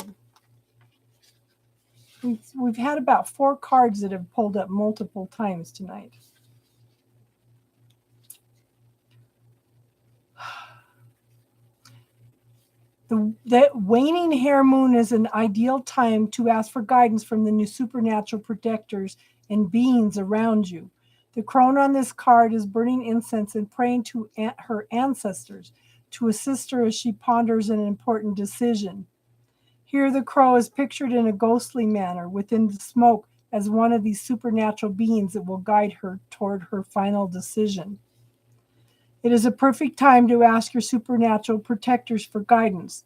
We've had about 4 cards that have pulled up multiple times tonight. The waning hare moon is an ideal time to ask for guidance from the new supernatural protectors and beings around you. The crone on this card is burning incense and praying to her ancestors to assist her as she ponders an important decision. Here the crow is pictured in a ghostly manner within the smoke as one of these supernatural beings that will guide her toward her final decision. It is a perfect time to ask your supernatural protectors for guidance.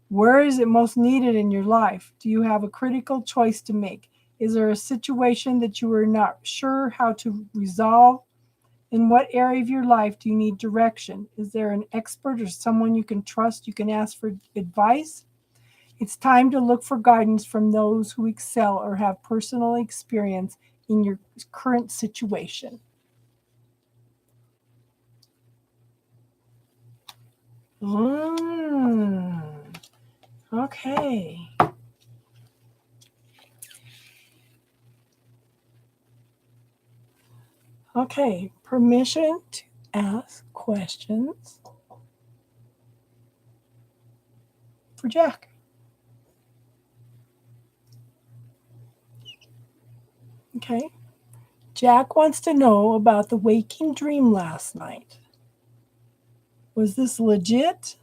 Where is it most needed in your life? Do you have a critical choice to make? Is there a situation that you are not sure how to resolve? In what area of your life do you need direction? Is there an expert or someone you can trust you can ask for advice? It's time to look for guidance from those who excel or have personal experience in your current situation. Okay. Okay, permission to ask questions for Jack. Okay. Jack wants to know about the waking dream last night. Was this legit?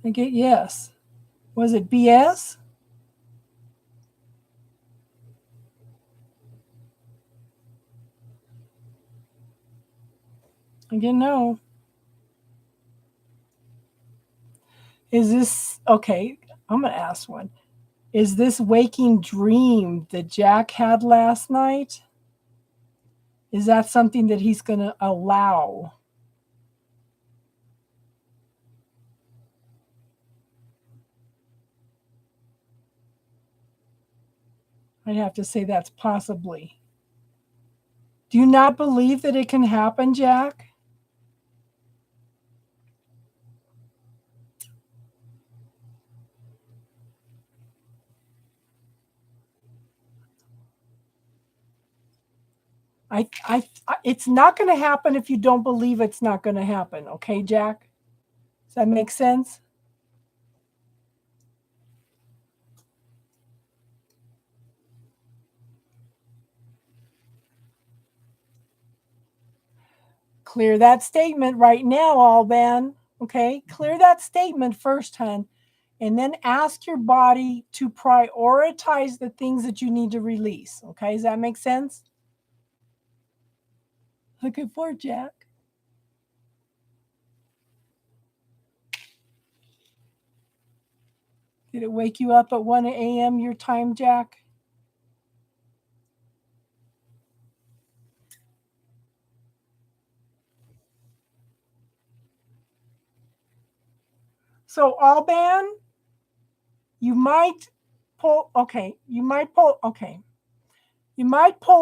I get yes. Was it BS? I get no. Is this okay? I'm going to ask one. Is this waking dream that Jack had last night? Is that something that he's going to allow? I'd have to say that's possibly. Do you not believe that it can happen, Jack? It's not going to happen if you don't believe it's not going to happen. Okay, Jack? Does that make sense? Clear that statement right now, Alban. Okay, clear that statement first, hun, and then ask your body to prioritize the things that you need to release. Okay, does that make sense? Looking for Jack. Did it wake you up at 1 a.m. your time, Jack? So, Alban, you might pull, okay, you might pull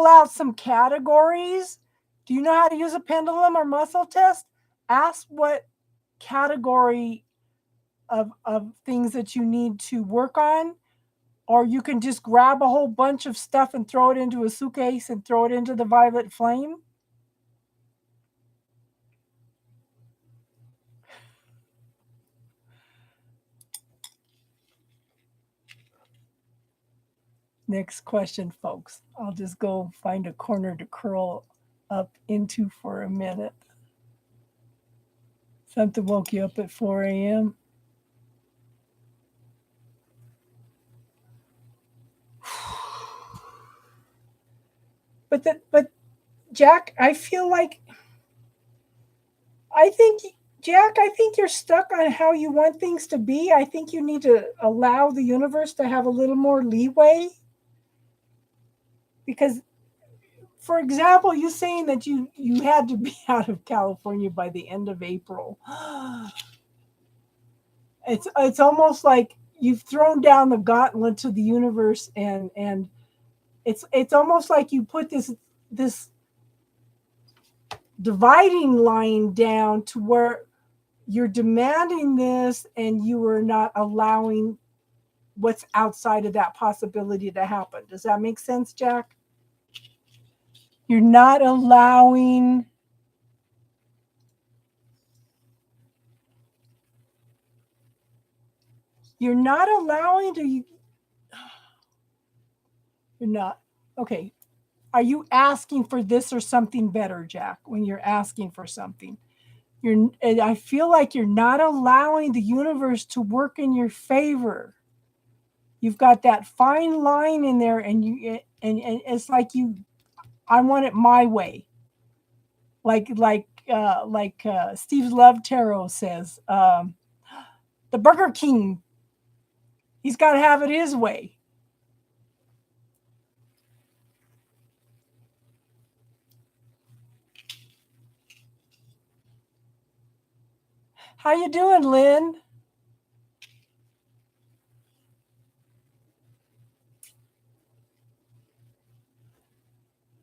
out some categories. Do you know how to use a pendulum or muscle test? Ask what category of things that you need to work on, or you can just grab a whole bunch of stuff and throw it into a suitcase and throw it into the violet flame. Next question, folks. I'll just go find a corner to curl up into for a minute. Something woke you up at 4 a.m. But Jack, I feel like I think Jack, I think you're stuck on how you want things to be. I think you need to allow the universe to have a little more leeway. Because, for example, you saying that you had to be out of California by the end of April. It's almost like you've thrown down the gauntlet to the universe, and it's almost like you put this dividing line down to where you're demanding this and you are not allowing what's outside of that possibility to happen. Does that make sense, Jack? You're not allowing to you're not okay. Are you asking for this or something better, Jack, when you're asking for something? I feel like you're not allowing the universe to work in your favor. You've got that fine line in there, and it's like I want it my way. Like Steve Love Tarot says, the Burger King, he's got to have it his way. How you doing, Lynn?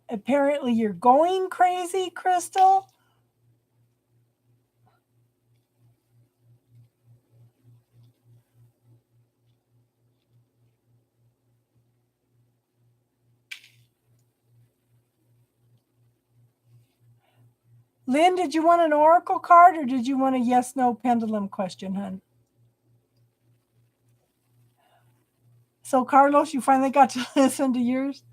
Apparently you're going crazy, Crystal. Lynn, did you want an oracle card or did you want a yes/no pendulum question, hun? So, Carlos, you finally got to listen to yours?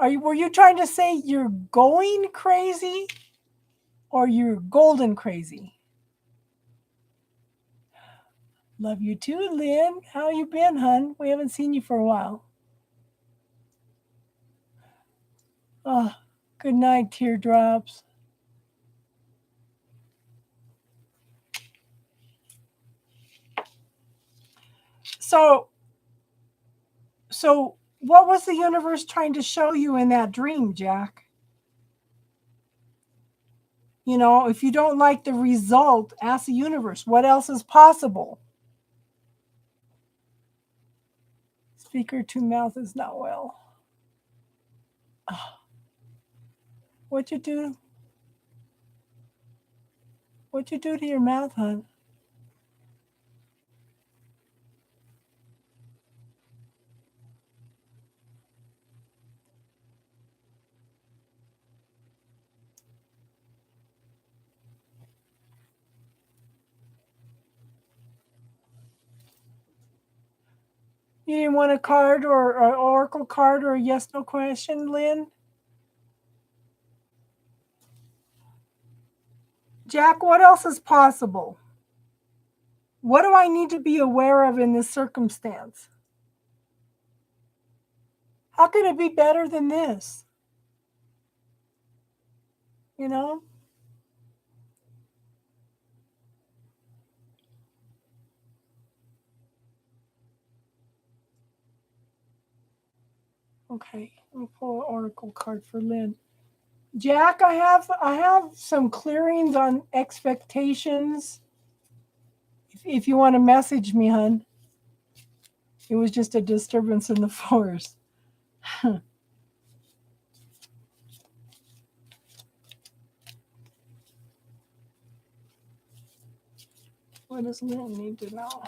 Were you trying to say you're going crazy or you're golden crazy? Love you too, Lynn. How you been, hun? We haven't seen you for a while. Oh, good night, teardrops. So what was the universe trying to show you in that dream, Jack? You know, if you don't like the result, ask the universe, what else is possible? Speaker to mouth is not well. What'd you do? What'd you do to your mouth, hon? You didn't want a card or an oracle card or a yes/no question, Lynn? Jack, what else is possible? What do I need to be aware of in this circumstance? How could it be better than this? You know? Okay, let me pull an oracle card for Lynn. Jack, I have some clearings on expectations. If you want to message me, hun. It was just a disturbance in the force. What does Lynn need to know?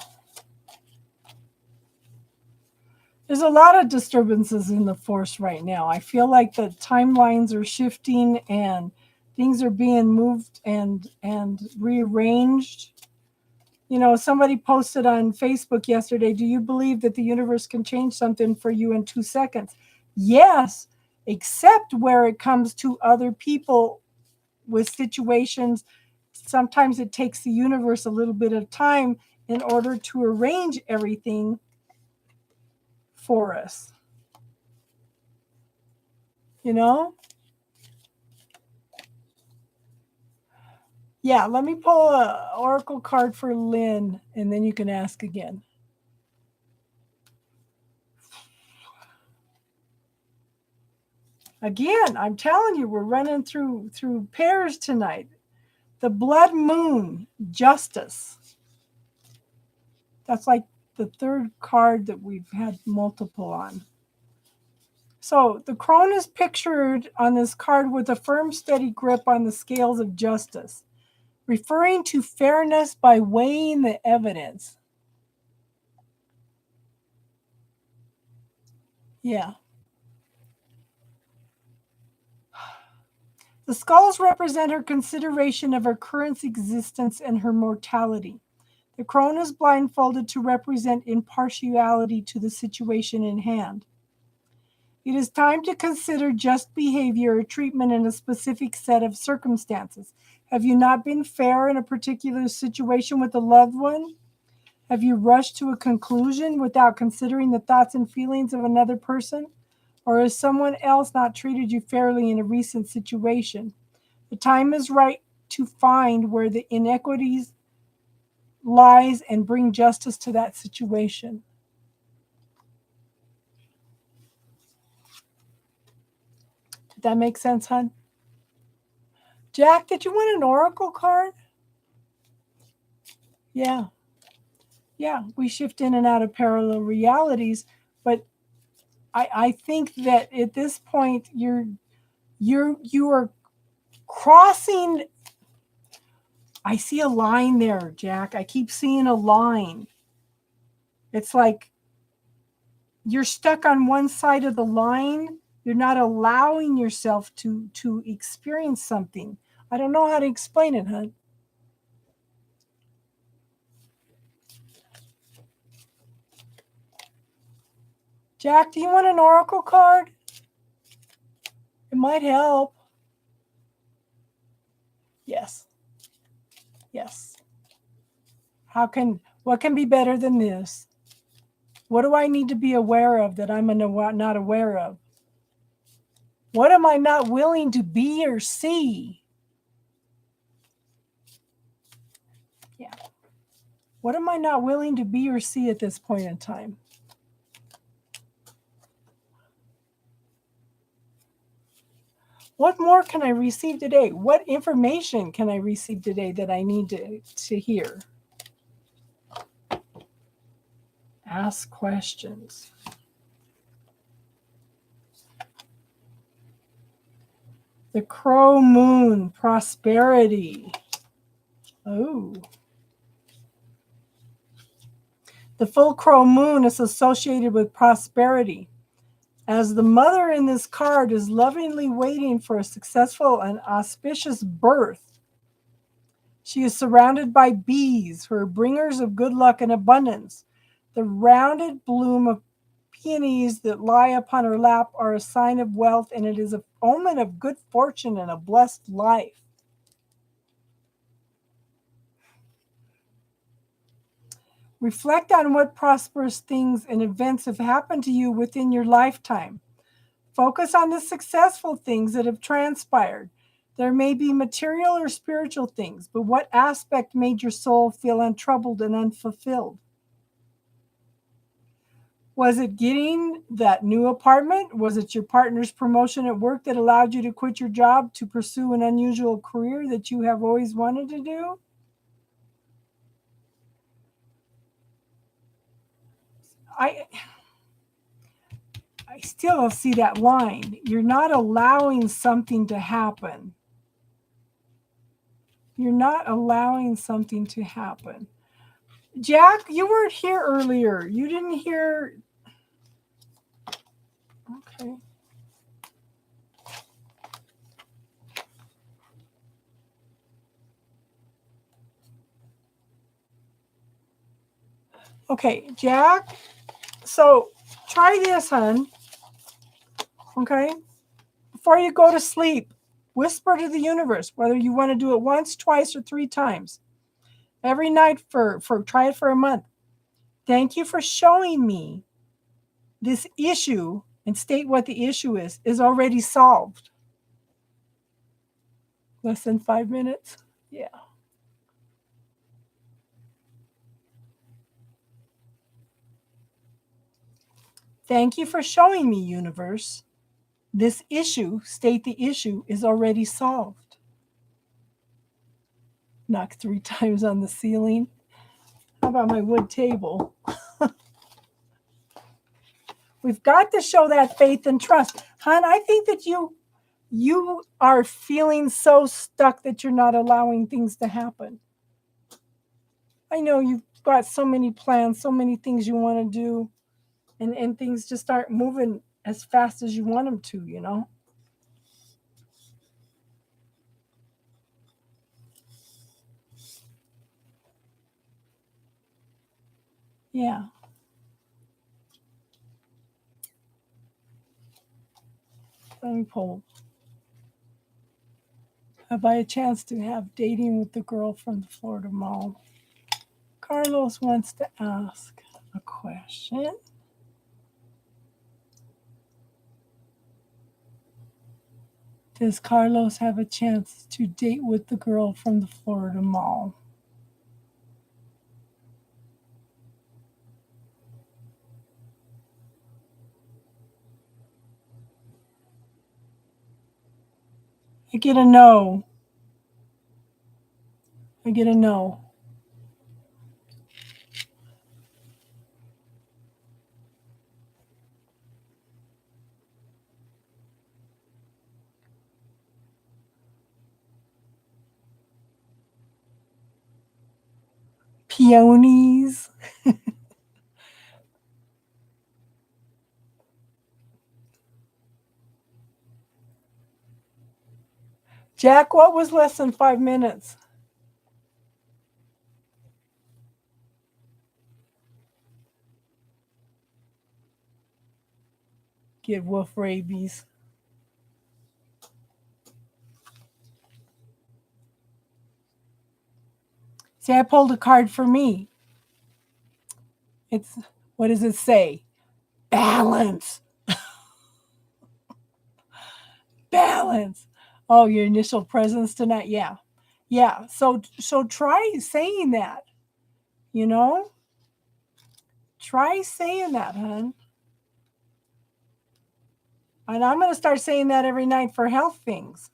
There's a lot of disturbances in the force right now. I feel like the timelines are shifting and things are being moved and rearranged. You know, somebody posted on Facebook yesterday, do you believe that the universe can change something for you in 2 seconds? Yes, except where it comes to other people with situations. Sometimes it takes the universe a little bit of time in order to arrange everything for us. You know? Yeah, let me pull a oracle card for Lynn and then you can ask again. Again, I'm telling you, we're running through pairs tonight. The blood moon, justice. That's like the third card that we've had multiple on. So the crone is pictured on this card with a firm, steady grip on the scales of justice, referring to fairness by weighing the evidence. Yeah. The skulls represent her consideration of her current existence and her mortality. The crone is blindfolded to represent impartiality to the situation in hand. It is time to consider just behavior or treatment in a specific set of circumstances. Have you not been fair in a particular situation with a loved one? Have you rushed to a conclusion without considering the thoughts and feelings of another person? Or has someone else not treated you fairly in a recent situation? The time is right to find where the inequities lies and bring justice to that situation. That makes sense, hon? Jack, did you want an oracle card? Yeah. Yeah, we shift in and out of parallel realities, but I think that at this point you are crossing. I see a line there, Jack. I keep seeing a line. It's like you're stuck on one side of the line. You're not allowing yourself to experience something. I don't know how to explain it, hon. Jack, do you want an oracle card? It might help. Yes. Yes. What can be better than this? What do I need to be aware of that I'm not aware of? What am I not willing to be or see? Yeah. What am I not willing to be or see at this point in time? What more can I receive today? What information can I receive today that I need to hear? Ask questions. The crow moon, prosperity. Oh. The full crow moon is associated with prosperity. As the mother in this card is lovingly waiting for a successful and auspicious birth, she is surrounded by bees, who are bringers of good luck and abundance. The rounded bloom of peonies that lie upon her lap are a sign of wealth, and it is an omen of good fortune and a blessed life. Reflect on what prosperous things and events have happened to you within your lifetime. Focus on the successful things that have transpired. There may be material or spiritual things, but what aspect made your soul feel untroubled and unfulfilled? Was it getting that new apartment? Was it your partner's promotion at work that allowed you to quit your job to pursue an unusual career that you have always wanted to do? I still see that line. You're not allowing something to happen. You're not allowing something to happen. Jack, you weren't here earlier. You didn't hear. Okay. Okay, Jack. So try this, hon. Okay. Before you go to sleep, whisper to the universe, whether you want to do it once, twice, or 3 times. Every night for try it for a month. Thank you for showing me this issue, and state what the issue is already solved. Less than 5 minutes? Yeah. Thank you for showing me, universe. This issue, state the issue, is already solved. Knock 3 times on the ceiling. How about my wood table? We've got to show that faith and trust. Hon, I think that you are feeling so stuck that you're not allowing things to happen. I know you've got so many plans, so many things you want to do, and things just aren't moving as fast as you want them to, you know? Yeah. Let me pull. Have I a chance to have dating with the girl from the Florida Mall? Carlos wants to ask a question. Does Carlos have a chance to date with the girl from the Florida Mall? I get a no. I get a no. Peonies. Jack, what was less than 5 minutes? Get wolf rabies. See, I pulled a card for me. It's, what does it say? Balance. Balance. Oh, your initial presence tonight. Yeah. Yeah. So try saying that, you know? Try saying that, hon. And I'm going to start saying that every night for health things.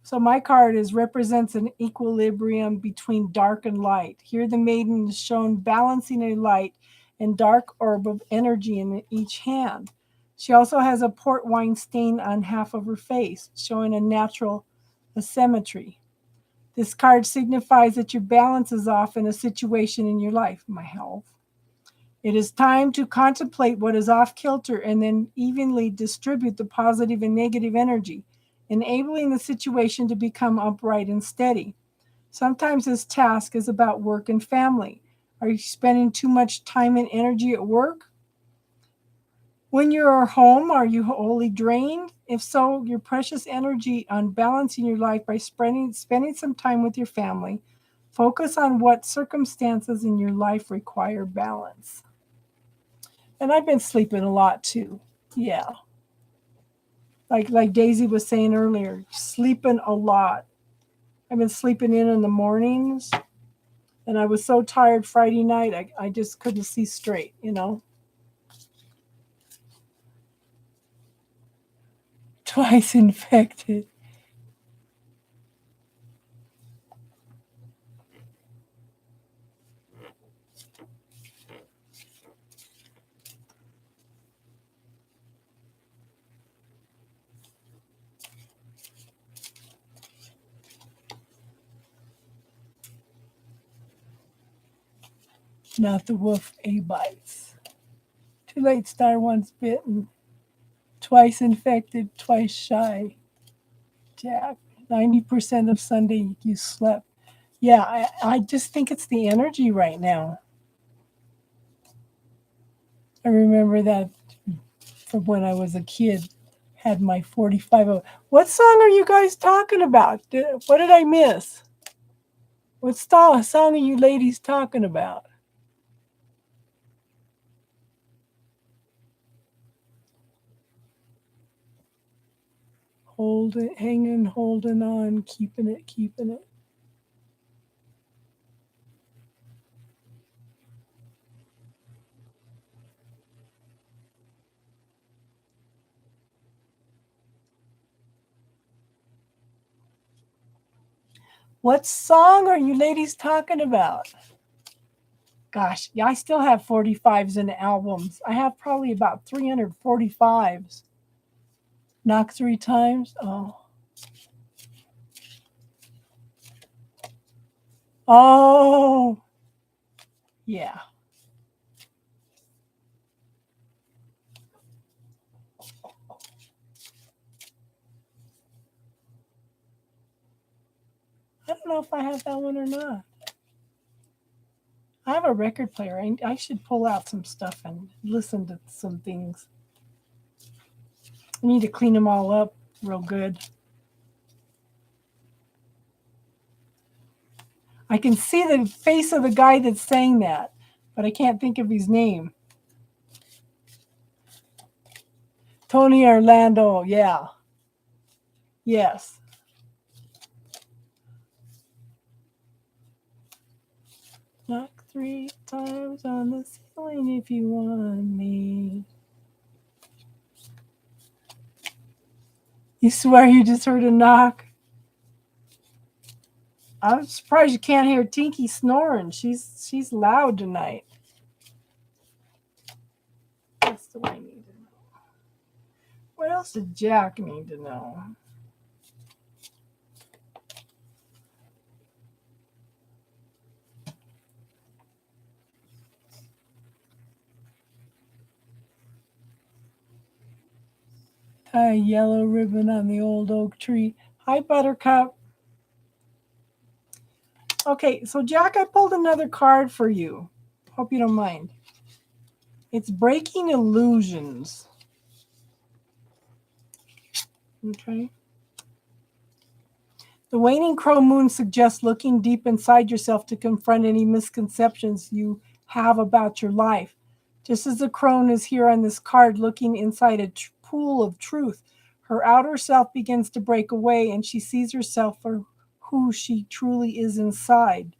So my card represents an equilibrium between dark and light. Here the maiden is shown balancing a light and dark orb of energy in each hand. She also has a port wine stain on half of her face, showing a natural asymmetry. This card signifies that your balance is off in a situation in your life, my health. It is time to contemplate what is off kilter and then evenly distribute the positive and negative energy, enabling the situation to become upright and steady. Sometimes this task is about work and family. Are you spending too much time and energy at work? When you're home, are you wholly drained? If so, your precious energy on balancing your life by spending some time with your family. Focus on what circumstances in your life require balance. And I've been sleeping a lot too. Yeah. Like Daisy was saying earlier, sleeping a lot. I've been sleeping in the mornings, and I was so tired Friday night, I just couldn't see straight, you know. Twice infected. Not the wolf A bites. Too late, star once bitten. Twice infected, twice shy. Jack, 90% of Sunday you slept. Yeah, I just think it's the energy right now. I remember that from when I was a kid, had my 45. What song are you guys talking about? What did I miss? What song are you ladies talking about? Hanging, holding on, keeping it, keeping it. What song are you ladies talking about? Gosh, yeah, I still have 45s and albums. I have probably about 345s. Knock three times. Oh. Oh. Yeah. I don't know if I have that one or not. I have a record player. I should pull out some stuff and listen to some things. I need to clean them all up real good. I can see the face of the guy that's saying that, but I can't think of his name. Tony Orlando, yeah. Yes. Knock three times on the ceiling if you want me. You swear you just heard a knock? I'm surprised you can't hear Tinky snoring. She's loud tonight. What else do I need to know? What else did Jack need to know? Tie a yellow ribbon on the old oak tree. Hi, Buttercup. Okay, so Jack, I pulled another card for you. Hope you don't mind. It's breaking illusions. Okay. The waning crow moon suggests looking deep inside yourself to confront any misconceptions you have about your life. Just as the crone is here on this card looking inside a pool of truth, her outer self begins to break away and she sees herself for who she truly is inside.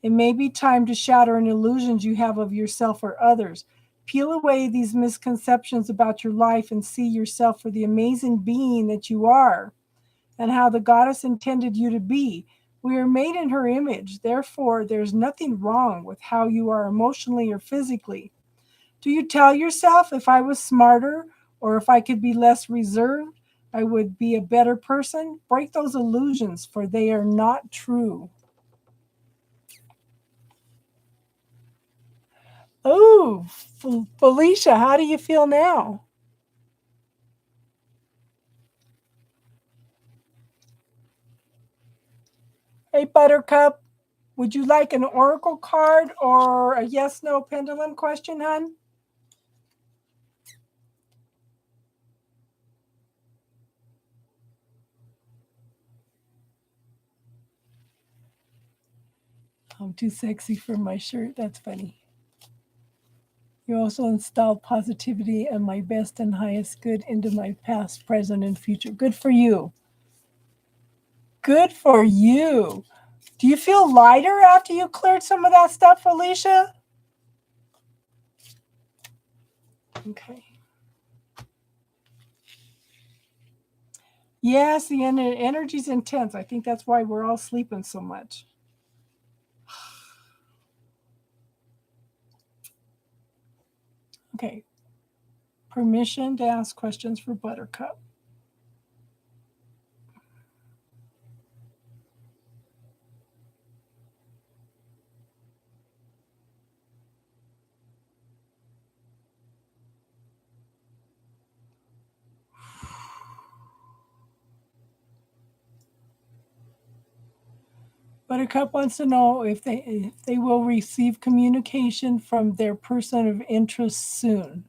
It may be time to shatter any illusions you have of yourself or others. Peel away these misconceptions about your life and see yourself for the amazing being that you are and how the goddess intended you to be. We are made in her image. Therefore, there's nothing wrong with how you are emotionally or physically. Do you tell yourself, if I was smarter or if I could be less reserved, I would be a better person? Break those illusions, for they are not true. Oh, Felicia, how do you feel now? Hey, Buttercup, would you like an oracle card or a yes no pendulum question, hon? I'm too sexy for my shirt. That's funny. You also installed positivity and my best and highest good into my past, present, and future. Good for you. Good for you. Do you feel lighter after you cleared some of that stuff, Alicia? Okay. Yes, the energy's intense. I think that's why we're all sleeping so much. Okay. Permission to ask questions for Buttercup. Buttercup wants to know if they will receive communication from their person of interest soon.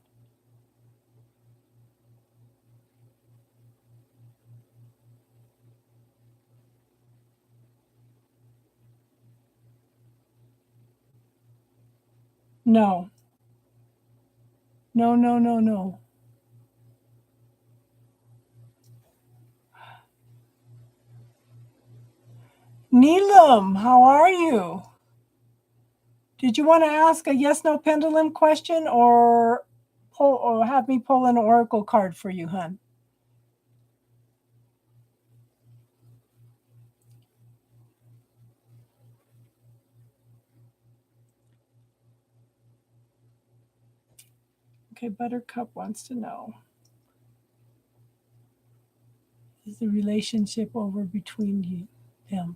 No. No, no, no, no. Neelam, how are you? Did you want to ask a yes no pendulum question or have me pull an oracle card for you, hon? Okay, Buttercup wants to know. Is the relationship over between them?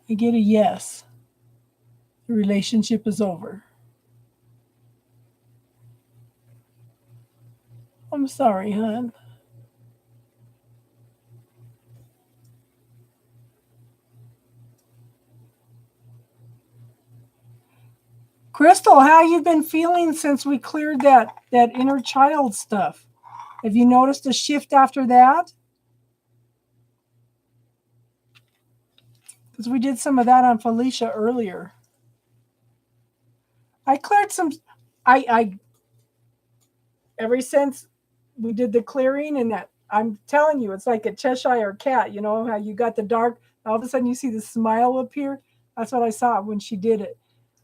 I get a yes. The relationship is over. I'm sorry, hon. Crystal, how you been feeling since we cleared that inner child stuff? Have you noticed a shift after that? Because we did some of that on Felicia earlier. I cleared some. I ever since we did the clearing and that I'm telling you, it's like a Cheshire cat. You know how you got the dark. All of a sudden, you see the smile appear. That's what I saw when she did it.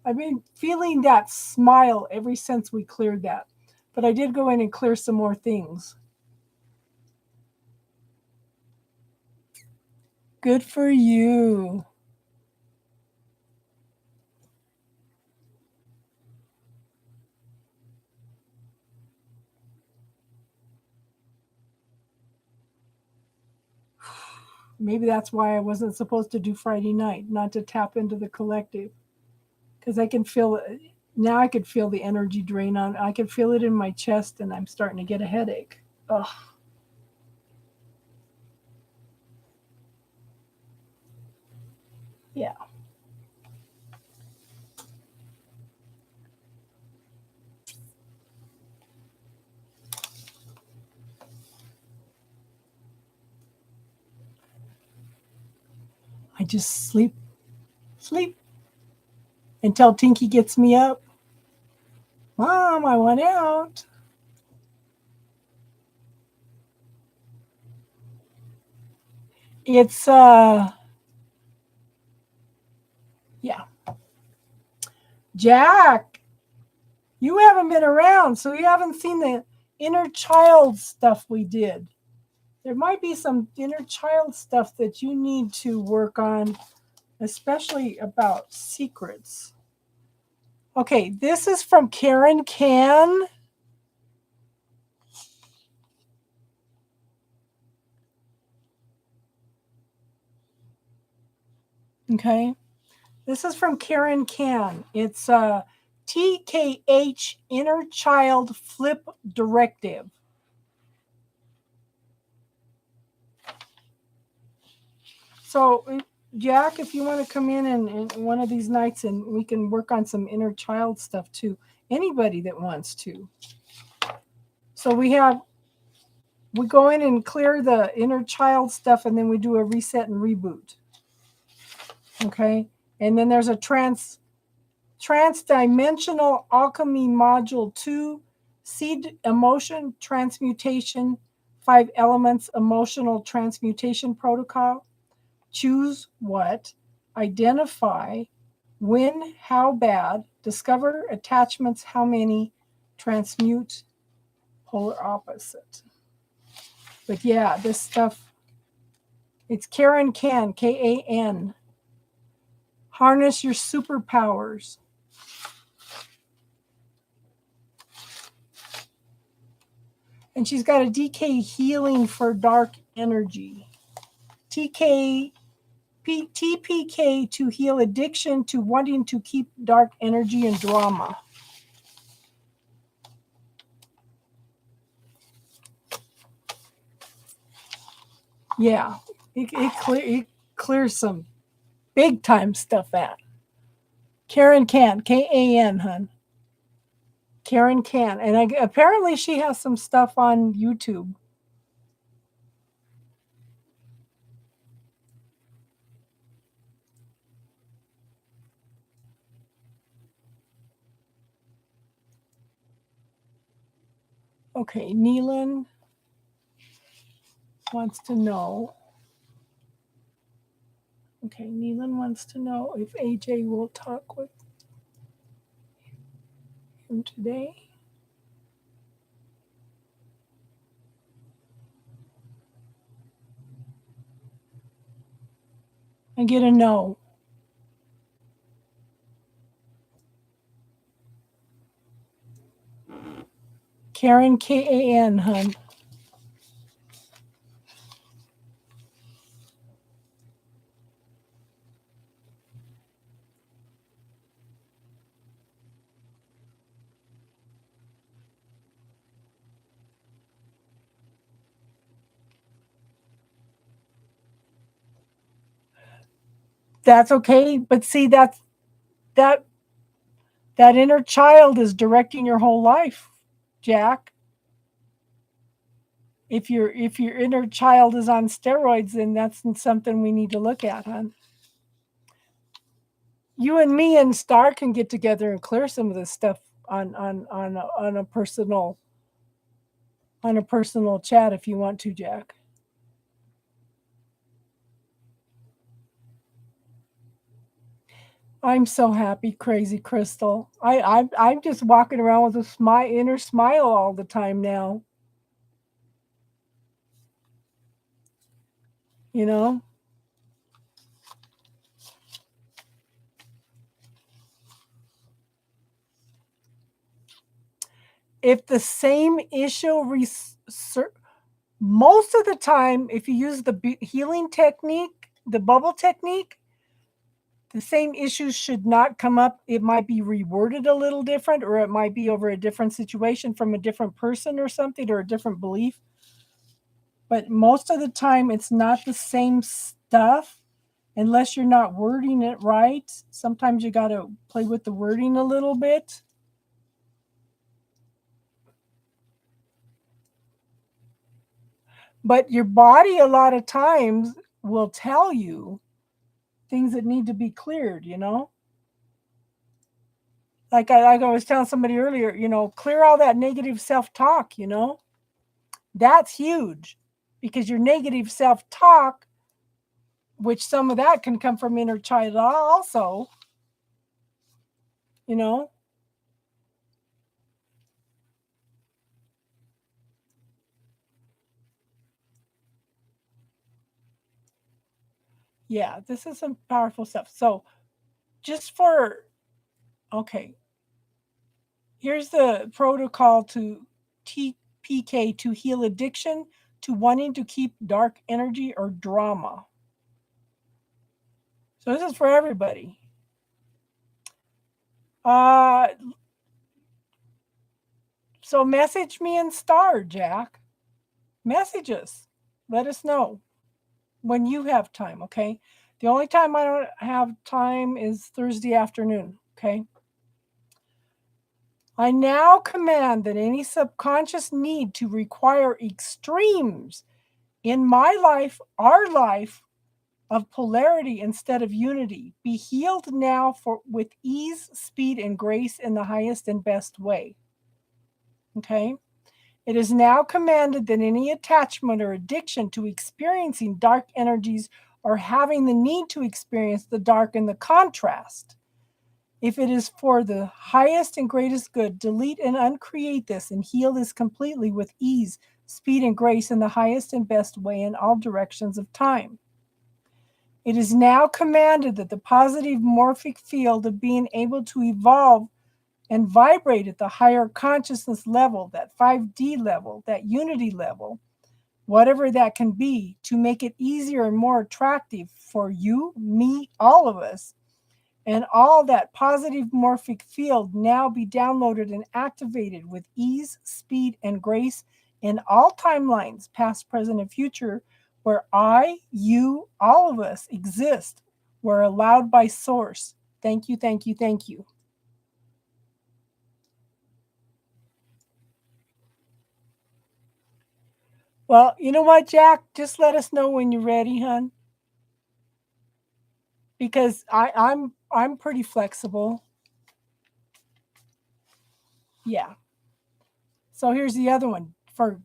I've been feeling that smile ever since we cleared that. But I did go in and clear some more things. Good for you. Maybe that's why I wasn't supposed to do Friday night, not to tap into the collective. Because I can feel it. Now I could feel the energy drain on. I could feel it in my chest, and I'm starting to get a headache. Ugh. Yeah. I just sleep until Tinky gets me up. Mom, I want out. It's yeah. Jack, you haven't been around, so you haven't seen the inner child stuff we did. There might be some inner child stuff that you need to work on, especially about secrets. Okay, this is from Karen Can. Okay, this is from Karen Can. It's TKH Inner Child Flip Directive. So, Jack, if you want to come in and one of these nights and we can work on some inner child stuff too, anybody that wants to. So we go in and clear the inner child stuff, and then we do a reset and reboot. Okay, and then there's a Transdimensional Alchemy Module 2, Seed Emotion Transmutation, 5 Elements Emotional Transmutation Protocol. Choose what, identify when, how bad, discover attachments, how many, transmute, polar opposite. But yeah, this stuff, it's Karen Can, Kan. Harness your superpowers. And she's got a DK healing for dark energy. TPK to heal addiction to wanting to keep dark energy and drama. Yeah, it clears some big time stuff out. Karen Can, Kan, hun. Karen Can, and apparently she has some stuff on YouTube. Okay, Neelan wants to know. Okay, Neelan wants to know if AJ will talk with him today. I get a no. Karen Kan, hun. That's okay, but see that inner child is directing your whole life, Jack. If your inner child is on steroids, then that's something we need to look at, hon. You and me and Star can get together and clear some of this stuff on a personal chat if you want to, Jack. I'm so happy, crazy Crystal. I'm just walking around with a inner smile all the time now. You know, if the same issue, most of the time, if you use the healing technique, the bubble technique, the same issues should not come up. It might be reworded a little different, or it might be over a different situation from a different person or something, or a different belief. But most of the time, it's not the same stuff unless you're not wording it right. Sometimes you got to play with the wording a little bit. But your body, a lot of times, will tell you things that need to be cleared, you know? Like I was telling somebody earlier, clear all that negative self talk, That's huge because your negative self talk, which some of that can come from inner child also, you know? Yeah, this is some powerful stuff. So, just for, okay, here's the protocol to TPK to heal addiction to wanting to keep dark energy or drama. So, this is for everybody. Uh, so message me in Star, Jack. Message us. Let us know when you have time, okay? The only time I don't have time is Thursday afternoon, okay? I now command that any subconscious need to require extremes in my life, our life, of polarity instead of unity be healed now for with ease, speed, and grace in the highest and best way. Okay? It is now commanded that any attachment or addiction to experiencing dark energies or having the need to experience the dark and the contrast, if it is for the highest and greatest good, delete and uncreate this and heal this completely with ease, speed, and grace in the highest and best way in all directions of time. It is now commanded that the positive morphic field of being able to evolve and vibrate at the higher consciousness level, that 5D level, that unity level, whatever that can be, to make it easier and more attractive for you, me, all of us, and all that positive morphic field now be downloaded and activated with ease, speed, and grace in all timelines, past, present, and future, where I, you, all of us exist, were allowed by Source. Thank you, thank you, thank you. Well, you know what, Jack? Just let us know when you're ready, hon. Because I'm pretty flexible. Yeah. So here's the other one for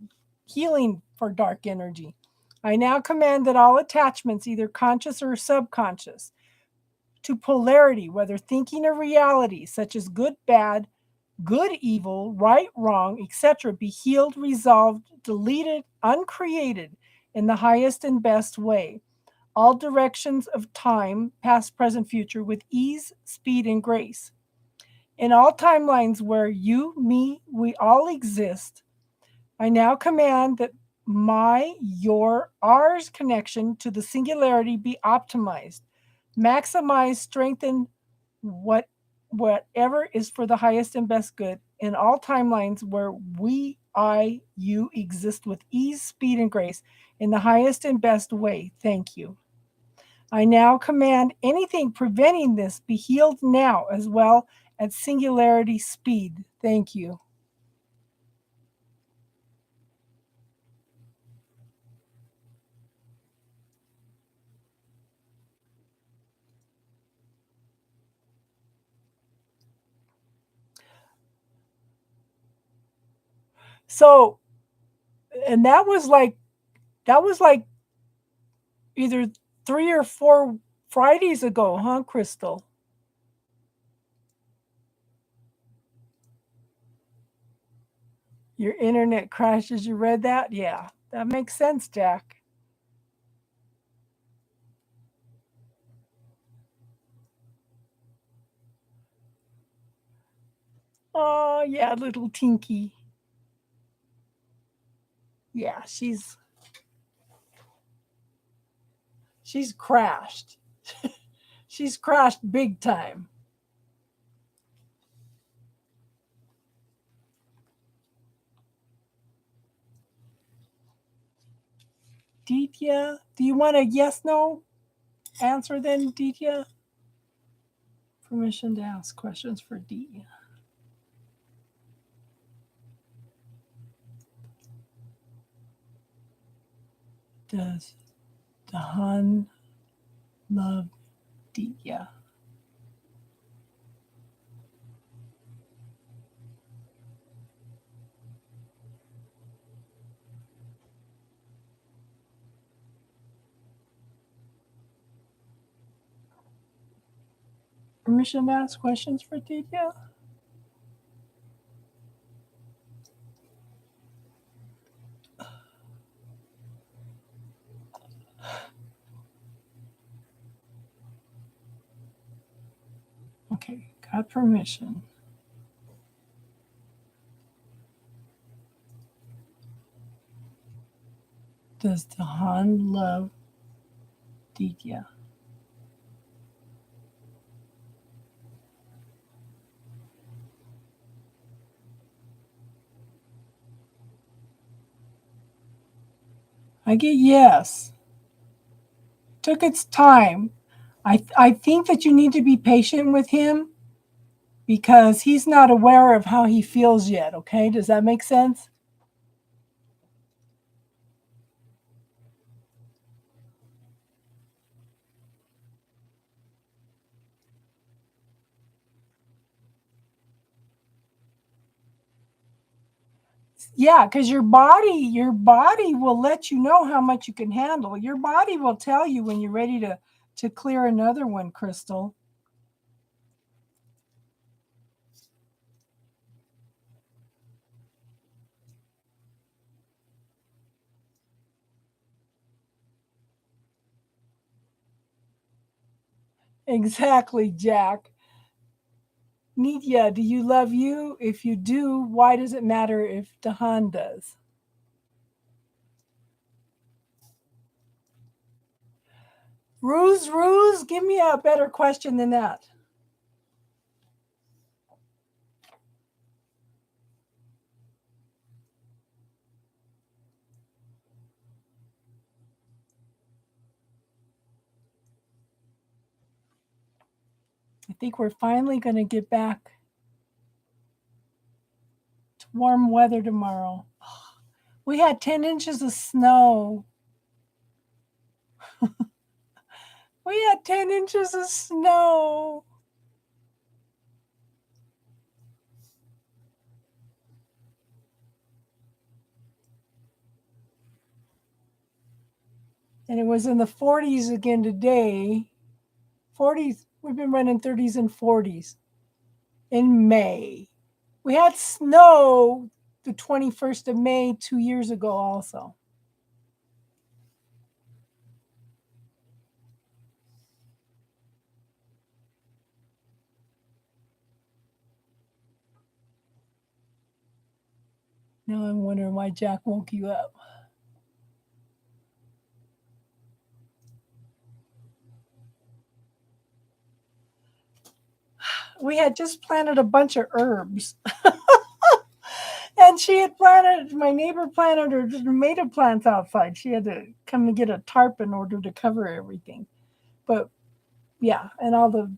healing for dark energy. I now command that all attachments, either conscious or subconscious, to polarity, whether thinking or reality, such as good, bad, good, evil, right, wrong, etc., be healed, resolved, deleted, uncreated in the highest and best way. All directions of time, past, present, future, with ease, speed, and grace. In all timelines where you, me, we all exist, I now command that my, your, ours connection to the singularity be optimized, maximize, strengthen whatever is for the highest and best good in all timelines where we, I, you exist with ease, speed, and grace in the highest and best way. Thank you. I now command anything preventing this be healed now as well at singularity speed. Thank you. So, and that was like either 3 or 4 Fridays ago, huh, Crystal? Your internet crashed as you read that? Yeah, that makes sense, Jack. Oh, yeah, little Tinky. Yeah, she's crashed. She's crashed big time. Ditya, do you want a yes no answer then, Ditya? Permission to ask questions for Ditya. Does Dahan love Ditya? Permission to ask questions for Ditya? Okay, got permission. Does Dahan love Ditya? I get yes. Took its time. I think that you need to be patient with him because he's not aware of how he feels yet. Okay, does that make sense? Yeah, because your body will let you know how much you can handle. Your body will tell you when you're ready to clear another one, Crystal. Exactly, Jack. Nitya, do you love you? If you do, why does it matter if Dahan does? Ruse, give me a better question than that. I think we're finally going to get back to warm weather tomorrow. We had 10 inches of snow. We had 10 inches of snow. And it was in the 40s again today. 40s, we've been running 30s and 40s in May. We had snow the 21st of May 2 years ago, also. Now I'm wondering why Jack woke you up. We had just planted a bunch of herbs. And she had planted, my neighbor planted her tomato plants outside. She had to come and get a tarp in order to cover everything. But yeah, and all the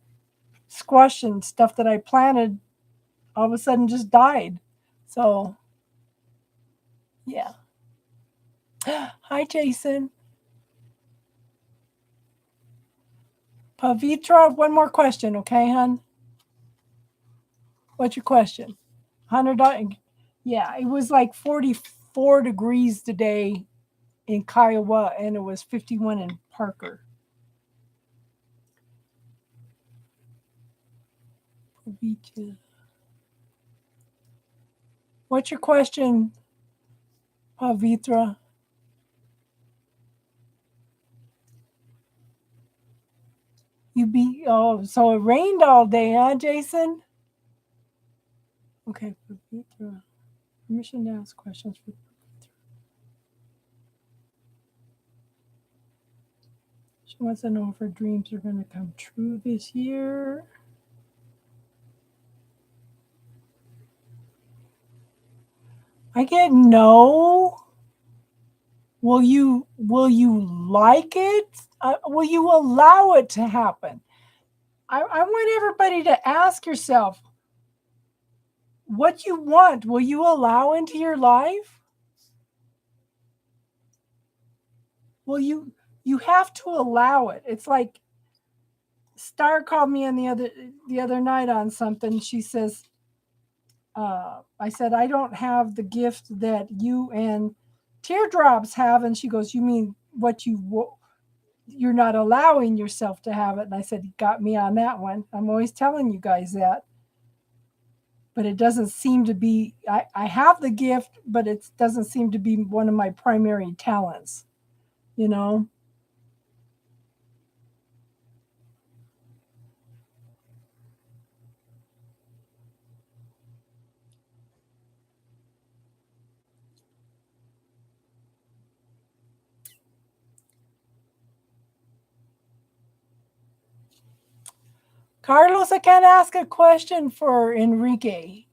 squash and stuff that I planted all of a sudden just died. So yeah. Hi, Jason. Pavitra, one more question, okay, hon? What's your question? $100. Yeah, it was like 44 degrees today in Kiowa, and it was 51 in Parker. Pavitra. What's your question, Pavitra? So it rained all day, huh, Jason? Okay, Pavitra. Permission to ask questions for Pavitra. She wants to know if her dreams are going to come true this year. I get no. Will you like it? Will you allow it to happen? I want everybody to ask yourself what you want. Will you allow into your life? Will you have to allow it. It's like Star called me on the other night on something. She says, I said, I don't have the gift that you and Teardrops have. And she goes, you mean what you're not allowing yourself to have it? And I said, you got me on that one. I'm always telling you guys that. But it doesn't seem to be, I have the gift, but it doesn't seem to be one of my primary talents, you know? Carlos, I can't ask a question for Enrique.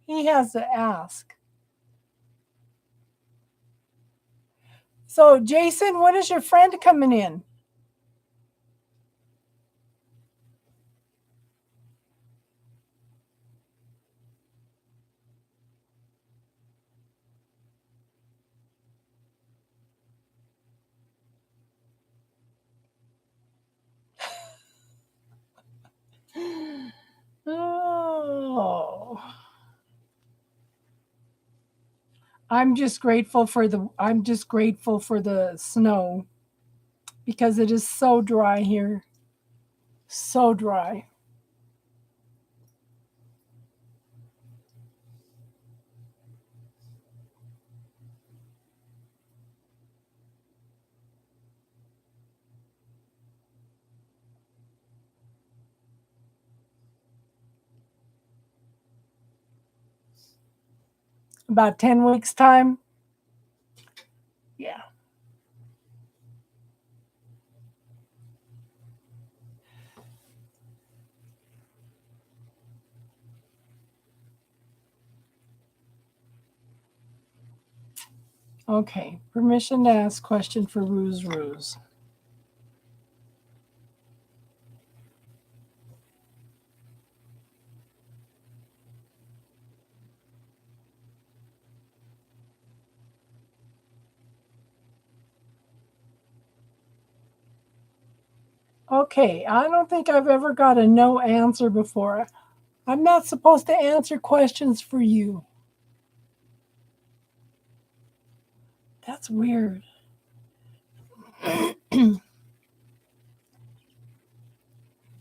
He has to ask. So, Jason, when is your friend coming in? Oh. I'm just grateful for the snow because it is so dry here. So dry. About 10 weeks time. Yeah. Okay. Permission to ask question for Ruse Ruse. Okay, I don't think I've ever got a no answer before. I'm not supposed to answer questions for you. That's weird. Do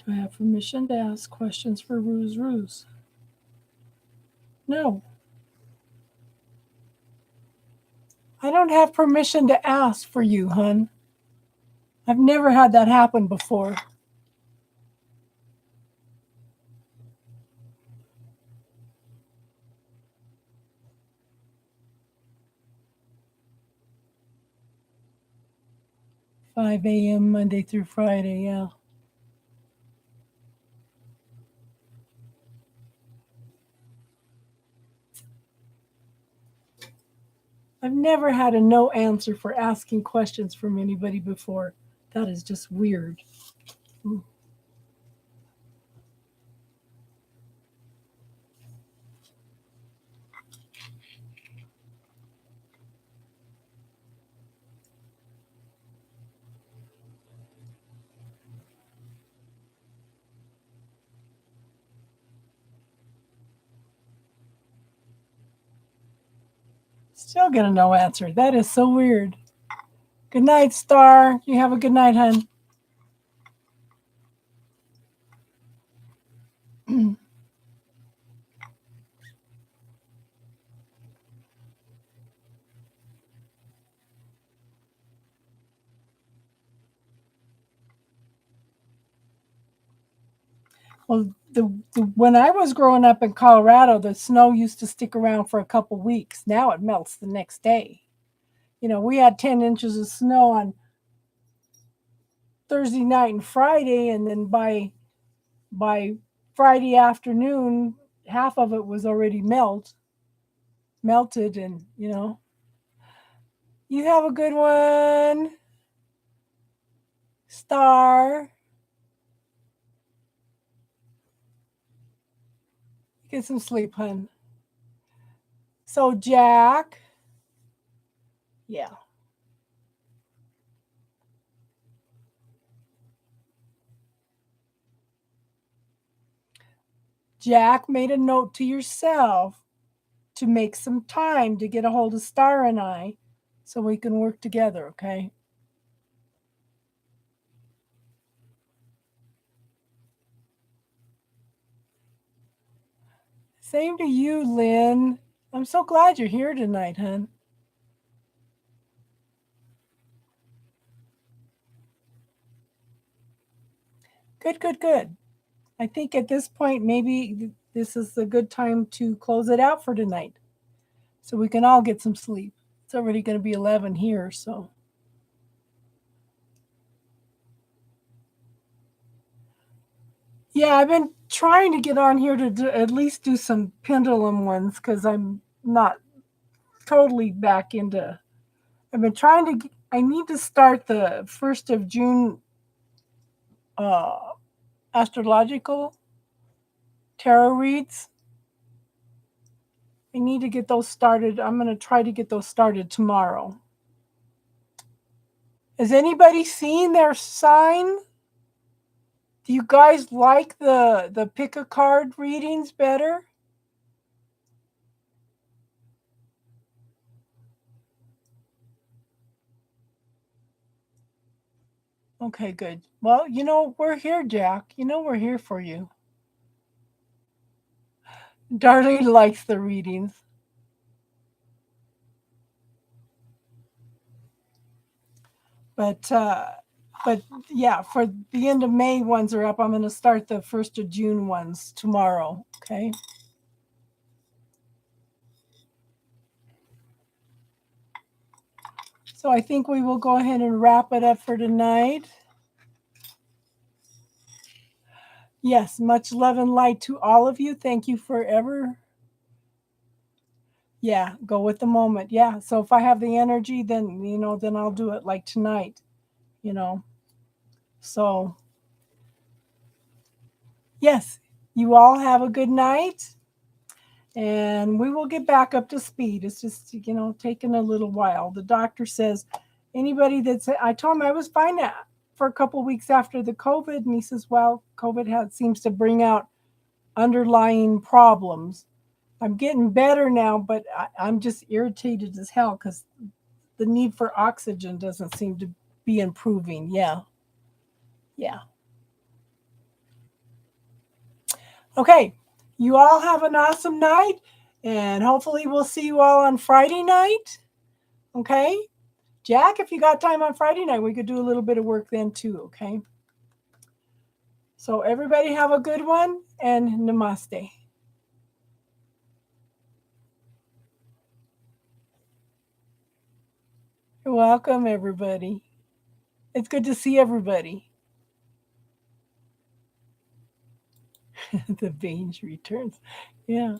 I have permission to ask questions for Ruse Ruse? No. I don't have permission to ask for you, hun. I've never had that happen before. Five a.m. Monday through Friday, yeah. I've never had a no answer for asking questions from anybody before. That is just weird. Still get a no answer. That is so weird. Good night, Star. You have a good night, hun. Well, when I was growing up in Colorado, the snow used to stick around for a couple weeks. Now it melts the next day. We had 10 inches of snow on Thursday night and Friday, and then by Friday afternoon, half of it was already melted, and you have a good one, Star. Get some sleep, hun. So Jack, yeah. Jack made a note to yourself to make some time to get a hold of Star and I so we can work together, okay? Same to you, Lynn. I'm so glad you're here tonight, hun. Good, good, good. I think at this point, maybe this is a good time to close it out for tonight so we can all get some sleep. It's already going to be 11 here, so. Yeah, I've been trying to get on here to at least do some pendulum ones because I'm not totally back into. I've been trying to. I need to start the 1st of June uh, astrological tarot reads. I need to get those started. I'm going to try to get those started tomorrow. Has anybody seen their sign? Do you guys like the pick a card readings better? Okay, good. Well, we're here, Jack. We're here for you. Darlene likes the readings. But yeah, for the end of May ones are up. I'm going to start the 1st of June ones tomorrow. Okay. So I think we will go ahead and wrap it up for tonight. Yes, much love and light to all of you. Thank you forever. Yeah, go with the moment. Yeah. So if I have the energy, then I'll do it like tonight, you know. So yes, you all have a good night. And we will get back up to speed. It's just, taking a little while. The doctor says anybody I told him I was fine for a couple of weeks after the COVID. And he says, well, COVID seems to bring out underlying problems. I'm getting better now, but I'm just irritated as hell because the need for oxygen doesn't seem to be improving. Yeah. Yeah. Okay. You all have an awesome night. And hopefully we'll see you all on Friday night. Okay. Jack, if you got time on Friday night, we could do a little bit of work then too. Okay. So everybody have a good one and namaste. You're welcome, everybody. It's good to see everybody. The Vange returns. Yeah.